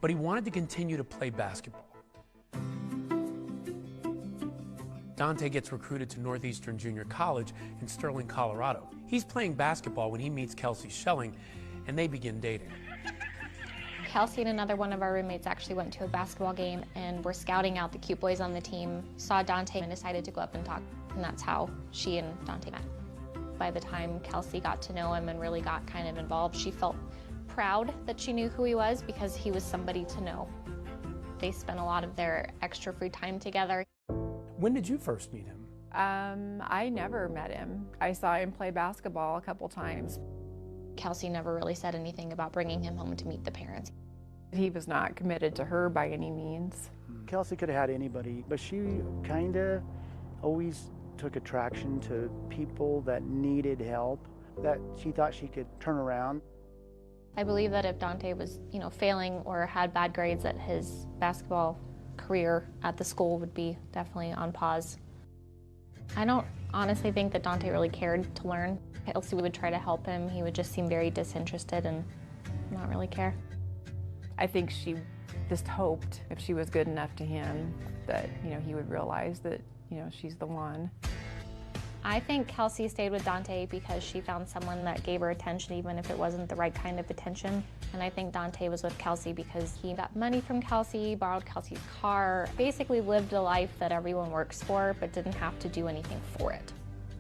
S24: but he wanted to continue to play basketball. Dante gets recruited to Northeastern Junior College in Sterling, Colorado. He's playing basketball when he meets Kelsey Schelling, and they begin dating.
S4: Kelsey and another one of our roommates actually went to a basketball game and were scouting out the cute boys on the team, saw Dante and decided to go up and talk, and that's how she and Dante met. By the time Kelsey got to know him and really got kind of involved, she felt proud that she knew who he was because he was somebody to know. They spent a lot of their extra free time together.
S24: When did you first meet him?
S23: I never met him. I saw him play basketball a couple times.
S4: Kelsey never really said anything about bringing him home to meet the parents.
S23: He was not committed to her by any means.
S1: Kelsey could have had anybody, but she kind of always took attraction to people that needed help, that she thought she could turn around.
S4: I believe that if Dante was, you know, failing or had bad grades, that his basketball career at the school would be definitely on pause. I don't honestly think that Dante really cared to learn. Kelsey would try to help him. He would just seem very disinterested and not really care.
S23: I think she just hoped if she was good enough to him that, you know, he would realize that, you know, she's the one.
S4: I think Kelsey stayed with Dante because she found someone that gave her attention even if it wasn't the right kind of attention. And I think Dante was with Kelsey because he got money from Kelsey, borrowed Kelsey's car, basically lived a life that everyone works for but didn't have to do anything for it.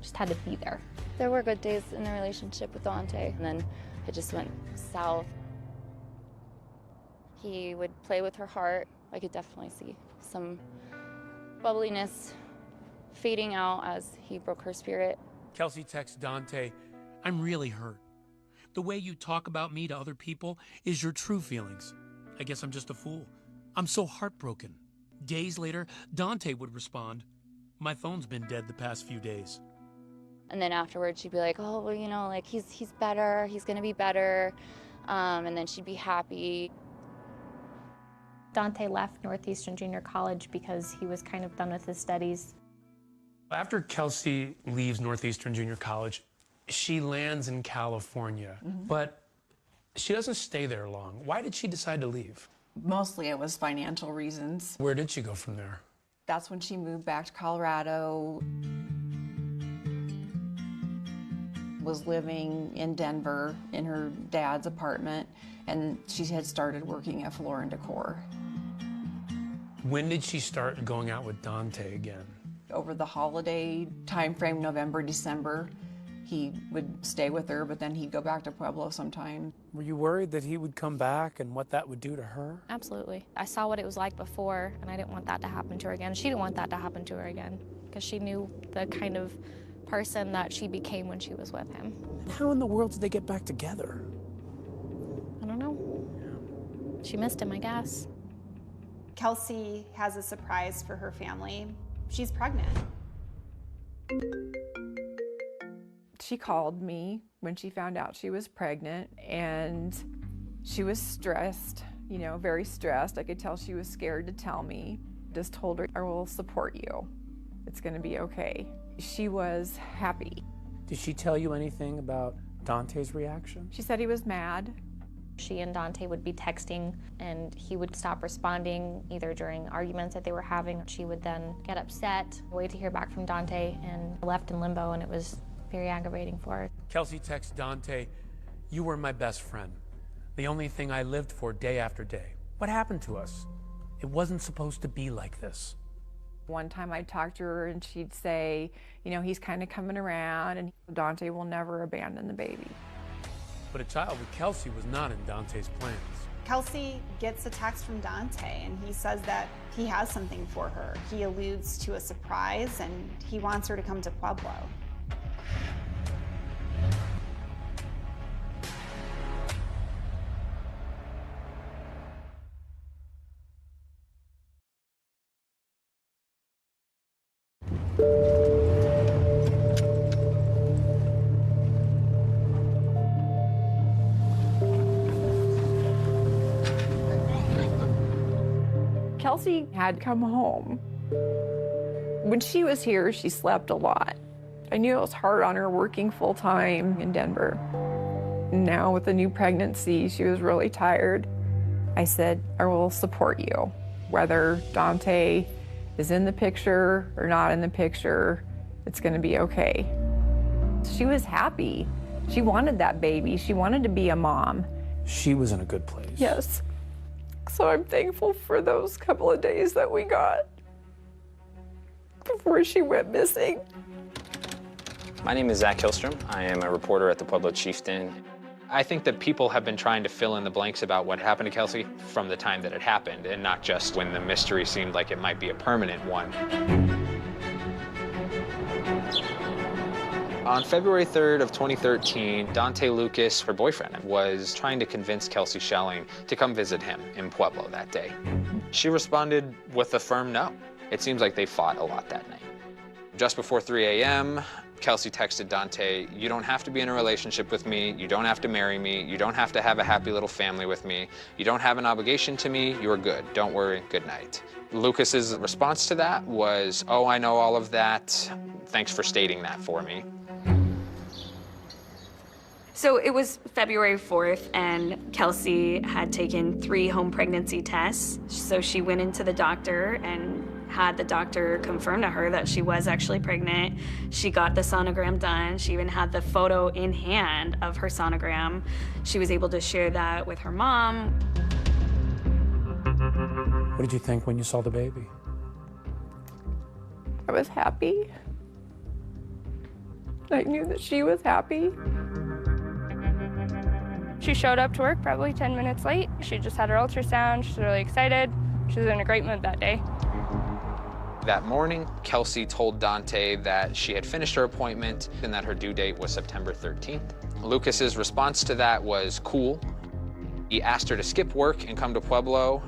S4: Just had to be there.
S6: There were good days in the relationship with Dante, and then it just went south. He would play with her heart. I could definitely see some bubbliness fading out as he broke her spirit.
S24: Kelsey texts Dante, "I'm really hurt. The way you talk about me to other people is your true feelings. I guess I'm just a fool. I'm so heartbroken." Days later, Dante would respond, "My phone's been dead the past few days."
S6: And then afterwards she'd be like, "Oh, well, you know, like he's better, he's gonna be better." And then she'd be happy.
S4: Dante left Northeastern Junior College because he was kind of done with his studies.
S24: After Kelsey leaves Northeastern Junior College, she lands in California, but she doesn't stay there long. Why did she decide to leave?
S23: Mostly it was financial reasons.
S24: Where did she go from there?
S23: That's when she moved back to Colorado. Was living in Denver in her dad's apartment, and she had started working at Floor and Decor.
S24: When did she start going out with Dante again?
S23: Over the holiday time frame, November, December, he would stay with her, but then he'd go back to Pueblo sometime.
S28: Were you worried that he would come back and what that would do to her?
S4: Absolutely. I saw what it was like before, and I didn't want that to happen to her again. She didn't want that to happen to her again, because she knew the kind of person that she became when she was with him.
S28: How in the world did they get back together?
S4: I don't know. She missed him, I guess.
S11: Kelsey has a surprise for her family. She's pregnant.
S23: She called me when she found out she was pregnant, and she was stressed, you know, very stressed. I could tell she was scared to tell me. Just told her, "I will support you. It's gonna be okay." She was happy.
S28: Did she tell you anything about Dante's reaction?
S23: She said he was mad.
S4: She and Dante would be texting, and he would stop responding either during arguments that they were having. She would then get upset, wait to hear back from Dante, and left in limbo, and it was very aggravating for her.
S24: Kelsey texts Dante, "You were my best friend, the only thing I lived for day after day. What happened to us? It wasn't supposed to be like this."
S23: One time I'd talk to her and she'd say, you know, he's kind of coming around and Dante will never abandon the baby.
S24: But a child with Kelsey was not in Dante's plans.
S11: Kelsey gets a text from Dante, and he says that he has something for her. He alludes to a surprise, and he wants her to come to Pueblo.
S23: Kelsey had come home. When she was here, she slept a lot. I knew it was hard on her working full-time in Denver. Now with the new pregnancy, she was really tired. I said, I will support you. Whether Dante is in the picture or not in the picture, it's gonna be okay. She was happy. She wanted that baby. She wanted to be a mom.
S18: She was in a good place.
S23: Yes. So I'm thankful for those couple of days that we got before she went missing.
S3: My name is Zach Hillstrom. I am a reporter at the Pueblo Chieftain. I think that people have been trying to fill in the blanks about what happened to Kelsey from the time that it happened, and not just when the mystery seemed like it might be a permanent one. On February 3rd of 2013, Dante Lucas, her boyfriend, was trying to convince Kelsey Schelling to come visit him in Pueblo that day. She responded with a firm no. It seems like they fought a lot that night. Just before 3 a.m., Kelsey texted Dante, "You don't have to be in a relationship with me. You don't have to marry me. You don't have to have a happy little family with me. You don't have an obligation to me. You're good. Don't worry. Good night." Lucas's response to that was, "Oh, I know all of that. Thanks for stating that for me."
S9: So it was February 4th, and Kelsey had taken 3 home pregnancy tests. So she went into the doctor and had the doctor confirm to her that she was actually pregnant. She got the sonogram done. She even had the photo in hand of her sonogram. She was able to share that with her mom.
S18: What did you think when you saw the baby?
S23: I was happy. I knew that she was happy.
S13: She showed up to work probably 10 minutes late. She just had her ultrasound. She's really excited. She was in a great mood that day.
S3: That morning, Kelsey told Dante that she had finished her appointment and that her due date was September 13th. Lucas's response to that was cool. He asked her to skip work and come to Pueblo.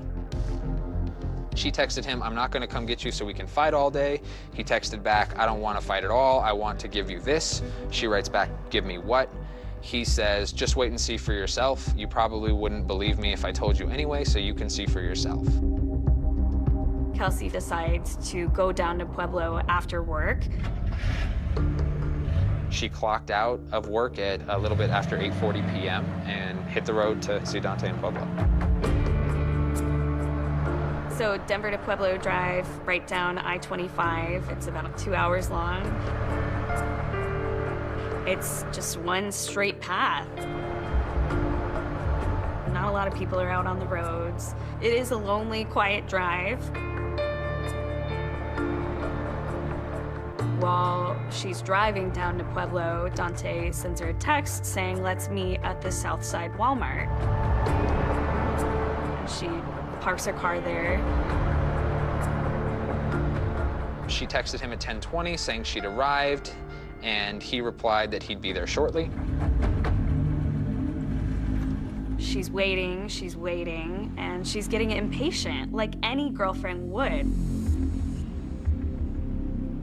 S3: She texted him, "I'm not gonna come get you so we can fight all day." He texted back, "I don't wanna fight at all. I want to give you this." She writes back, "Give me what?" He says, "Just wait and see for yourself. You probably wouldn't believe me if I told you anyway, so you can see for yourself."
S9: Kelsey decides to go down to Pueblo after work.
S3: She clocked out of work at a little bit after 8:40 p.m. and hit the road to see Dante in Pueblo.
S9: So Denver to Pueblo drive right down I-25. It's about 2 hours long. It's just one straight path. Not a lot of people are out on the roads. It is a lonely, quiet drive. While she's driving down to Pueblo, Dante sends her a text saying, "Let's meet at the Southside Walmart." She parks her car there.
S3: She texted him at 10:20 saying she'd arrived, and he replied that he'd be there shortly.
S9: She's waiting, and she's getting impatient, like any girlfriend would.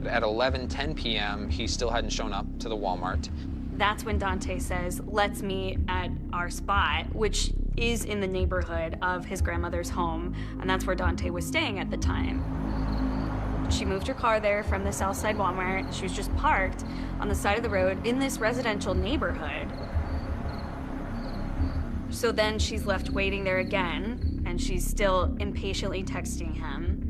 S3: At 11:10 p.m., he still hadn't shown up to the Walmart.
S9: That's when Dante says, "Let's meet at our spot," which is in the neighborhood of his grandmother's home, and that's where Dante was staying at the time. She moved her car there from the Southside Walmart. She was just parked on the side of the road in this residential neighborhood. So then she's left waiting there again, and she's still impatiently texting him.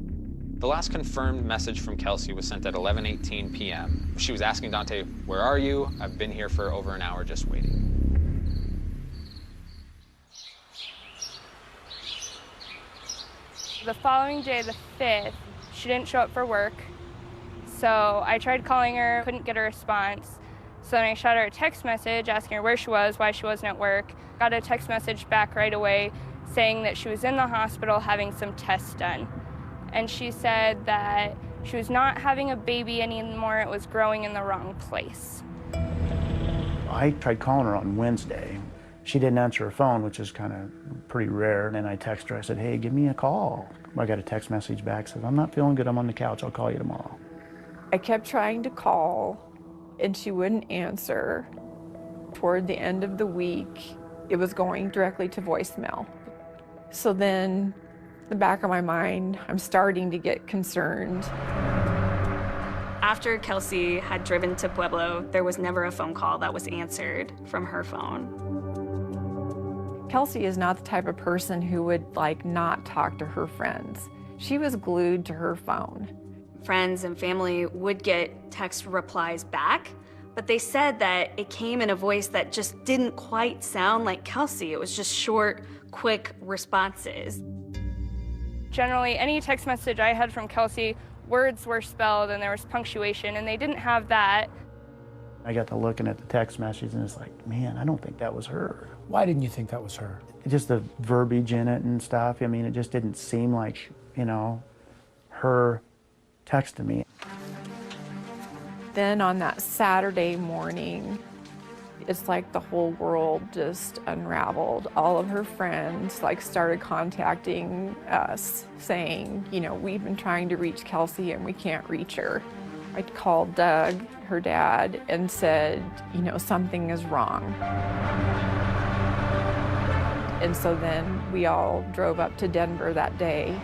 S3: The last confirmed message from Kelsey was sent at 11:18 p.m. She was asking Dante, "Where are you? I've been here for over an hour just waiting."
S13: The following day, the 5th, she didn't show up for work. So I tried calling her, couldn't get a response. So then I shot her a text message asking her where she was, why she wasn't at work. Got a text message back right away saying that she was in the hospital having some tests done. And she said that she was not having a baby anymore, it was growing in the wrong place.
S1: I tried calling her on Wednesday. She didn't answer her phone, which is kind of pretty rare. And then I texted her, I said, "Hey, give me a call." I got a text message back, said, "I'm not feeling good, I'm on the couch, I'll call you tomorrow."
S23: I kept trying to call, and she wouldn't answer. Toward the end of the week, it was going directly to voicemail. So then, in the back of my mind, I'm starting to get concerned.
S9: After Kelsey had driven to Pueblo, there was never a phone call that was answered from her phone.
S23: Kelsey is not the type of person who would not talk to her friends. She was glued to her phone.
S9: Friends and family would get text replies back, but they said that it came in a voice that just didn't quite sound like Kelsey. It was just short, quick responses.
S13: Generally, any text message I had from Kelsey, words were spelled and there was punctuation, and they didn't have that.
S1: I got to looking at the text message and it's like, man, I don't think that was her.
S18: Why didn't you think that was her?
S1: Just the verbiage in it and stuff. I mean, it just didn't seem like, her texting me.
S23: Then on that Saturday morning, it's like the whole world just unraveled. All of her friends started contacting us saying, we've been trying to reach Kelsey and we can't reach her. I called Doug, her dad, and said, something is wrong. And so then we all drove up to Denver that day.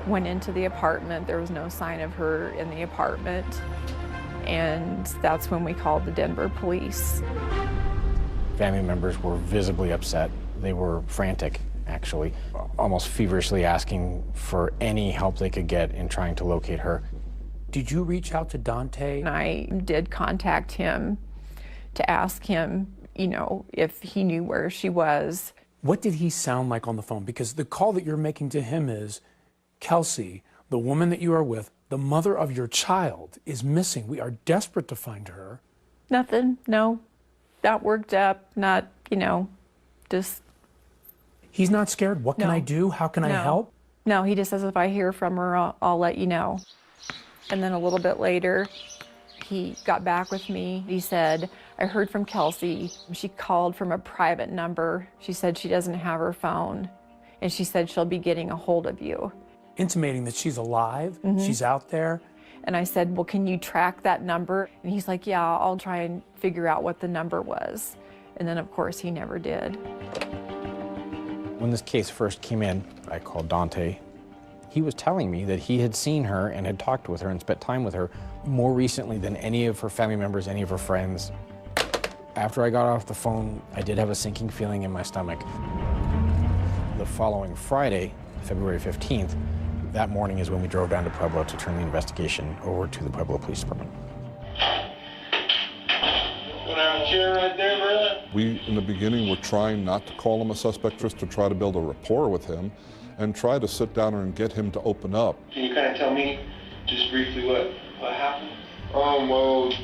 S23: Went into the apartment. There was no sign of her in the apartment. And that's when we called the Denver police.
S14: Family members were visibly upset. They were frantic, actually, almost feverishly asking for any help they could get in trying to locate her.
S18: Did you reach out to Dante?
S23: And I did contact him to ask him, if he knew where she was.
S18: What did he sound like on the phone? Because the call that you're making to him is, Kelsey, the woman that you are with, the mother of your child, is missing. We are desperate to find her.
S23: Nothing, no. Not worked up, not, just...
S18: He's not scared? What can I do? How can I help?
S23: No, he just says, if I hear from her, I'll let you know. And then a little bit later, he got back with me. He said, I heard from Kelsey. She called from a private number. She said she doesn't have her phone. And she said she'll be getting a hold of you.
S18: Intimating that she's alive, she's out there.
S23: And I said, well, can you track that number? And he's like, yeah, I'll try and figure out what the number was. And then, of course, he never did.
S14: When this case first came in, I called Dante. He was telling me that he had seen her and had talked with her and spent time with her more recently than any of her family members, any of her friends. After I got off the phone, I did have a sinking feeling in my stomach. The following Friday, February 15th, that morning is when we drove down to Pueblo to turn the investigation over to the Pueblo Police Department.
S15: We, in the beginning, were trying not to call him a suspect, just to try to build a rapport with him and try to sit down and get him to open up.
S16: Can you kind of tell me just briefly what happened?
S17: Well, early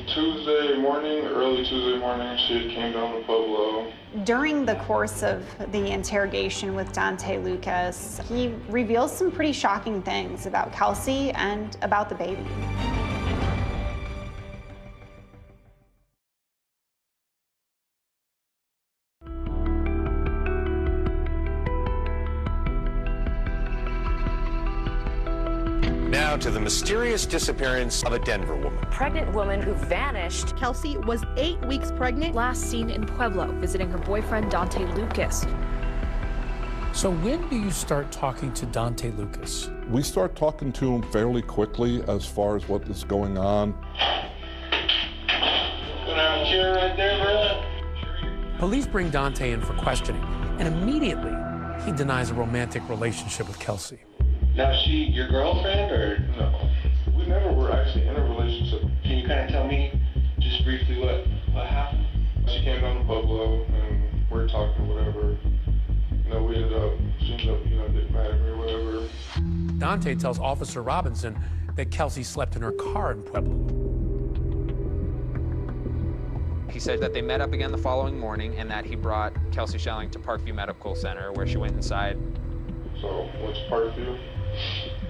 S17: Tuesday morning, she came down to Pueblo.
S11: During the course of the interrogation with Dante Lucas, he reveals some pretty shocking things about Kelsey and about the baby.
S20: Now to the mysterious disappearance of a Denver woman.
S21: Pregnant woman who vanished.
S22: Kelsey was 8 weeks pregnant.
S21: Last seen in Pueblo, visiting her boyfriend, Dante Lucas.
S18: So when do you start talking to Dante Lucas?
S15: We start talking to him fairly quickly as far as what is going on.
S18: Police bring Dante in for questioning, and immediately he denies a romantic relationship with Kelsey.
S16: Now, is she your girlfriend, or
S17: no? We never were actually in a relationship.
S16: Can you kind of tell me just briefly what happened?
S17: She came down to Pueblo, and we're talking, whatever. She ended up, getting mad at me or whatever.
S18: Dante tells Officer Robinson that Kelsey slept in her car in Pueblo.
S3: He said that they met up again the following morning and that he brought Kelsey Schelling to Parkview Medical Center, where she went inside.
S17: So went to Parkview,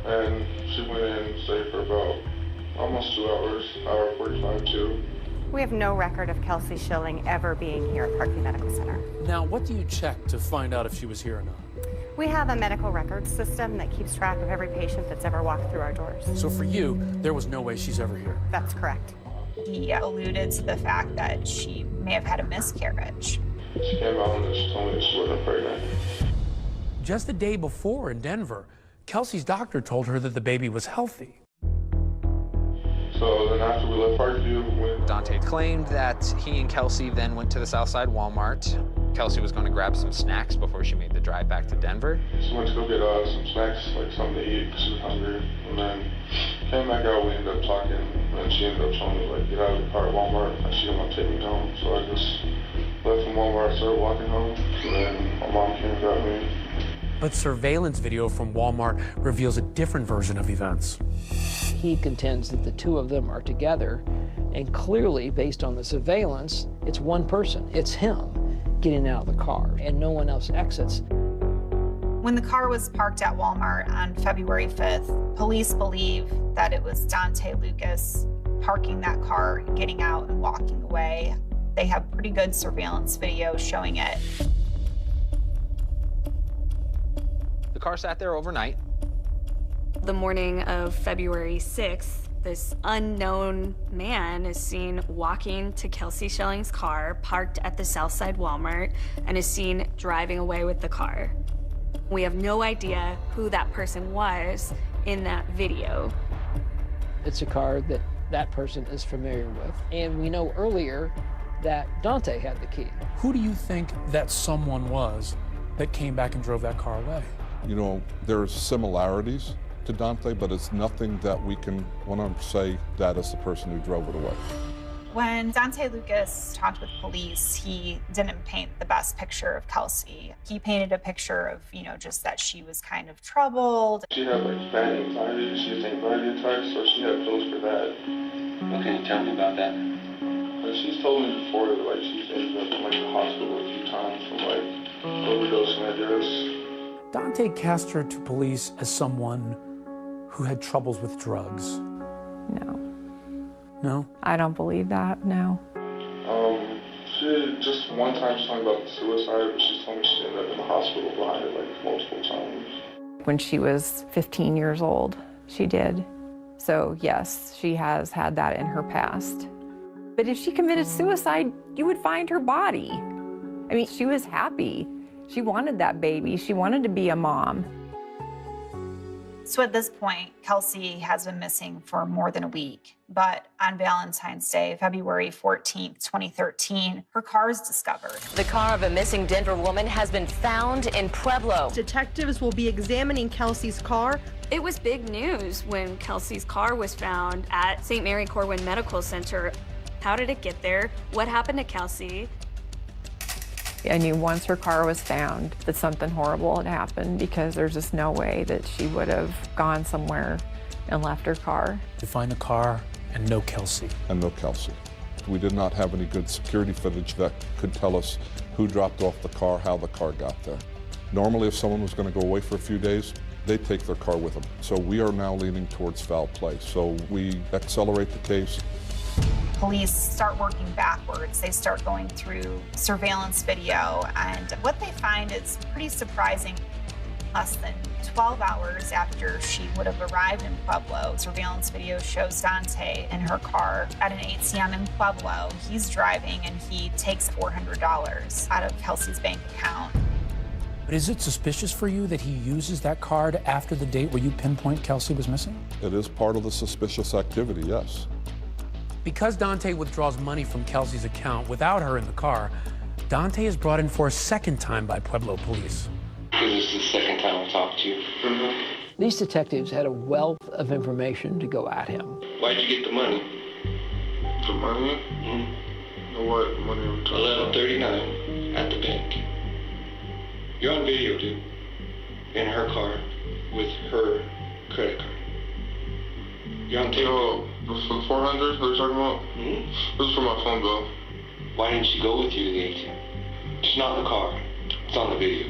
S17: and she went in and stayed for about almost 2 hours, hour 45 too.
S22: We have no record of Kelsey Schelling ever being here at Parkview Medical Center.
S18: Now, what do you check to find out if she was here or not?
S22: We have a medical records system that keeps track of every patient that's ever walked through our doors.
S24: So for you, there was no way she's ever here?
S22: That's correct.
S11: He alluded to the fact that she may have had a miscarriage.
S17: She came out and she told me she wasn't pregnant.
S24: Just the day before in Denver, Kelsey's doctor told her that the baby was healthy.
S17: So then after we left Parkview,
S3: Dante claimed that he and Kelsey then went to the Southside Walmart. Kelsey was going to grab some snacks before she made the drive back to Denver.
S17: She went to go get some snacks, like something to eat, because she was hungry. And then came back out, we ended up talking, and she ended up telling me, like, get out of the car at Walmart, and she didn't want to take me home. So I just left from Walmart, started walking home, and then my mom came and got me.
S24: But surveillance video from Walmart reveals a different version of events.
S5: He contends that the two of them are together, and clearly, based on the surveillance, it's one person. It's him getting out of the car, and no one else exits.
S11: When the car was parked at Walmart on February 5th, police believe that it was Dante Lucas parking that car, getting out, and walking away. They have pretty good surveillance video showing it.
S3: The car sat there overnight.
S9: The morning of February 6th, this unknown man is seen walking to Kelsey Schelling's car, parked at the Southside Walmart, and is seen driving away with the car. We have no idea who that person was in that video.
S5: It's a car that that person is familiar with, and we know earlier that Dante had the key.
S24: Who do you think that someone was that came back and drove that car away?
S15: You know, there's similarities to Dante, but it's nothing that we can 100% say that is the person who drove it away.
S11: When Dante Lucas talked with police, he didn't paint the best picture of Kelsey. He painted a picture of, you know, just that she was kind of troubled.
S17: She had like bad anxiety, she was anxiety attacks, so she had pills for that.
S16: What can you tell me about that?
S17: Like, she's told me before that like she's ended up in like the hospital a few times from like overdosing, I guess.
S24: Dante cast her to police as someone who had troubles with drugs.
S23: No.
S24: No?
S23: I don't believe that, no.
S17: She just one time she told me about suicide, but she told me she ended up in the hospital behind it like multiple times.
S23: When she was 15 years old, she did. So yes, she has had that in her past. But if she committed suicide, you would find her body. I mean, she was happy. She wanted that baby. She wanted to be a mom.
S11: So at this point, Kelsey has been missing for more than a week. But on Valentine's Day, February 14th, 2013, her car is discovered.
S7: The car of a missing Denver woman has been found in Pueblo.
S22: Detectives will be examining Kelsey's car.
S9: It was big news when Kelsey's car was found at St. Mary Corwin Medical Center. How did it get there? What happened to Kelsey?
S23: I knew once her car was found that something horrible had happened, because there's just no way that she would have gone somewhere and left her car.
S24: To find the car and no Kelsey.
S15: And no Kelsey. We did not have any good security footage that could tell us who dropped off the car, how the car got there. Normally, if someone was going to go away for a few days, they take their car with them. So we are now leaning towards foul play. So we accelerate the case.
S11: Police start working backwards. They start going through surveillance video, and what they find is pretty surprising. Less than 12 hours after she would have arrived in Pueblo, surveillance video shows Dante in her car at an ATM in Pueblo. He's driving and he takes $400 out of Kelsey's bank account.
S24: But is it suspicious for you that he uses that card after the date where you pinpoint Kelsey was missing?
S15: It is part of the suspicious activity, yes.
S24: Because Dante withdraws money from Kelsey's account without her in the car, Dante is brought in for a second time by Pueblo police.
S16: This is the second time I've talked to you.
S5: These detectives had a wealth of information to go at him.
S16: Why'd you get the money?
S17: The money? What money are we talking about?
S16: 11:39 at the bank. You're on video, dude. In her car with her credit card. You're on tape.
S17: Yo, this is the 400 they're talking about? This is for my phone bill.
S16: Why didn't she go with you to the ATM? It's not in the car. It's on the video.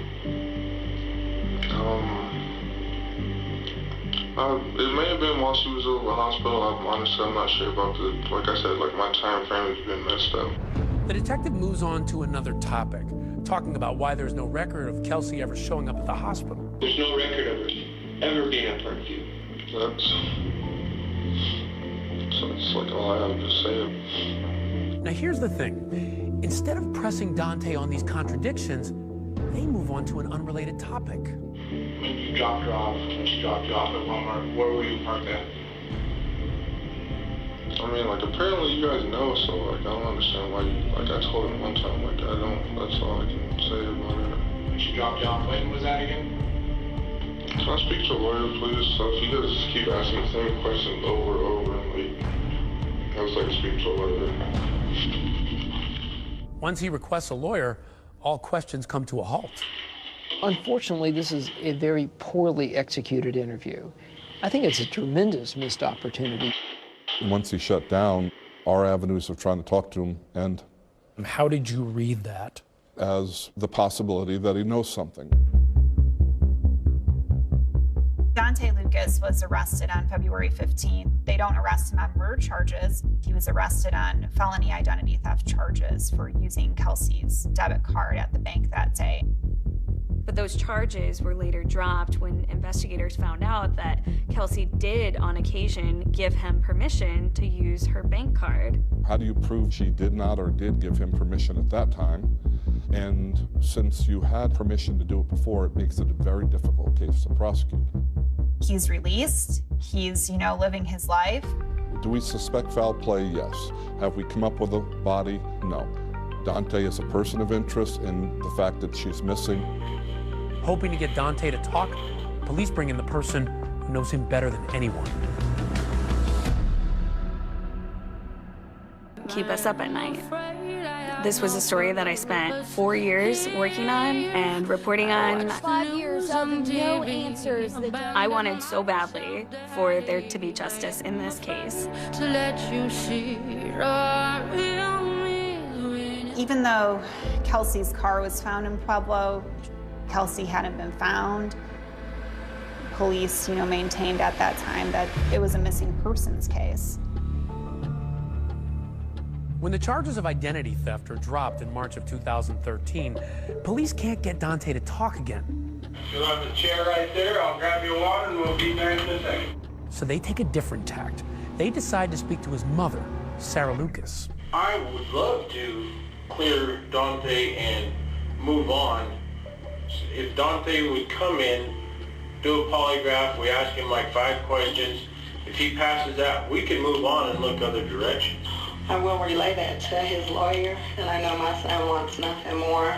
S17: It may have been while she was over the hospital. I'm not sure about like I said, like my time frame has been messed up.
S24: The detective moves on to another topic, talking about why there's no record of Kelsey ever showing up at the hospital.
S16: There's no record of her ever being at Parkview.
S17: That's like all I have to say.
S24: Now here's the thing. Instead of pressing Dante on these contradictions, they move on to an unrelated topic.
S17: When you dropped her off, when she dropped you off at Walmart, where were you parked at? I mean, like, apparently you guys know, so, like, I don't understand why you, like, I told him one time, like, I don't, that's all I can say about it.
S16: When she dropped you off, when was that again?
S17: Can I speak to a lawyer, please? So if you guys keep asking the same questions over and over, like, I was like, speak to a lawyer.
S24: Once he requests a lawyer, all questions come to a halt.
S5: Unfortunately, this is a very poorly executed interview. I think it's a tremendous missed opportunity.
S15: Once he shut down, our avenues of trying to talk to him end.
S18: And how did you read that?
S15: As the possibility that he knows something.
S11: Dante Lucas was arrested on February 15th. They don't arrest him on murder charges. He was arrested on felony identity theft charges for using Kelsey's debit card at the bank that day.
S9: But those charges were later dropped when investigators found out that Kelsey did, on occasion, give him permission to use her bank card.
S15: How do you prove she did not or did give him permission at that time? And since you had permission to do it before, it makes it a very difficult case to prosecute.
S11: He's released. He's, living his life.
S15: Do we suspect foul play? Yes. Have we come up with a body? No. Dante is a person of interest in the fact that she's missing.
S24: Hoping to get Dante to talk, police bring in the person who knows him better than anyone.
S9: Keep us up at night. This was a story that I spent 4 years working on and reporting on.
S6: 5 years of no answers.
S9: I wanted so badly for there to be justice in this case.
S11: Even though Kelsey's car was found in Pueblo, Kelsey hadn't been found. Police, maintained at that time that it was a missing persons case.
S24: When the charges of identity theft are dropped in March of 2013, police can't get Dante to talk again.
S16: You'll have a chair right there. I'll grab you water and we'll be back in a second.
S24: So they take a different tact. They decide to speak to his mother, Sarah Lucas.
S2: I would love to clear Dante and move on. If Dante would come in, do a polygraph, we ask him like 5 questions. If he passes that, we can move on and look other directions.
S8: I will relay that to his lawyer, and I know my son wants nothing more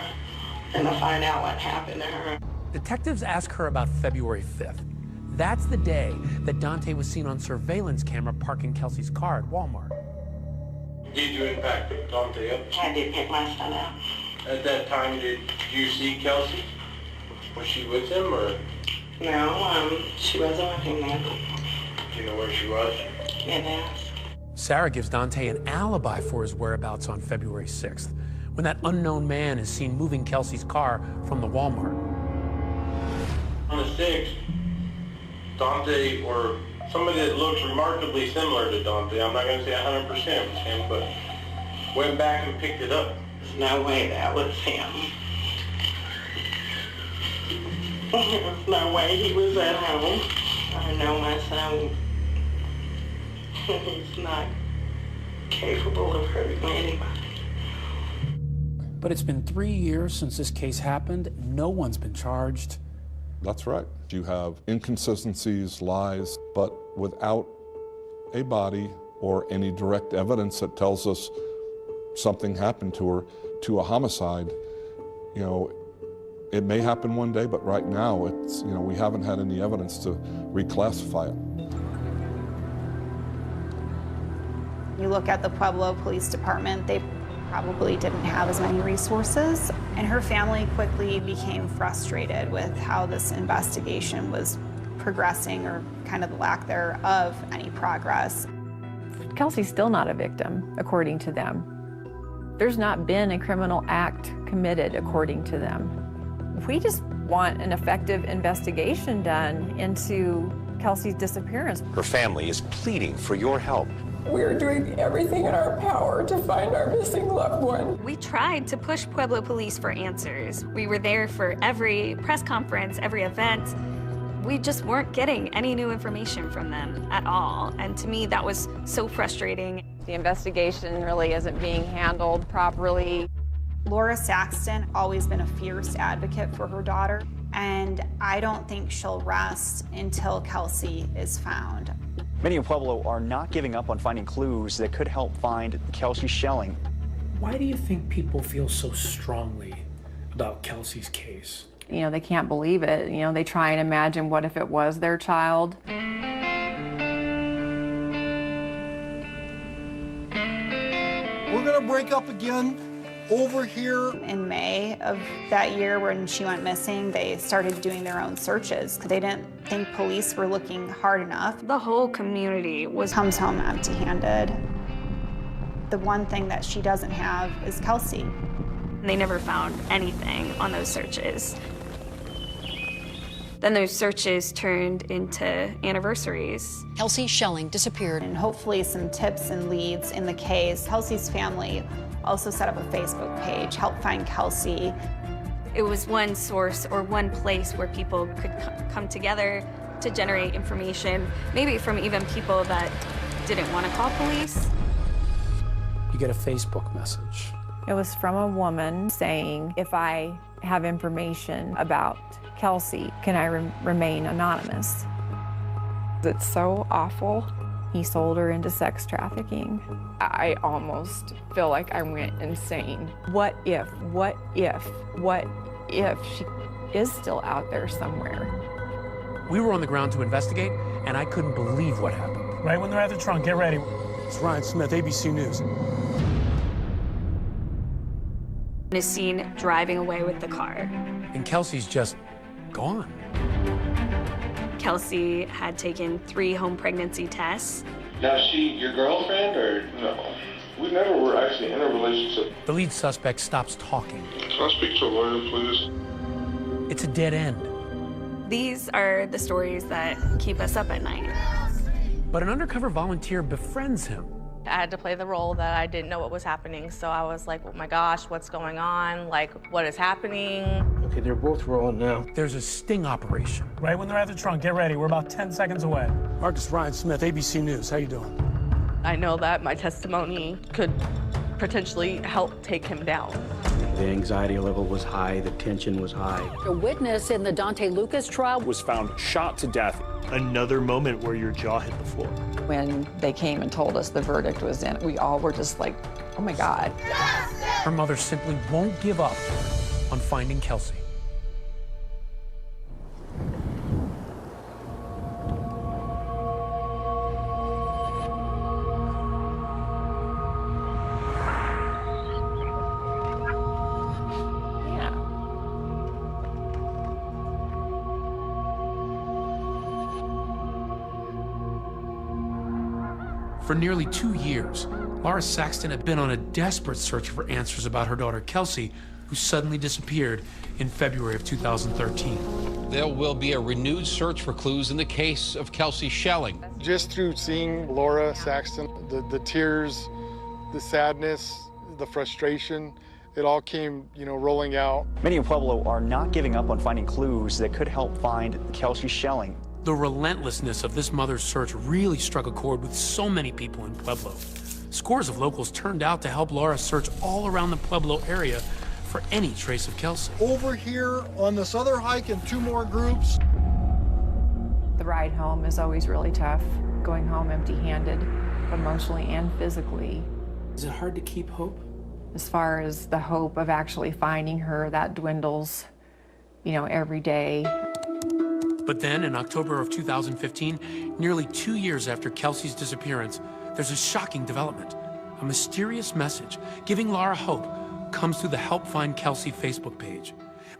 S8: than to find out what happened to her.
S24: Detectives ask her about February 5th. That's the day that Dante was seen on surveillance camera parking Kelsey's car at Walmart.
S2: Did you in fact pick Dante up?
S8: I did pick my son up.
S2: At that time, did you see Kelsey? Was she with him or?
S8: No, she wasn't with him then.
S2: Do you know where she was?
S8: It is.
S24: Sarah gives Dante an alibi for his whereabouts on February 6th, when that unknown man is seen moving Kelsey's car from the Walmart.
S2: On the 6th, Dante, or somebody that looks remarkably similar to Dante, I'm not going to say 100% was him, but went back and picked it up.
S8: There's no way that was him. There's no way he was at home. I know my son. He's not capable of hurting anybody.
S18: But it's been 3 years since this case happened. No one's been charged.
S15: That's right. You have inconsistencies, lies, but without a body or any direct evidence that tells us something happened to her, to a homicide, it may happen one day, but right now it's, we haven't had any evidence to reclassify it.
S11: You look at the Pueblo Police Department, they probably didn't have as many resources, and her family quickly became frustrated with how this investigation was progressing, or kind of the lack thereof any progress.
S23: Kelsey's still not a victim, according to them. There's not been a criminal act committed, according to them. We just want an effective investigation done into Kelsey's disappearance.
S20: Her family is pleading for your help.
S23: We're doing everything in our power to find our missing loved one.
S9: We tried to push Pueblo police for answers. We were there for every press conference, every event. We just weren't getting any new information from them at all. And to me, that was so frustrating.
S23: The investigation really isn't being handled properly.
S11: Laura Saxton always been a fierce advocate for her daughter, and I don't think she'll rest until Kelsey is found.
S4: Many in Pueblo are not giving up on finding clues that could help find Kelsey Schelling.
S18: Why do you think people feel so strongly about Kelsey's case?
S23: You know, they can't believe it. You know, they try and imagine what if it was their child.
S10: We're gonna break up again over here.
S11: In May of that year when she went missing, they started doing their own searches. They didn't think police were looking hard enough.
S9: The whole community comes
S11: home empty-handed. The one thing that she doesn't have is Kelsey.
S9: They never found anything on those searches. Then those searches turned into anniversaries.
S12: Kelsey Schelling disappeared.
S11: And hopefully some tips and leads in the case. Kelsey's family also set up a Facebook page, Help Find Kelsey.
S9: It was one source or one place where people could come together to generate information, maybe from even people that didn't want to call police.
S18: You get a Facebook message.
S23: It was from a woman saying, if I have information about Kelsey, can I remain anonymous? It's so awful. He sold her into sex trafficking. I almost feel like I went insane. What if she is still out there somewhere?
S24: We were on the ground to investigate, and I couldn't believe what happened.
S18: Right when they're at the trunk, get ready. It's Ryan Smith, ABC News.
S9: Is seen driving away with the car.
S24: And Kelsey's just gone.
S9: Kelsey had taken 3 home pregnancy tests.
S17: Now, is she your girlfriend or no? We never were actually in a relationship.
S24: The lead suspect stops talking.
S17: Can I speak to a lawyer, please?
S24: It's a dead end.
S9: These are the stories that keep us up at night.
S24: But an undercover volunteer befriends him.
S19: I had to play the role that I didn't know what was happening, so I was like, oh my gosh, what's going on? Like, what is happening?
S25: Okay, they're both rolling now.
S24: There's a sting operation.
S18: Right when they're at the trunk, get ready. We're about 10 seconds away. Marcus, Ryan Smith, ABC News. How you doing?
S19: I know that my testimony could potentially help take him down.
S25: The anxiety level was high, the tension was high.
S12: A witness in the Dante Lucas trial
S26: was found shot to death. Another moment where your jaw hit the floor.
S23: When they came and told us the verdict was in, we all were just like, oh my God.
S24: Her mother simply won't give up on finding Kelsey. For nearly 2 years, Laura Saxton had been on a desperate search for answers about her daughter Kelsey, who suddenly disappeared in February of 2013.
S27: There will be a renewed search for clues in the case of Kelsey Schelling.
S17: Just through seeing Laura Saxton, the tears, the sadness, the frustration, it all came, rolling out.
S4: Many in Pueblo are not giving up on finding clues that could help find Kelsey Schelling.
S24: The relentlessness of this mother's search really struck a chord with so many people in Pueblo. Scores of locals turned out to help Laura search all around the Pueblo area for any trace of Kelsey.
S10: Over here on this other hike in 2 more groups.
S23: The ride home is always really tough, going home empty-handed, emotionally and physically.
S18: Is it hard to keep hope?
S23: As far as the hope of actually finding her, that dwindles, every day.
S24: But then, in October of 2015, nearly 2 years after Kelsey's disappearance, there's a shocking development. A mysterious message giving Laura hope comes through the Help Find Kelsey Facebook page.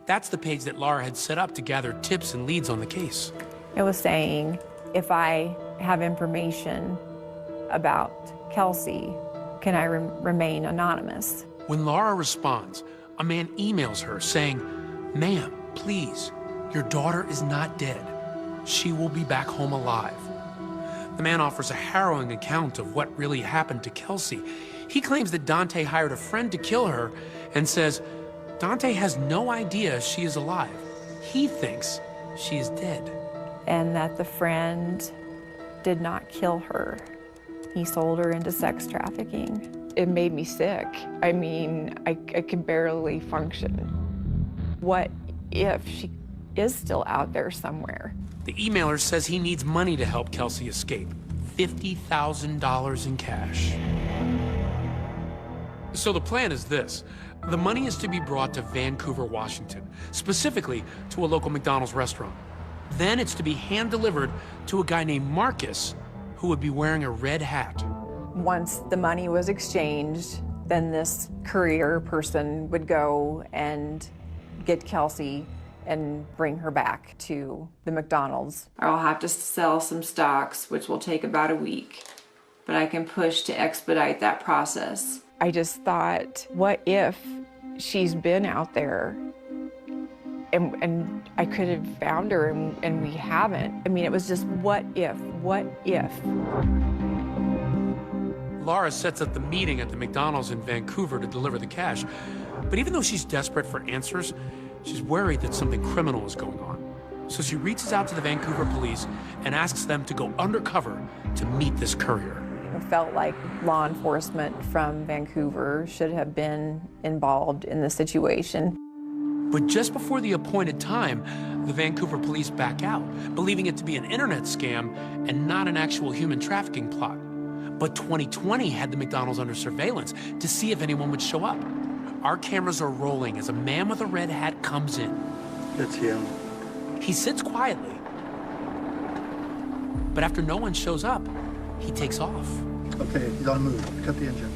S24: That's the page that Laura had set up to gather tips and leads on the case.
S23: It was saying, if I have information about Kelsey, can I remain anonymous?
S24: When Laura responds, a man emails her saying, "Ma'am, please, your daughter is not dead. She will be back home alive." The man offers a harrowing account of what really happened to Kelsey. He claims that Dante hired a friend to kill her and says Dante has no idea she is alive. He thinks she is dead.
S23: And that the friend did not kill her. He sold her into sex trafficking. It made me sick. I mean, I could barely function. What if she is still out there somewhere?
S24: The emailer says he needs money to help Kelsey escape. $50,000 in cash. So the plan is this. The money is to be brought to Vancouver, Washington, specifically to a local McDonald's restaurant. Then it's to be hand-delivered to a guy named Marcus, who would be wearing a red hat.
S23: Once the money was exchanged, then this courier person would go and get Kelsey and bring her back to the McDonald's. I'll have to sell some stocks, which will take about a week, but I can push to expedite that process. I just thought, what if she's been out there and I could have found her and we haven't? I mean, it was just what if?
S24: Laura sets up the meeting at the McDonald's in Vancouver to deliver the cash. But even though she's desperate for answers, she's worried that something criminal is going on. So she reaches out to the Vancouver police and asks them to go undercover to meet this courier.
S23: It felt like law enforcement from Vancouver should have been involved in the situation.
S24: But just before the appointed time, the Vancouver police back out, believing it to be an internet scam and not an actual human trafficking plot. But 2020 had the McDonald's under surveillance to see if anyone would show up. Our cameras are rolling as a man with a red hat comes in.
S1: That's him.
S24: He sits quietly. But after no one shows up, he takes off.
S1: Okay, you gotta move. Cut the engine.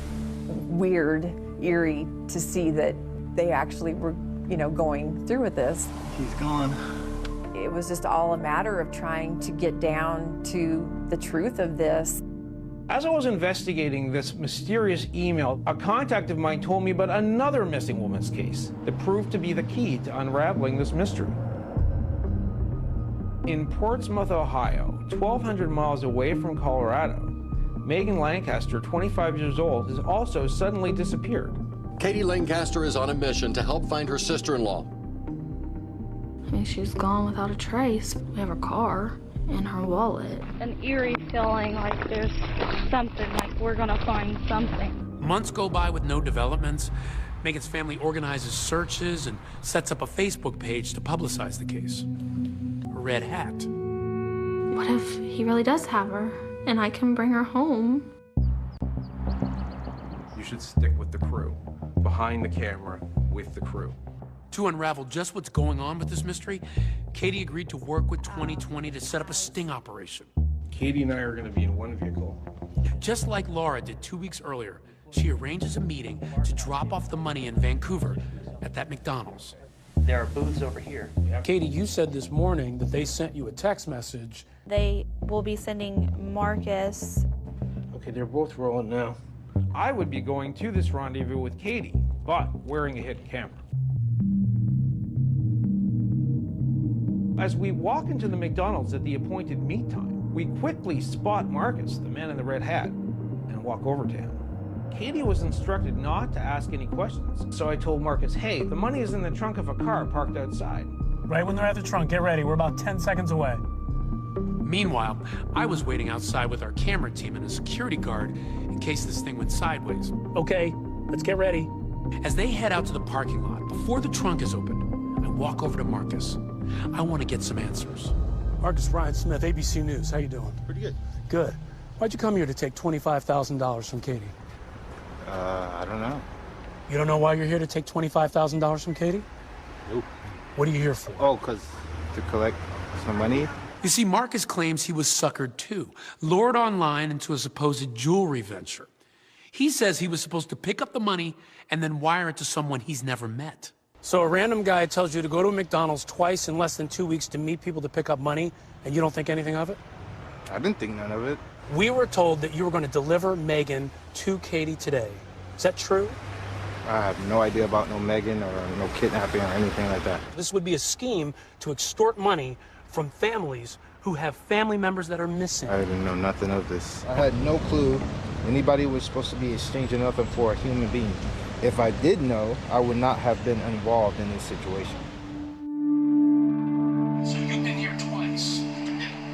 S23: Weird, eerie to see that they actually were, going through with this.
S1: He's gone.
S23: It was just all a matter of trying to get down to the truth of this.
S3: As I was investigating this mysterious email, a contact of mine told me about another missing woman's case that proved to be the key to unraveling this mystery. In Portsmouth, Ohio, 1,200 miles away from Colorado, Megan Lancaster, 25 years old, has also suddenly disappeared.
S7: Katie Lancaster is on a mission to help find her sister-in-law.
S13: I mean, she's gone without a trace. We have her car and her wallet.
S14: An eerie feeling like there's something, like we're gonna find something.
S24: Months go by with no developments. Megan's family organizes searches and sets up a Facebook page to publicize the case. A red hat.
S13: What if he really does have her and I can bring her home?
S3: You should stick with the crew, behind the camera, with the crew.
S24: To unravel just what's going on with this mystery, Katie agreed to work with 2020 to set up a sting operation.
S3: Katie and I are going to be in one vehicle.
S24: Just like Laura did 2 weeks earlier, she arranges a meeting to drop off the money in Vancouver at that McDonald's.
S21: There are booths over here.
S18: Katie, you said this morning that they sent you a text message.
S14: They will be sending Marcus.
S3: Okay, they're both rolling now. I would be going to this rendezvous with Katie, but wearing a hidden camera. As we walk into the McDonald's at the appointed meet time, we quickly spot Marcus, the man in the red hat, and walk over to him. Katie was instructed not to ask any questions, so I told Marcus, hey, the money is in the trunk of a car parked outside.
S22: Right when they're at the trunk, get ready. We're about 10 seconds away.
S24: Meanwhile, I was waiting outside with our camera team and a security guard in case this thing went sideways.
S22: Okay, let's get ready.
S24: As they head out to the parking lot, before the trunk is opened, I walk over to Marcus. I want to get some answers.
S22: Marcus Ryan Smith, ABC News. How you doing?
S1: Pretty good.
S22: Good. Why'd you come here to take $25,000 from Katie?
S1: I don't know.
S22: You don't know why you're here to take $25,000 from Katie?
S1: Nope.
S22: What are you here for?
S1: Oh, to collect some money.
S24: You see, Marcus claims he was suckered too, lured online into a supposed jewelry venture. He says he was supposed to pick up the money and then wire it to someone he's never met.
S22: So a random guy tells you to go to a McDonald's twice in less than 2 weeks to meet people to pick up money, and you don't think anything of it?
S1: I didn't think none of it.
S22: We were told that you were going to deliver Megan to Katie today. Is that true?
S1: I have no idea about no Megan or no kidnapping or anything like that.
S22: This would be a scheme to extort money from families who have family members that are missing.
S1: I didn't know nothing of this. I had no clue anybody was supposed to be exchanging nothing for a human being. If I did know, I would not have been involved in this situation.
S24: So you've been here twice,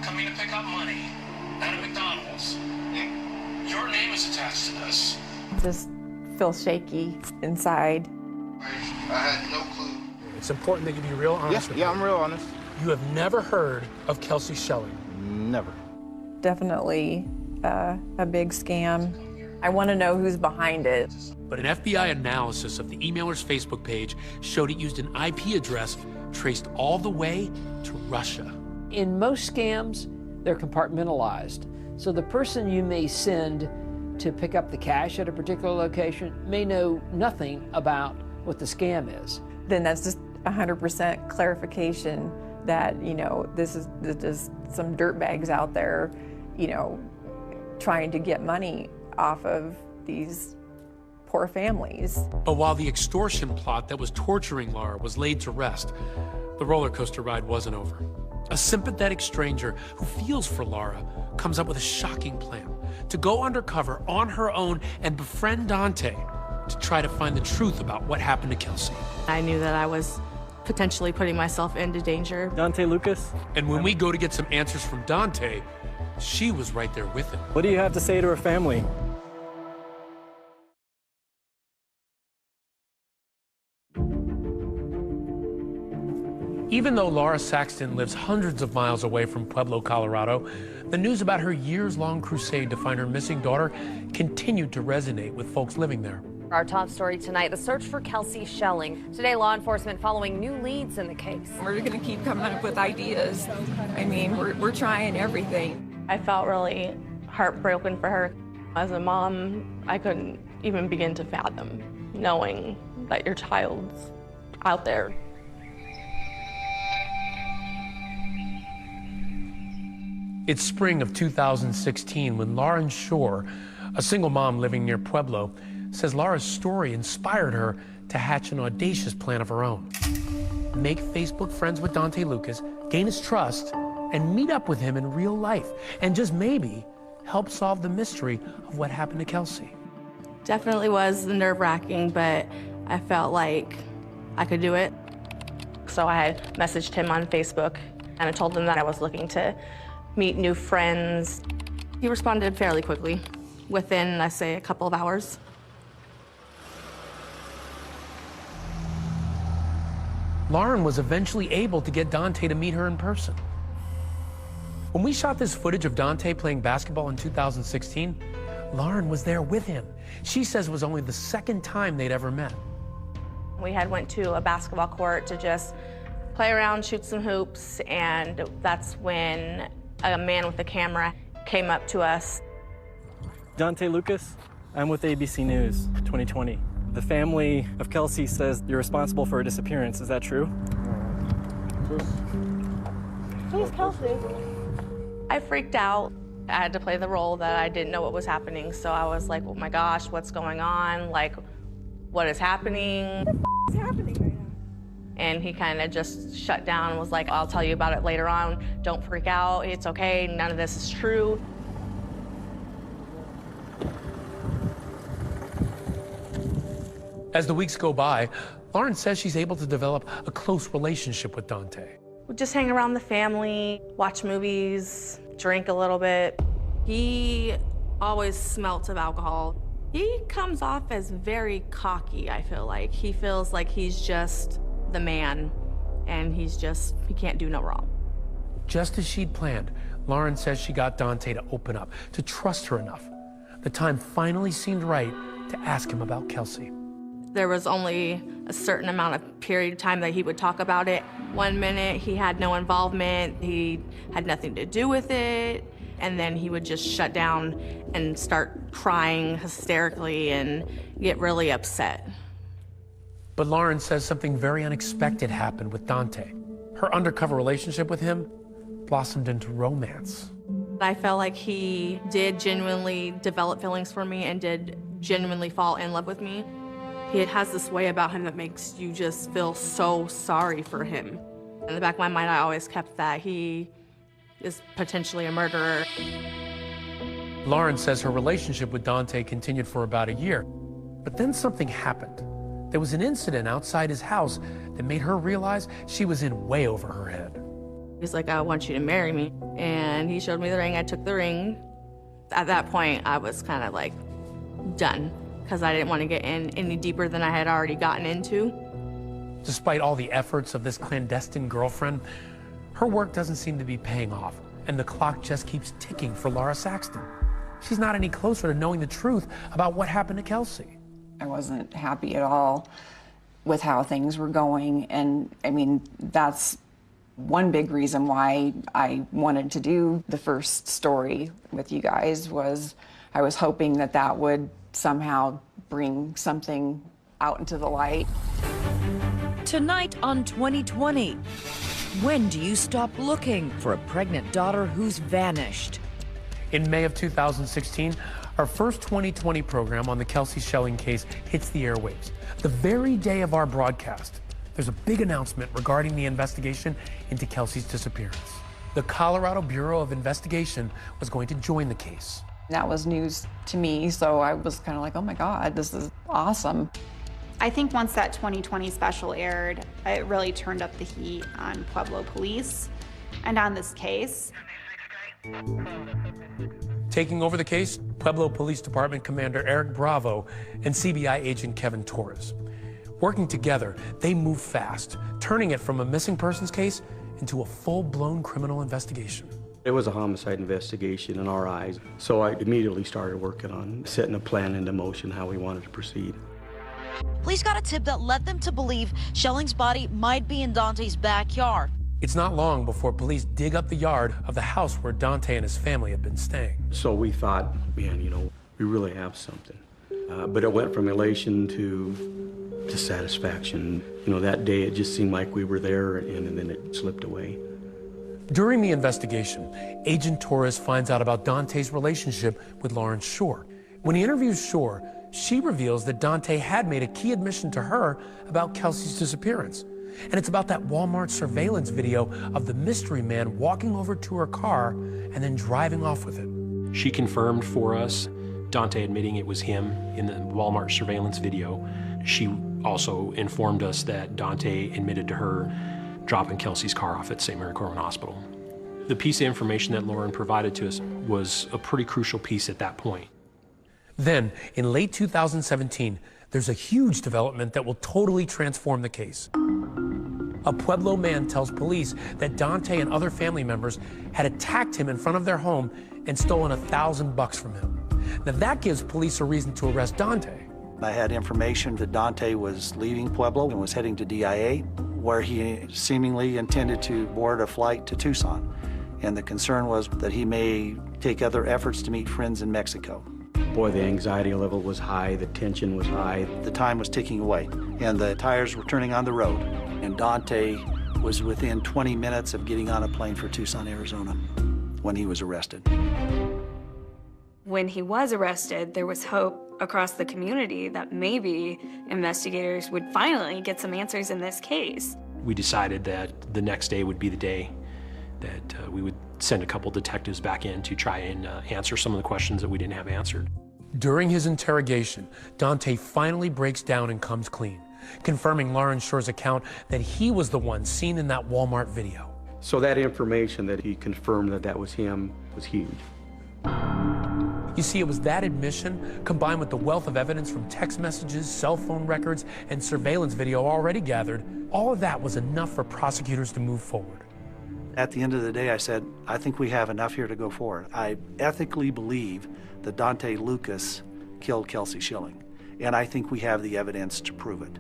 S24: coming to pick up money at a McDonald's. Your name is attached to this.
S23: Just feel shaky inside.
S1: I had no clue.
S22: It's important that you be real honest with
S1: Yeah,
S22: me.
S1: I'm real honest.
S22: You have never heard of Kelsey Schelling.
S1: Never.
S23: Definitely a big scam. I want to know who's behind it.
S24: But an FBI analysis of the emailer's Facebook page showed it used an IP address traced all the way to Russia.
S2: In most scams, they're compartmentalized. So the person you may send to pick up the cash at a particular location may know nothing about what the scam is.
S23: Then that's just 100% clarification that, you know, this is some dirtbags out there, you know, trying to get money off of these poor families.
S24: But while the extortion plot that was torturing Laura was laid to rest, the roller coaster ride wasn't over. A sympathetic stranger who feels for Laura comes up with a shocking plan to go undercover on her own and befriend Dante to try to find the truth about what happened to Kelsey.
S19: I knew that I was potentially putting myself into danger.
S26: Dante Lucas?
S24: And when we go to get some answers from Dante, she was right there with him.
S26: What do you have to say to her family?
S24: Even though Laura Saxton lives hundreds of miles away from Pueblo, Colorado, the news about her years-long crusade to find her missing daughter continued to resonate with folks living there.
S5: Our top story tonight, the search for Kelsey Schelling. Today, law enforcement following new leads in the case.
S23: We're going to keep coming up with ideas. I mean, we're trying everything.
S19: I felt really heartbroken for her. As a mom, I couldn't even begin to fathom knowing that your child's out there.
S24: It's spring of 2016 when Lauren Shore, a single mom living near Pueblo, says Laura's story inspired her to hatch an audacious plan of her own. Make Facebook friends with Dante Lucas, gain his trust, and meet up with him in real life, and just maybe help solve the mystery of what happened to Kelsey.
S19: Definitely was nerve-wracking, but I felt like I could do it. So I had messaged him on Facebook, and I told him that I was looking to meet new friends. He responded fairly quickly, within, I say, a couple of hours.
S24: Lauren was eventually able to get Dante to meet her in person. When we shot this footage of Dante playing basketball in 2016, Lauren was there with him. She says it was only the second time they'd ever met.
S19: We had went to a basketball court to just play around, shoot some hoops, and that's when a man with a camera came up to us.
S26: Dante Lucas, I'm with ABC News 2020. The family of Kelsey says you're responsible for her disappearance. Is that true?
S19: Who's Kelsey? I freaked out. I had to play the role that I didn't know what was happening, so I was like, oh my gosh, what's going on? Like, what is happening?
S14: What's happening right now?
S19: And he kind of just shut down and was like, I'll tell you about it later on. Don't freak out. It's okay. None of this is true.
S24: As the weeks go by, Lauren says she's able to develop a close relationship with Dante.
S19: We just hang around the family, watch movies, drink a little bit. He always smelt of alcohol. He comes off as very cocky, I feel like. He feels like he's just the man, and he can't do no wrong.
S24: Just as she'd planned, Lauren says she got Dante to open up, to trust her enough. The time finally seemed right to ask him about Kelsey.
S19: There was only a certain amount of period of time that he would talk about it. 1 minute, he had no involvement, he had nothing to do with it, and then he would just shut down and start crying hysterically and get really upset.
S24: But Lauren says something very unexpected happened with Dante. Her undercover relationship with him blossomed into romance.
S19: I felt like he did genuinely develop feelings for me and did genuinely fall in love with me. He has this way about him that makes you just feel so sorry for him. In the back of my mind, I always kept that he is potentially a murderer.
S24: Lauren says her relationship with Dante continued for about a year, but then something happened. There was an incident outside his house that made her realize she was in way over her head.
S19: He's like, I want you to marry me. And he showed me the ring. I took the ring. At that point, I was kind of like done, because I didn't want to get in any deeper than I had already gotten into.
S24: Despite all the efforts of this clandestine girlfriend, her work doesn't seem to be paying off, and the clock just keeps ticking for Laura Saxton. She's not any closer to knowing the truth about what happened to Kelsey.
S6: I wasn't happy at all with how things were going, and I mean, that's one big reason why I wanted to do the first story with you guys. Was I was hoping that that would somehow bring something out into the light.
S8: Tonight on 2020, when do you stop looking for a pregnant daughter who's vanished?
S24: In May of 2016, our first 2020 program on the Kelsey Schelling case hits the airwaves. The very day of our broadcast, there's a big announcement regarding the investigation into Kelsey's disappearance. The Colorado Bureau of Investigation was going to join the case.
S6: That was news to me, so I was kind of like, oh my God, this is awesome.
S9: I think once that 2020 special aired, it really turned up the heat on Pueblo police and on this case.
S24: Taking over the case, Pueblo Police Department Commander Eric Bravo and CBI agent Kevin Torres. Working together, they move fast, turning it from a missing persons case into a full-blown criminal investigation.
S25: It was a homicide investigation in our eyes, so I immediately started working on setting a plan into motion how we wanted to proceed.
S8: Police got a tip that led them to believe Schelling's body might be in Dante's backyard.
S24: It's not long before police dig up the yard of the house where Dante and his family had been staying.
S25: So we thought, man, you know, we really have something. But it went from elation to satisfaction. You know, that day it just seemed like we were there, and then it slipped away.
S24: During the investigation, Agent Torres finds out about Dante's relationship with Lawrence Shore. When he interviews Shore, she reveals that Dante had made a key admission to her about Kelsey's disappearance. And it's about that Walmart surveillance video of the mystery man walking over to her car and then driving off with it.
S11: She confirmed for us Dante admitting it was him in the Walmart surveillance video. She also informed us that Dante admitted to her dropping Kelsey's car off at St. Mary Corwin Hospital. The piece of information that Lauren provided to us was a pretty crucial piece at that point.
S24: Then, in late 2017, there's a huge development that will totally transform the case. A Pueblo man tells police that Dante and other family members had attacked him in front of their home and stolen $1,000 from him. Now that gives police a reason to arrest Dante.
S15: I had information that Dante was leaving Pueblo and was heading to DIA, where he seemingly intended to board a flight to Tucson. And the concern was that he may take other efforts to meet friends in Mexico.
S25: Boy, the anxiety level was high, the tension was high.
S15: The time was ticking away, and the tires were turning on the road. And Dante was within 20 minutes of getting on a plane for Tucson, Arizona, when he was arrested.
S9: When he was arrested, there was hope across the community that maybe investigators would finally get some answers in this case.
S11: We decided that the next day would be the day that we would send a couple detectives back in to try and answer some of the questions that we didn't have answered.
S24: During his interrogation, Dante finally breaks down and comes clean, confirming Lawrence Shore's account that he was the one seen in that Walmart video.
S25: So that information that he confirmed that that was him was huge.
S24: You see, it was that admission, combined with the wealth of evidence from text messages, cell phone records, and surveillance video already gathered, all of that was enough for prosecutors to move forward.
S15: At the end of the day, I said, I think we have enough here to go forward. I ethically believe that Dante Lucas killed Kelsey Schelling, and I think we have the evidence to prove it.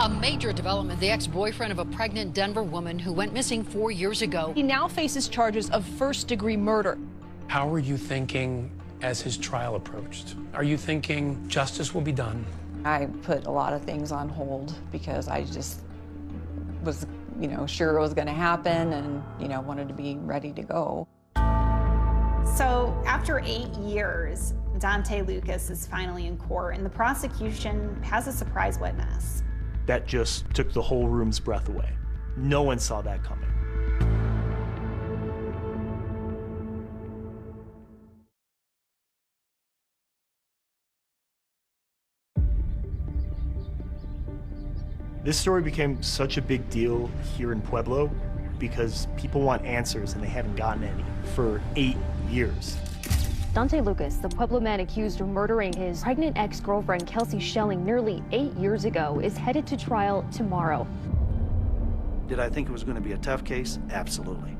S12: A major development, the ex-boyfriend of a pregnant Denver woman who went missing 4 years ago.
S16: He now faces charges of first-degree murder.
S24: How were you thinking as his trial approached? Are you thinking justice will be done?
S6: I put a lot of things on hold because I just was, sure it was going to happen and, wanted to be ready to go.
S9: So after 8 years, Dante Lucas is finally in court, and the prosecution has a surprise witness.
S20: That just took the whole room's breath away. No one saw that coming.
S4: This story became such a big deal here in Pueblo because people want answers and they haven't gotten any for 8 years.
S7: Dante Lucas, the Pueblo man accused of murdering his pregnant ex-girlfriend Kelsey Schelling nearly 8 years ago, is headed to trial tomorrow.
S15: Did I think it was going to be a tough case? Absolutely.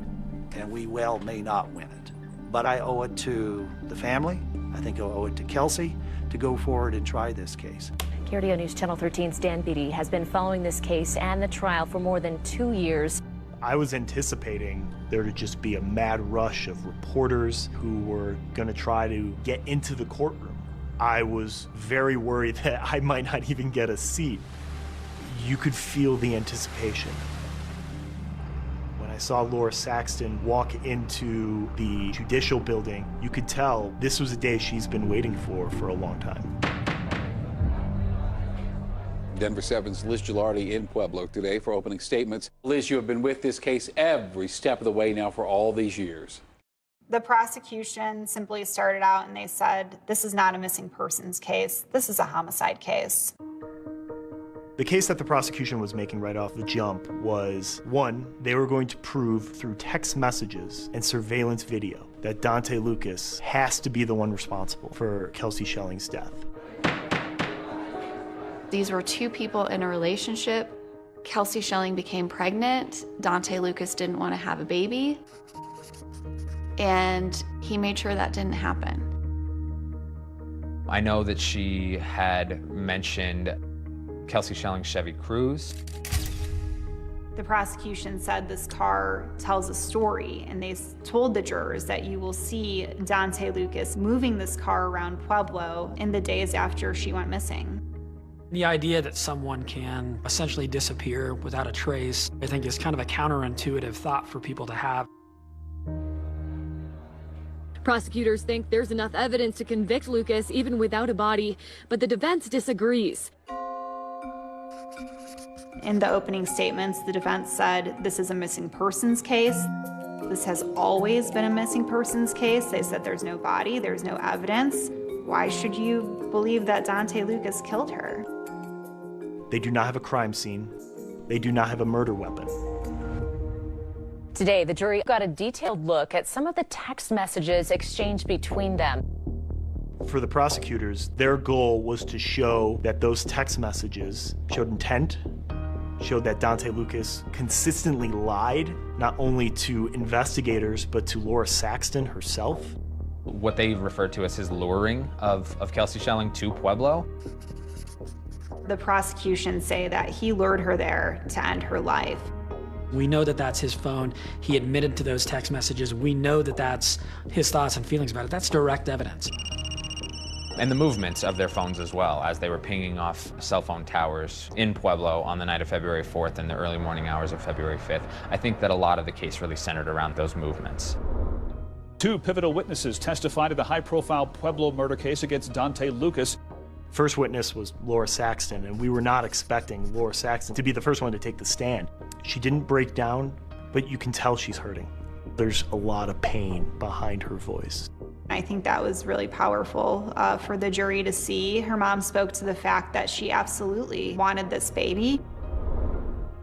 S15: And we well may not win it. But I owe it to the family, I think I owe it to Kelsey, to go forward and try this case.
S7: KRDO News Channel 13's Dan Beatty has been following this case and the trial for more than 2 years.
S4: I was anticipating there to just be a mad rush of reporters who were going to try to get into the courtroom. I was very worried that I might not even get a seat. You could feel the anticipation. When I saw Laura Saxton walk into the judicial building, you could tell this was a day she's been waiting for a long time.
S10: Denver 7's Liz Gilardi in Pueblo today for opening statements. Liz, you have been with this case every step of the way now for all these years.
S9: The prosecution simply started out and they said, this is not a missing persons case. This is a homicide case.
S4: The case that the prosecution was making right off the jump was, one, they were going to prove through text messages and surveillance video that Dante Lucas has to be the one responsible for Kelsey Schelling's death.
S13: These were two people in a relationship. Kelsey Schelling became pregnant. Dante Lucas didn't want to have a baby. And he made sure that didn't happen.
S17: I know that she had mentioned Kelsey Schelling's Chevy Cruze.
S9: The prosecution said this car tells a story, and they told the jurors that you will see Dante Lucas moving this car around Pueblo in the days after she went missing.
S2: The idea that someone can essentially disappear without a trace, I think, is kind of a counterintuitive thought for people to have.
S7: Prosecutors think there's enough evidence to convict Lucas even without a body, but the defense disagrees.
S9: In the opening statements, the defense said this is a missing persons case. This has always been a missing persons case. They said there's no body, there's no evidence. Why should you believe that Dante Lucas killed her?
S4: They do not have a crime scene. They do not have a murder weapon.
S7: Today, the jury got a detailed look at some of the text messages exchanged between them.
S4: For the prosecutors, their goal was to show that those text messages showed intent, showed that Dante Lucas consistently lied, not only to investigators, but to Laura Saxton herself.
S17: What they refer to as his luring of Kelsey Schelling to Pueblo.
S9: The prosecution say that he lured her there to end her life.
S2: We know that that's his phone. He admitted to those text messages. We know that that's his thoughts and feelings about it. That's direct evidence.
S17: And the movements of their phones as well, as they were pinging off cell phone towers in Pueblo on the night of February 4th and the early morning hours of February 5th. I think that a lot of the case really centered around those movements.
S20: Two pivotal witnesses testified in the high-profile Pueblo murder case against Dante Lucas.
S4: First witness was Laura Saxton, and we were not expecting Laura Saxton to be the first one to take the stand. She didn't break down, but you can tell she's hurting. There's a lot of pain behind her voice.
S9: I think that was really powerful for the jury to see. Her mom spoke to the fact that she absolutely wanted this baby.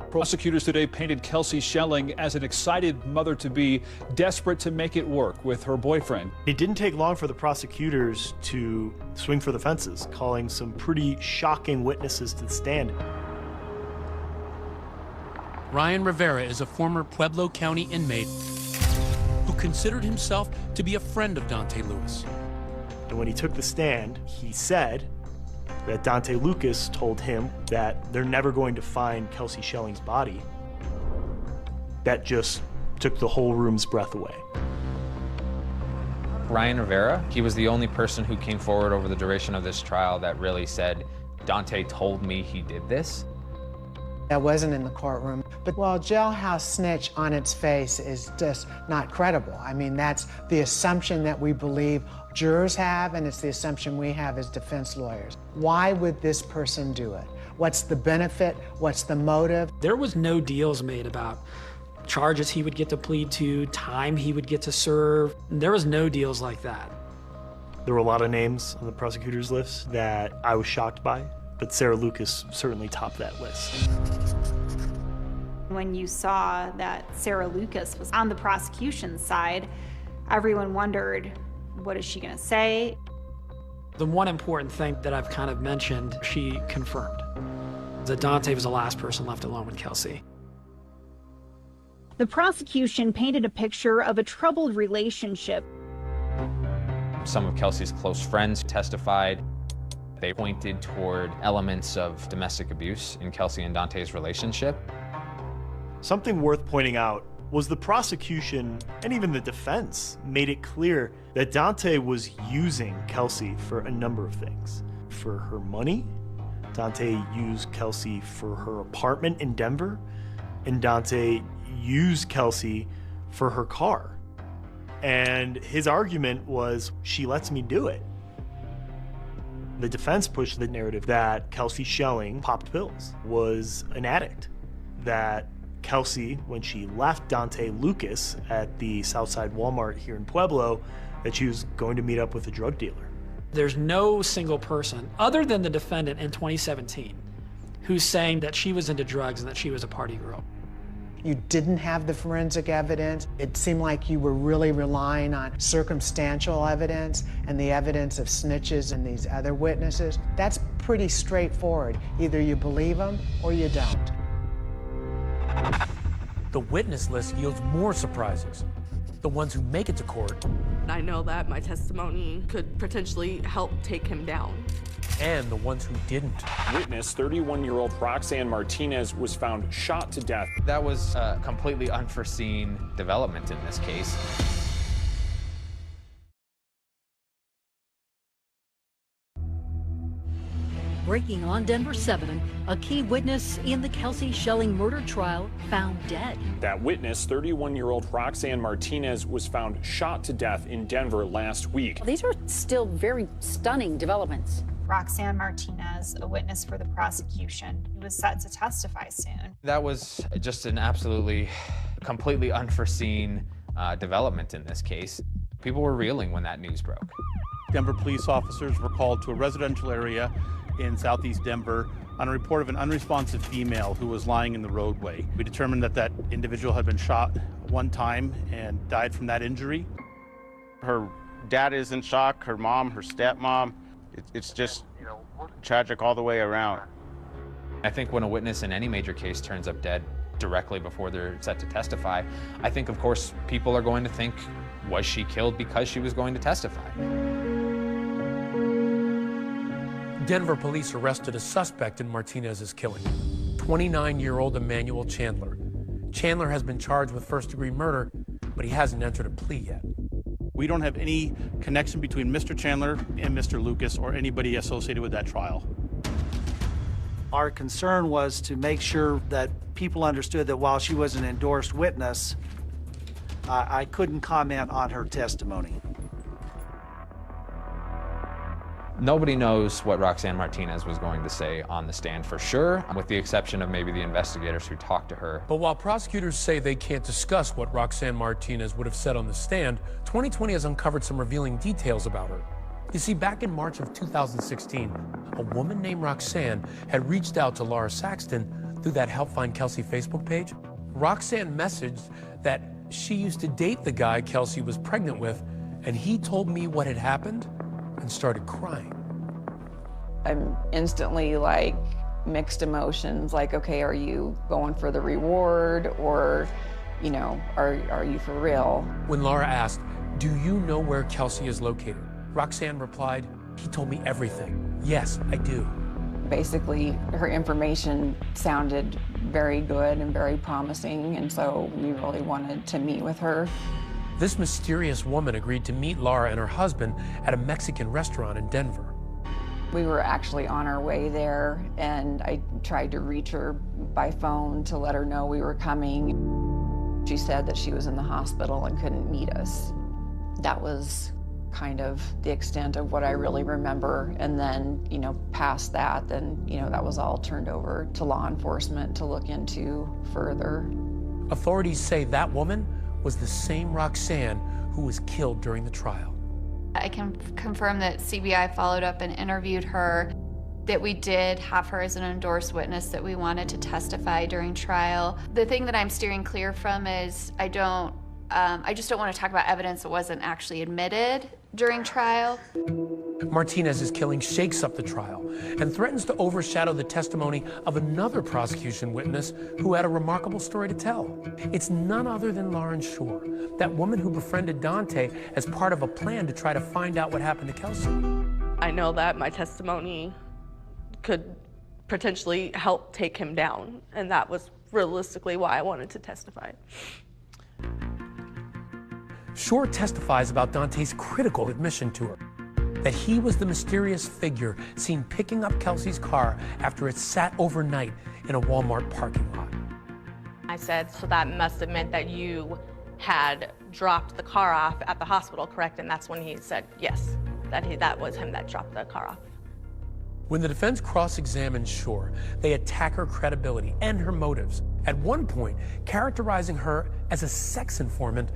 S20: Prosecutors today painted Kelsey Schelling as an excited mother-to-be, desperate to make it work with her boyfriend.
S4: It didn't take long for the prosecutors to swing for the fences, calling some pretty shocking witnesses to the stand.
S24: Ryan Rivera is a former Pueblo County inmate who considered himself to be a friend of Dante Lucas.
S4: And when he took the stand, he said that Dante Lucas told him that they're never going to find Kelsey Schelling's body. That just took the whole room's breath away.
S17: Ryan Rivera, he was the only person who came forward over the duration of this trial that really said, Dante told me he did this.
S27: I wasn't in the courtroom, but well, jailhouse snitch on its face is just not credible. I mean, that's the assumption that we believe jurors have, and it's the assumption we have as defense lawyers. Why would this person do it? What's the benefit? What's the motive?
S2: There was no deals made about charges he would get to plead to, time he would get to serve. There was no deals like that.
S4: There were a lot of names on the prosecutor's list that I was shocked by. but Sarah Lucas certainly topped that list.
S9: When you saw that Sarah Lucas was on the prosecution side, everyone wondered, what is she going to say?
S1: The one important thing that I've kind of mentioned, she confirmed that Dante was the last person left alone with Kelsey.
S9: The prosecution painted a picture of a troubled relationship.
S17: Some of Kelsey's close friends testified. They pointed toward elements of domestic abuse in Kelsey and Dante's relationship.
S4: Something worth pointing out was the prosecution and even the defense made it clear that Dante was using Kelsey for a number of things. For her money, Dante used Kelsey for her apartment in Denver, and Dante used Kelsey for her car. And his argument was, she lets me do it. The defense pushed the narrative that Kelsey Schelling popped pills, was an addict, that Kelsey, when she left Dante Lucas at the Southside Walmart here in Pueblo, that she was going to meet up with a drug dealer.
S1: There's no single person, other than the defendant in 2017, who's saying that she was into drugs and that she was a party girl.
S27: You didn't have the forensic evidence. It seemed like you were really relying on circumstantial evidence and the evidence of snitches and these other witnesses. That's pretty straightforward. Either you believe them or you don't.
S24: The witness list yields more surprises. The ones who make it to court.
S19: I know that my testimony could potentially help take him down.
S24: And the ones who didn't.
S11: Witness 31-year-old Roxanne Martinez was found shot to death.
S17: That was a completely unforeseen development in this case.
S12: Breaking on Denver 7, a key witness in the Kelsey Schelling murder trial found dead.
S11: That witness, 31-year-old Roxanne Martinez, was found shot to death in Denver last week.
S12: These are still very stunning developments.
S9: Roxanne Martinez, a witness for the prosecution, who was set to testify soon.
S17: That was just an absolutely, completely unforeseen development in this case. People were reeling when that news broke.
S3: Denver police officers were called to a residential area in southeast Denver on a report of an unresponsive female who was lying in the roadway. We determined that that individual had been shot one time and died from that injury.
S5: Her dad is in shock, her mom, her stepmom. It's just tragic all the way around.
S17: I think when a witness in any major case turns up dead directly before they're set to testify, I think, of course, people are going to think, was she killed because she was going to testify?
S24: Denver police arrested a suspect in Martinez's killing, 29-year-old Emmanuel Chandler. Chandler has been charged with first-degree murder, but he hasn't entered a plea yet.
S3: We don't have any connection between Mr. Chandler and Mr. Lucas or anybody associated with that trial.
S15: Our concern was to make sure that people understood that while she was an endorsed witness, I couldn't comment on her testimony.
S17: Nobody knows what Roxanne Martinez was going to say on the stand for sure, with the exception of maybe the investigators who talked to her.
S24: But while prosecutors say they can't discuss what Roxanne Martinez would have said on the stand, 2020 has uncovered some revealing details about her. You see, back in March of 2016, a woman named Roxanne had reached out to Laura Saxton through that Help Find Kelsey Facebook page. Roxanne messaged that she used to date the guy Kelsey was pregnant with, and he told me what had happened and started crying.
S6: I'm instantly like mixed emotions, like, okay, are you going for the reward or, you know, are you for real?
S24: When Laura asked, do you know where Kelsey is located? Roxanne replied, he told me everything. Yes, I do.
S6: Basically, her information sounded very good and very promising, and so we really wanted to meet with her.
S24: This mysterious woman agreed to meet Laura and her husband at a Mexican restaurant in Denver.
S6: We were actually on our way there, and I tried to reach her by phone to let her know we were coming. She said that she was in the hospital and couldn't meet us. That was kind of the extent of what I really remember. And then, you know, past that, then, you know, that was all turned over to law enforcement to look into further.
S24: Authorities say that woman was the same Roxanne who was killed during the trial.
S13: I can confirm that CBI followed up and interviewed her. that we did have her as an endorsed witness that we wanted to testify during trial. The thing that I'm steering clear from is I just don't want to talk about evidence that wasn't actually admitted during trial.
S24: Martinez's killing shakes up the trial and threatens to overshadow the testimony of another prosecution witness who had a remarkable story to tell. It's none other than Lauren Shore, that woman who befriended Dante as part of a plan to try to find out what happened to Kelsey.
S19: I know that my testimony could potentially help take him down, and that was realistically why I wanted to testify.
S24: Shore testifies about Dante's critical admission to her, that he was the mysterious figure seen picking up Kelsey's car after it sat overnight in a Walmart parking lot.
S19: I said, so that must have meant that you had dropped the car off at the hospital, correct? And that's when he said, yes, that was him that dropped the car off.
S24: When the defense cross-examined Shore, they attack her credibility and her motives, at one point characterizing her as a sex informant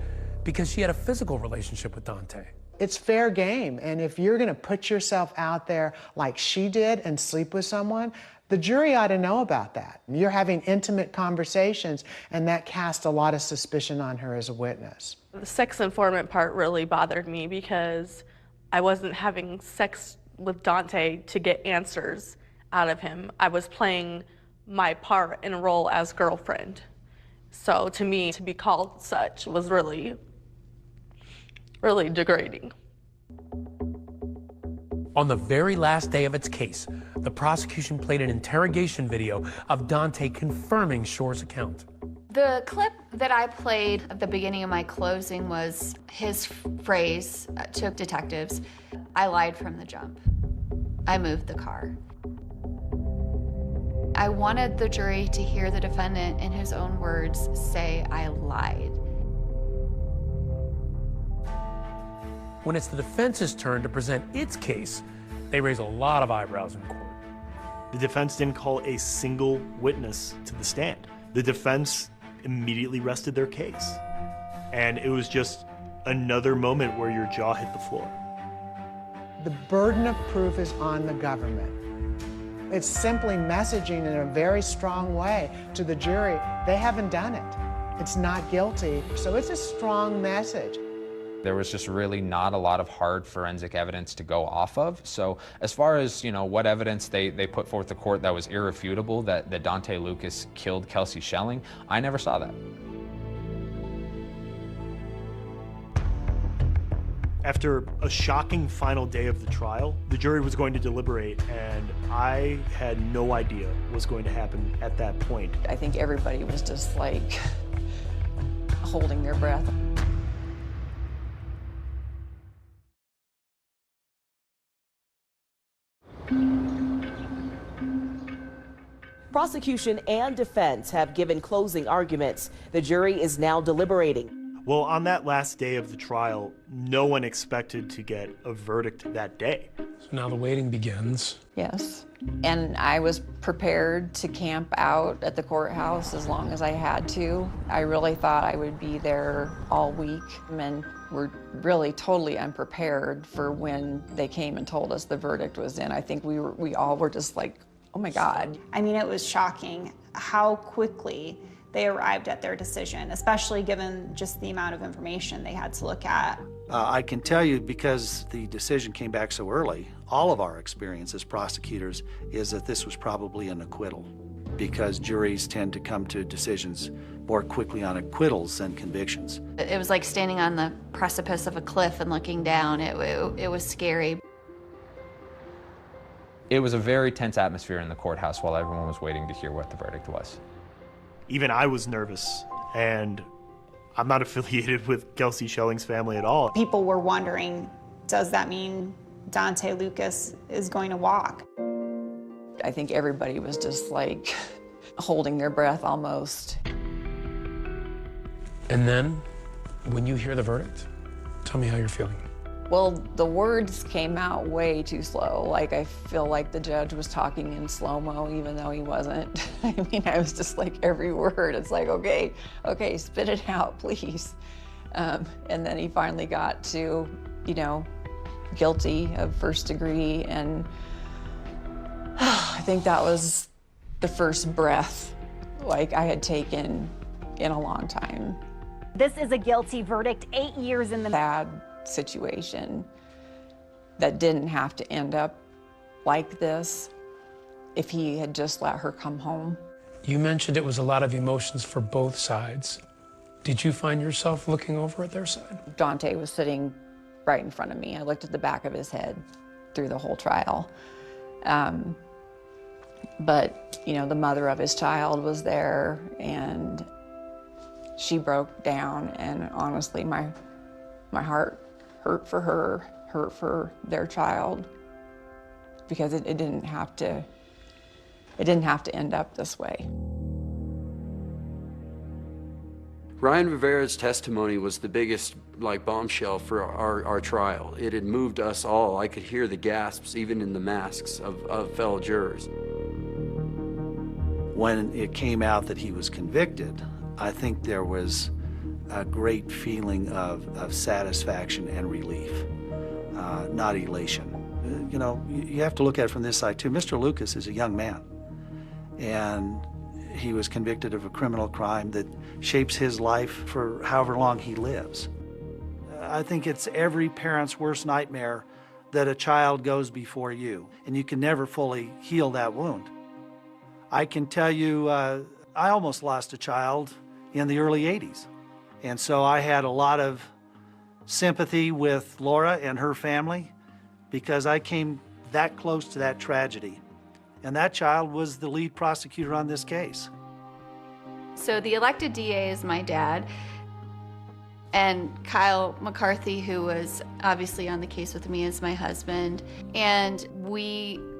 S24: because she had a physical relationship with Dante.
S27: It's fair game, and if you're going to put yourself out there like she did and sleep with someone, the jury ought to know about that. You're having intimate conversations, and that casts a lot of suspicion on her as a witness.
S19: The sex informant part really bothered me because I wasn't having sex with Dante to get answers out of him. I was playing my part and role as girlfriend. So to me, to be called such was really degrading.
S24: On the very last day of its case, the prosecution played an interrogation video of Dante confirming Shore's account.
S13: The clip that I played at the beginning of my closing was his phrase to detectives, "I lied from the jump. I moved the car." I wanted the jury to hear the defendant in his own words say, "I lied."
S24: When it's the defense's turn to present its case, they raise a lot of eyebrows in court.
S4: The defense didn't call a single witness to the stand. The defense immediately rested their case. And it was just another moment where your jaw hit the floor.
S27: The burden of proof is on the government. It's simply messaging in a very strong way to the jury, they haven't done it. It's not guilty. So it's a strong message.
S17: There was just really not a lot of hard forensic evidence to go off of. So as far as, what evidence they put forth to court that was irrefutable, that Dante Lucas killed Kelsey Schelling, I never saw that.
S4: After a shocking final day of the trial, the jury was going to deliberate, and I had no idea what was going to happen at that point.
S6: I think everybody was just like holding their breath.
S8: Prosecution and defense have given closing arguments. The jury is now deliberating.
S4: Well, on that last day of the trial, no one expected to get a verdict that day.
S24: So now the waiting begins.
S6: Yes. And I was prepared to camp out at the courthouse as long as I had to. I really thought I would be there all week, and we're really totally unprepared for when they came and told us the verdict was in. I think we all were just like, oh my God.
S9: I mean, it was shocking how quickly they arrived at their decision, especially given just the amount of information they had to look at.
S15: I can tell you, because the decision came back so early, all of our experience as prosecutors is that this was probably an acquittal, because juries tend to come to decisions more quickly on acquittals than convictions.
S13: It was like standing on the precipice of a cliff and looking down. It was scary.
S17: It was a very tense atmosphere in the courthouse while everyone was waiting to hear what the verdict was.
S4: Even I was nervous, and I'm not affiliated with Kelsey Schelling's family at all.
S9: People were wondering, does that mean Dante Lucas is going to walk?
S6: I think everybody was just like holding their breath almost.
S24: And then, when you hear the verdict, tell me how you're feeling.
S6: Well, the words came out way too slow. Like, I feel like the judge was talking in slow-mo, even though he wasn't. I mean, I was just like, every word, it's like, okay, spit it out, please. And then he finally got to, guilty of first degree, and I think that was the first breath like I had taken in a long time.
S14: This is a guilty verdict, 8 years in the
S6: Bad situation that didn't have to end up like this if he had just let her come home.
S24: You mentioned it was a lot of emotions for both sides. Did you find yourself looking over at their side?
S6: Dante was sitting right in front of me. I looked at the back of his head through the whole trial. But, you know, the mother of his child was there, and she broke down, and honestly, my heart hurt for her, hurt for their child, because it didn't have to end up this way.
S18: Ryan Rivera's testimony was the biggest bombshell for our trial. It had moved us all. I could hear the gasps even in the masks of fellow jurors.
S15: When it came out that he was convicted, I think there was a great feeling of satisfaction and relief, not elation. You know, you have to look at it from this side too. Mr. Lucas is a young man, and he was convicted of a criminal crime that shapes his life for however long he lives. I think it's every parent's worst nightmare that a child goes before you, and you can never fully heal that wound. I can tell you, I almost lost a child in the early 80s. And so I had a lot of sympathy with Laura and her family because I came that close to that tragedy. And that child was the lead prosecutor on this case.
S13: So the elected DA is my dad, and Kyle McCarthy, who was obviously on the case with me, is my husband. And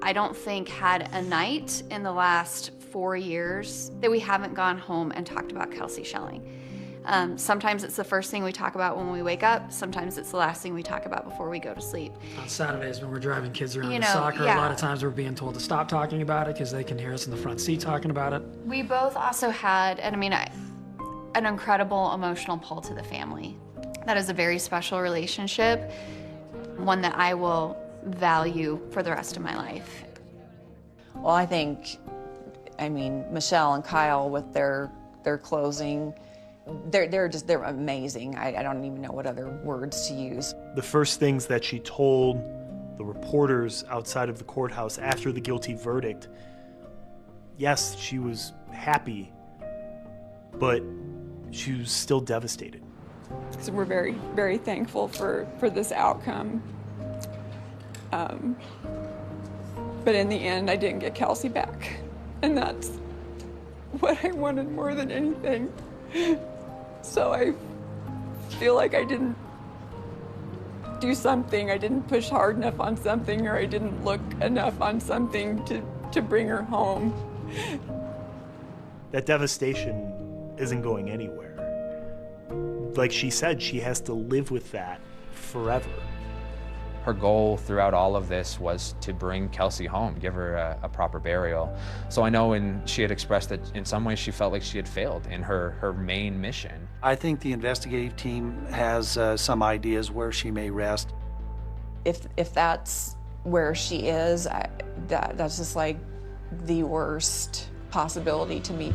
S13: I don't think, had a night in the last 4 years that we haven't gone home and talked about Kelsey Schelling. Sometimes it's the first thing we talk about when we wake up. Sometimes it's the last thing we talk about before we go to sleep.
S1: On Saturdays when we're driving kids around to soccer, a lot of times we're being told to stop talking about it because they can hear us in the front seat talking about it.
S13: We both also had, an incredible emotional pull to the family. That is a very special relationship, one that I will value for the rest of my life.
S6: Well, I think, Michelle and Kyle with their closing, they're amazing. I don't even know what other words to use.
S4: The first things that she told the reporters outside of the courthouse after the guilty verdict, yes, she was happy, but she was still devastated.
S6: So we're very, very thankful for this outcome. But in the end, I didn't get Kelsey back. And that's what I wanted more than anything. So I feel like I didn't do something, I didn't push hard enough on something, or I didn't look enough on something to bring her home.
S4: That devastation isn't going anywhere. Like she said, she has to live with that forever.
S17: Her goal throughout all of this was to bring Kelsey home, give her a proper burial. So I know when she had expressed that in some ways she felt like she had failed in her main mission.
S15: I think the investigative team has some ideas where she may rest.
S6: If that's where she is, that's just like the worst possibility to me.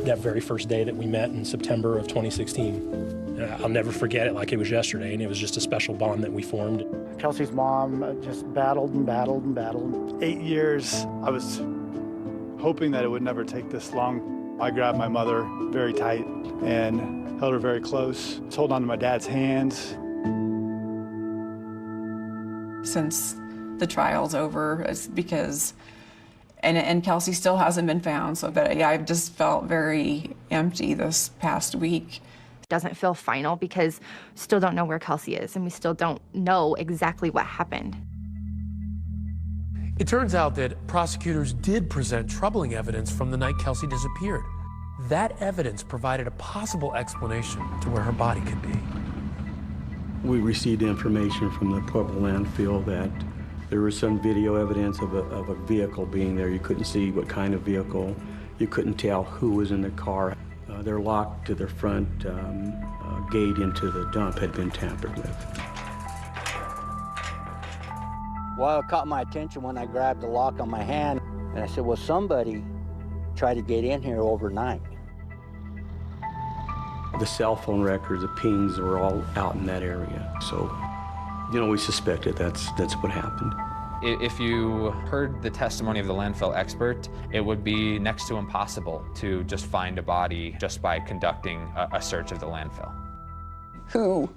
S11: That very first day that we met in September of 2016. I'll never forget it like it was yesterday, and it was just a special bond that we formed.
S21: Kelsey's mom just battled and battled and battled.
S22: 8 years, I was hoping that it would never take this long. I grabbed my mother very tight and held her very close. I was holding on to my dad's hands.
S6: Since the trial's over, it's because and Kelsey still hasn't been found, so but yeah, I've just felt very empty this past week.
S23: Doesn't feel final because we still don't know where Kelsey is, and we still don't know exactly what happened.
S24: It turns out that prosecutors did present troubling evidence from the night Kelsey disappeared. That evidence provided a possible explanation to where her body could be.
S25: We received information from the Pueblo landfill that there was some video evidence of a vehicle being there. You couldn't see what kind of vehicle. You couldn't tell who was in the car. Their lock to their front gate into the dump had been tampered with.
S2: Well, it caught my attention when I grabbed the lock on my hand, and I said, well, somebody tried to get in here overnight.
S25: The cell phone records, the pings were all out in that area. So, you know, we suspected that's what happened.
S17: If you heard the testimony of the landfill expert, it would be next to impossible to just find a body just by conducting a search of the landfill.
S6: Who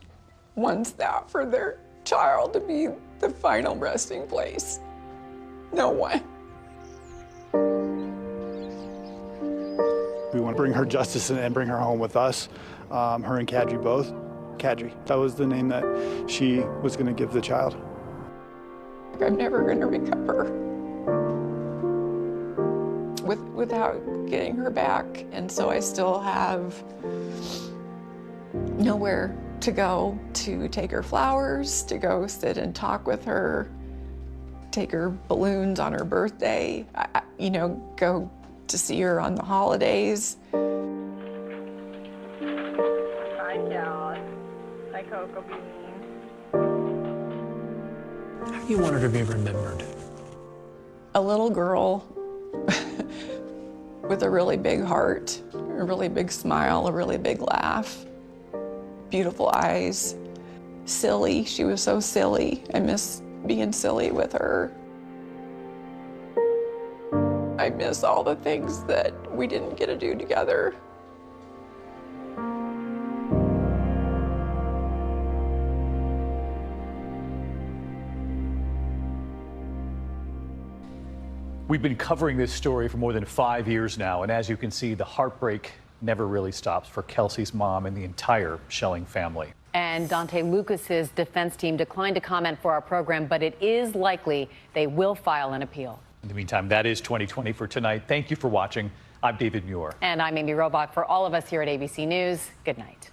S6: wants that for their child to be the final resting place? No one.
S22: We want to bring her justice and bring her home with us, her and Kadri both. Kadri, that was the name that she was going to give the child.
S6: I'm never going to recover without getting her back, and so I still have nowhere to go to take her flowers, to go sit and talk with her, take her balloons on her birthday, you know, go to see her on the holidays.
S19: Hi, Cal. Hi, Cocoa Bean.
S1: How do you want her to be remembered?
S6: A little girl with a really big heart, a really big smile, a really big laugh, beautiful eyes, silly. She was so silly. I miss being silly with her. I miss all the things that we didn't get to do together.
S7: We've been covering this story for more than 5 years now, and as you can see, the heartbreak never really stops for Kelsey's mom and the entire Schelling family.
S10: And Dante Lucas's defense team declined to comment for our program, but it is likely they will file an appeal.
S7: In the meantime, that is 2020 for tonight. Thank you for watching. I'm David Muir.
S10: And I'm Amy Robach. For all of us here at ABC News, good night.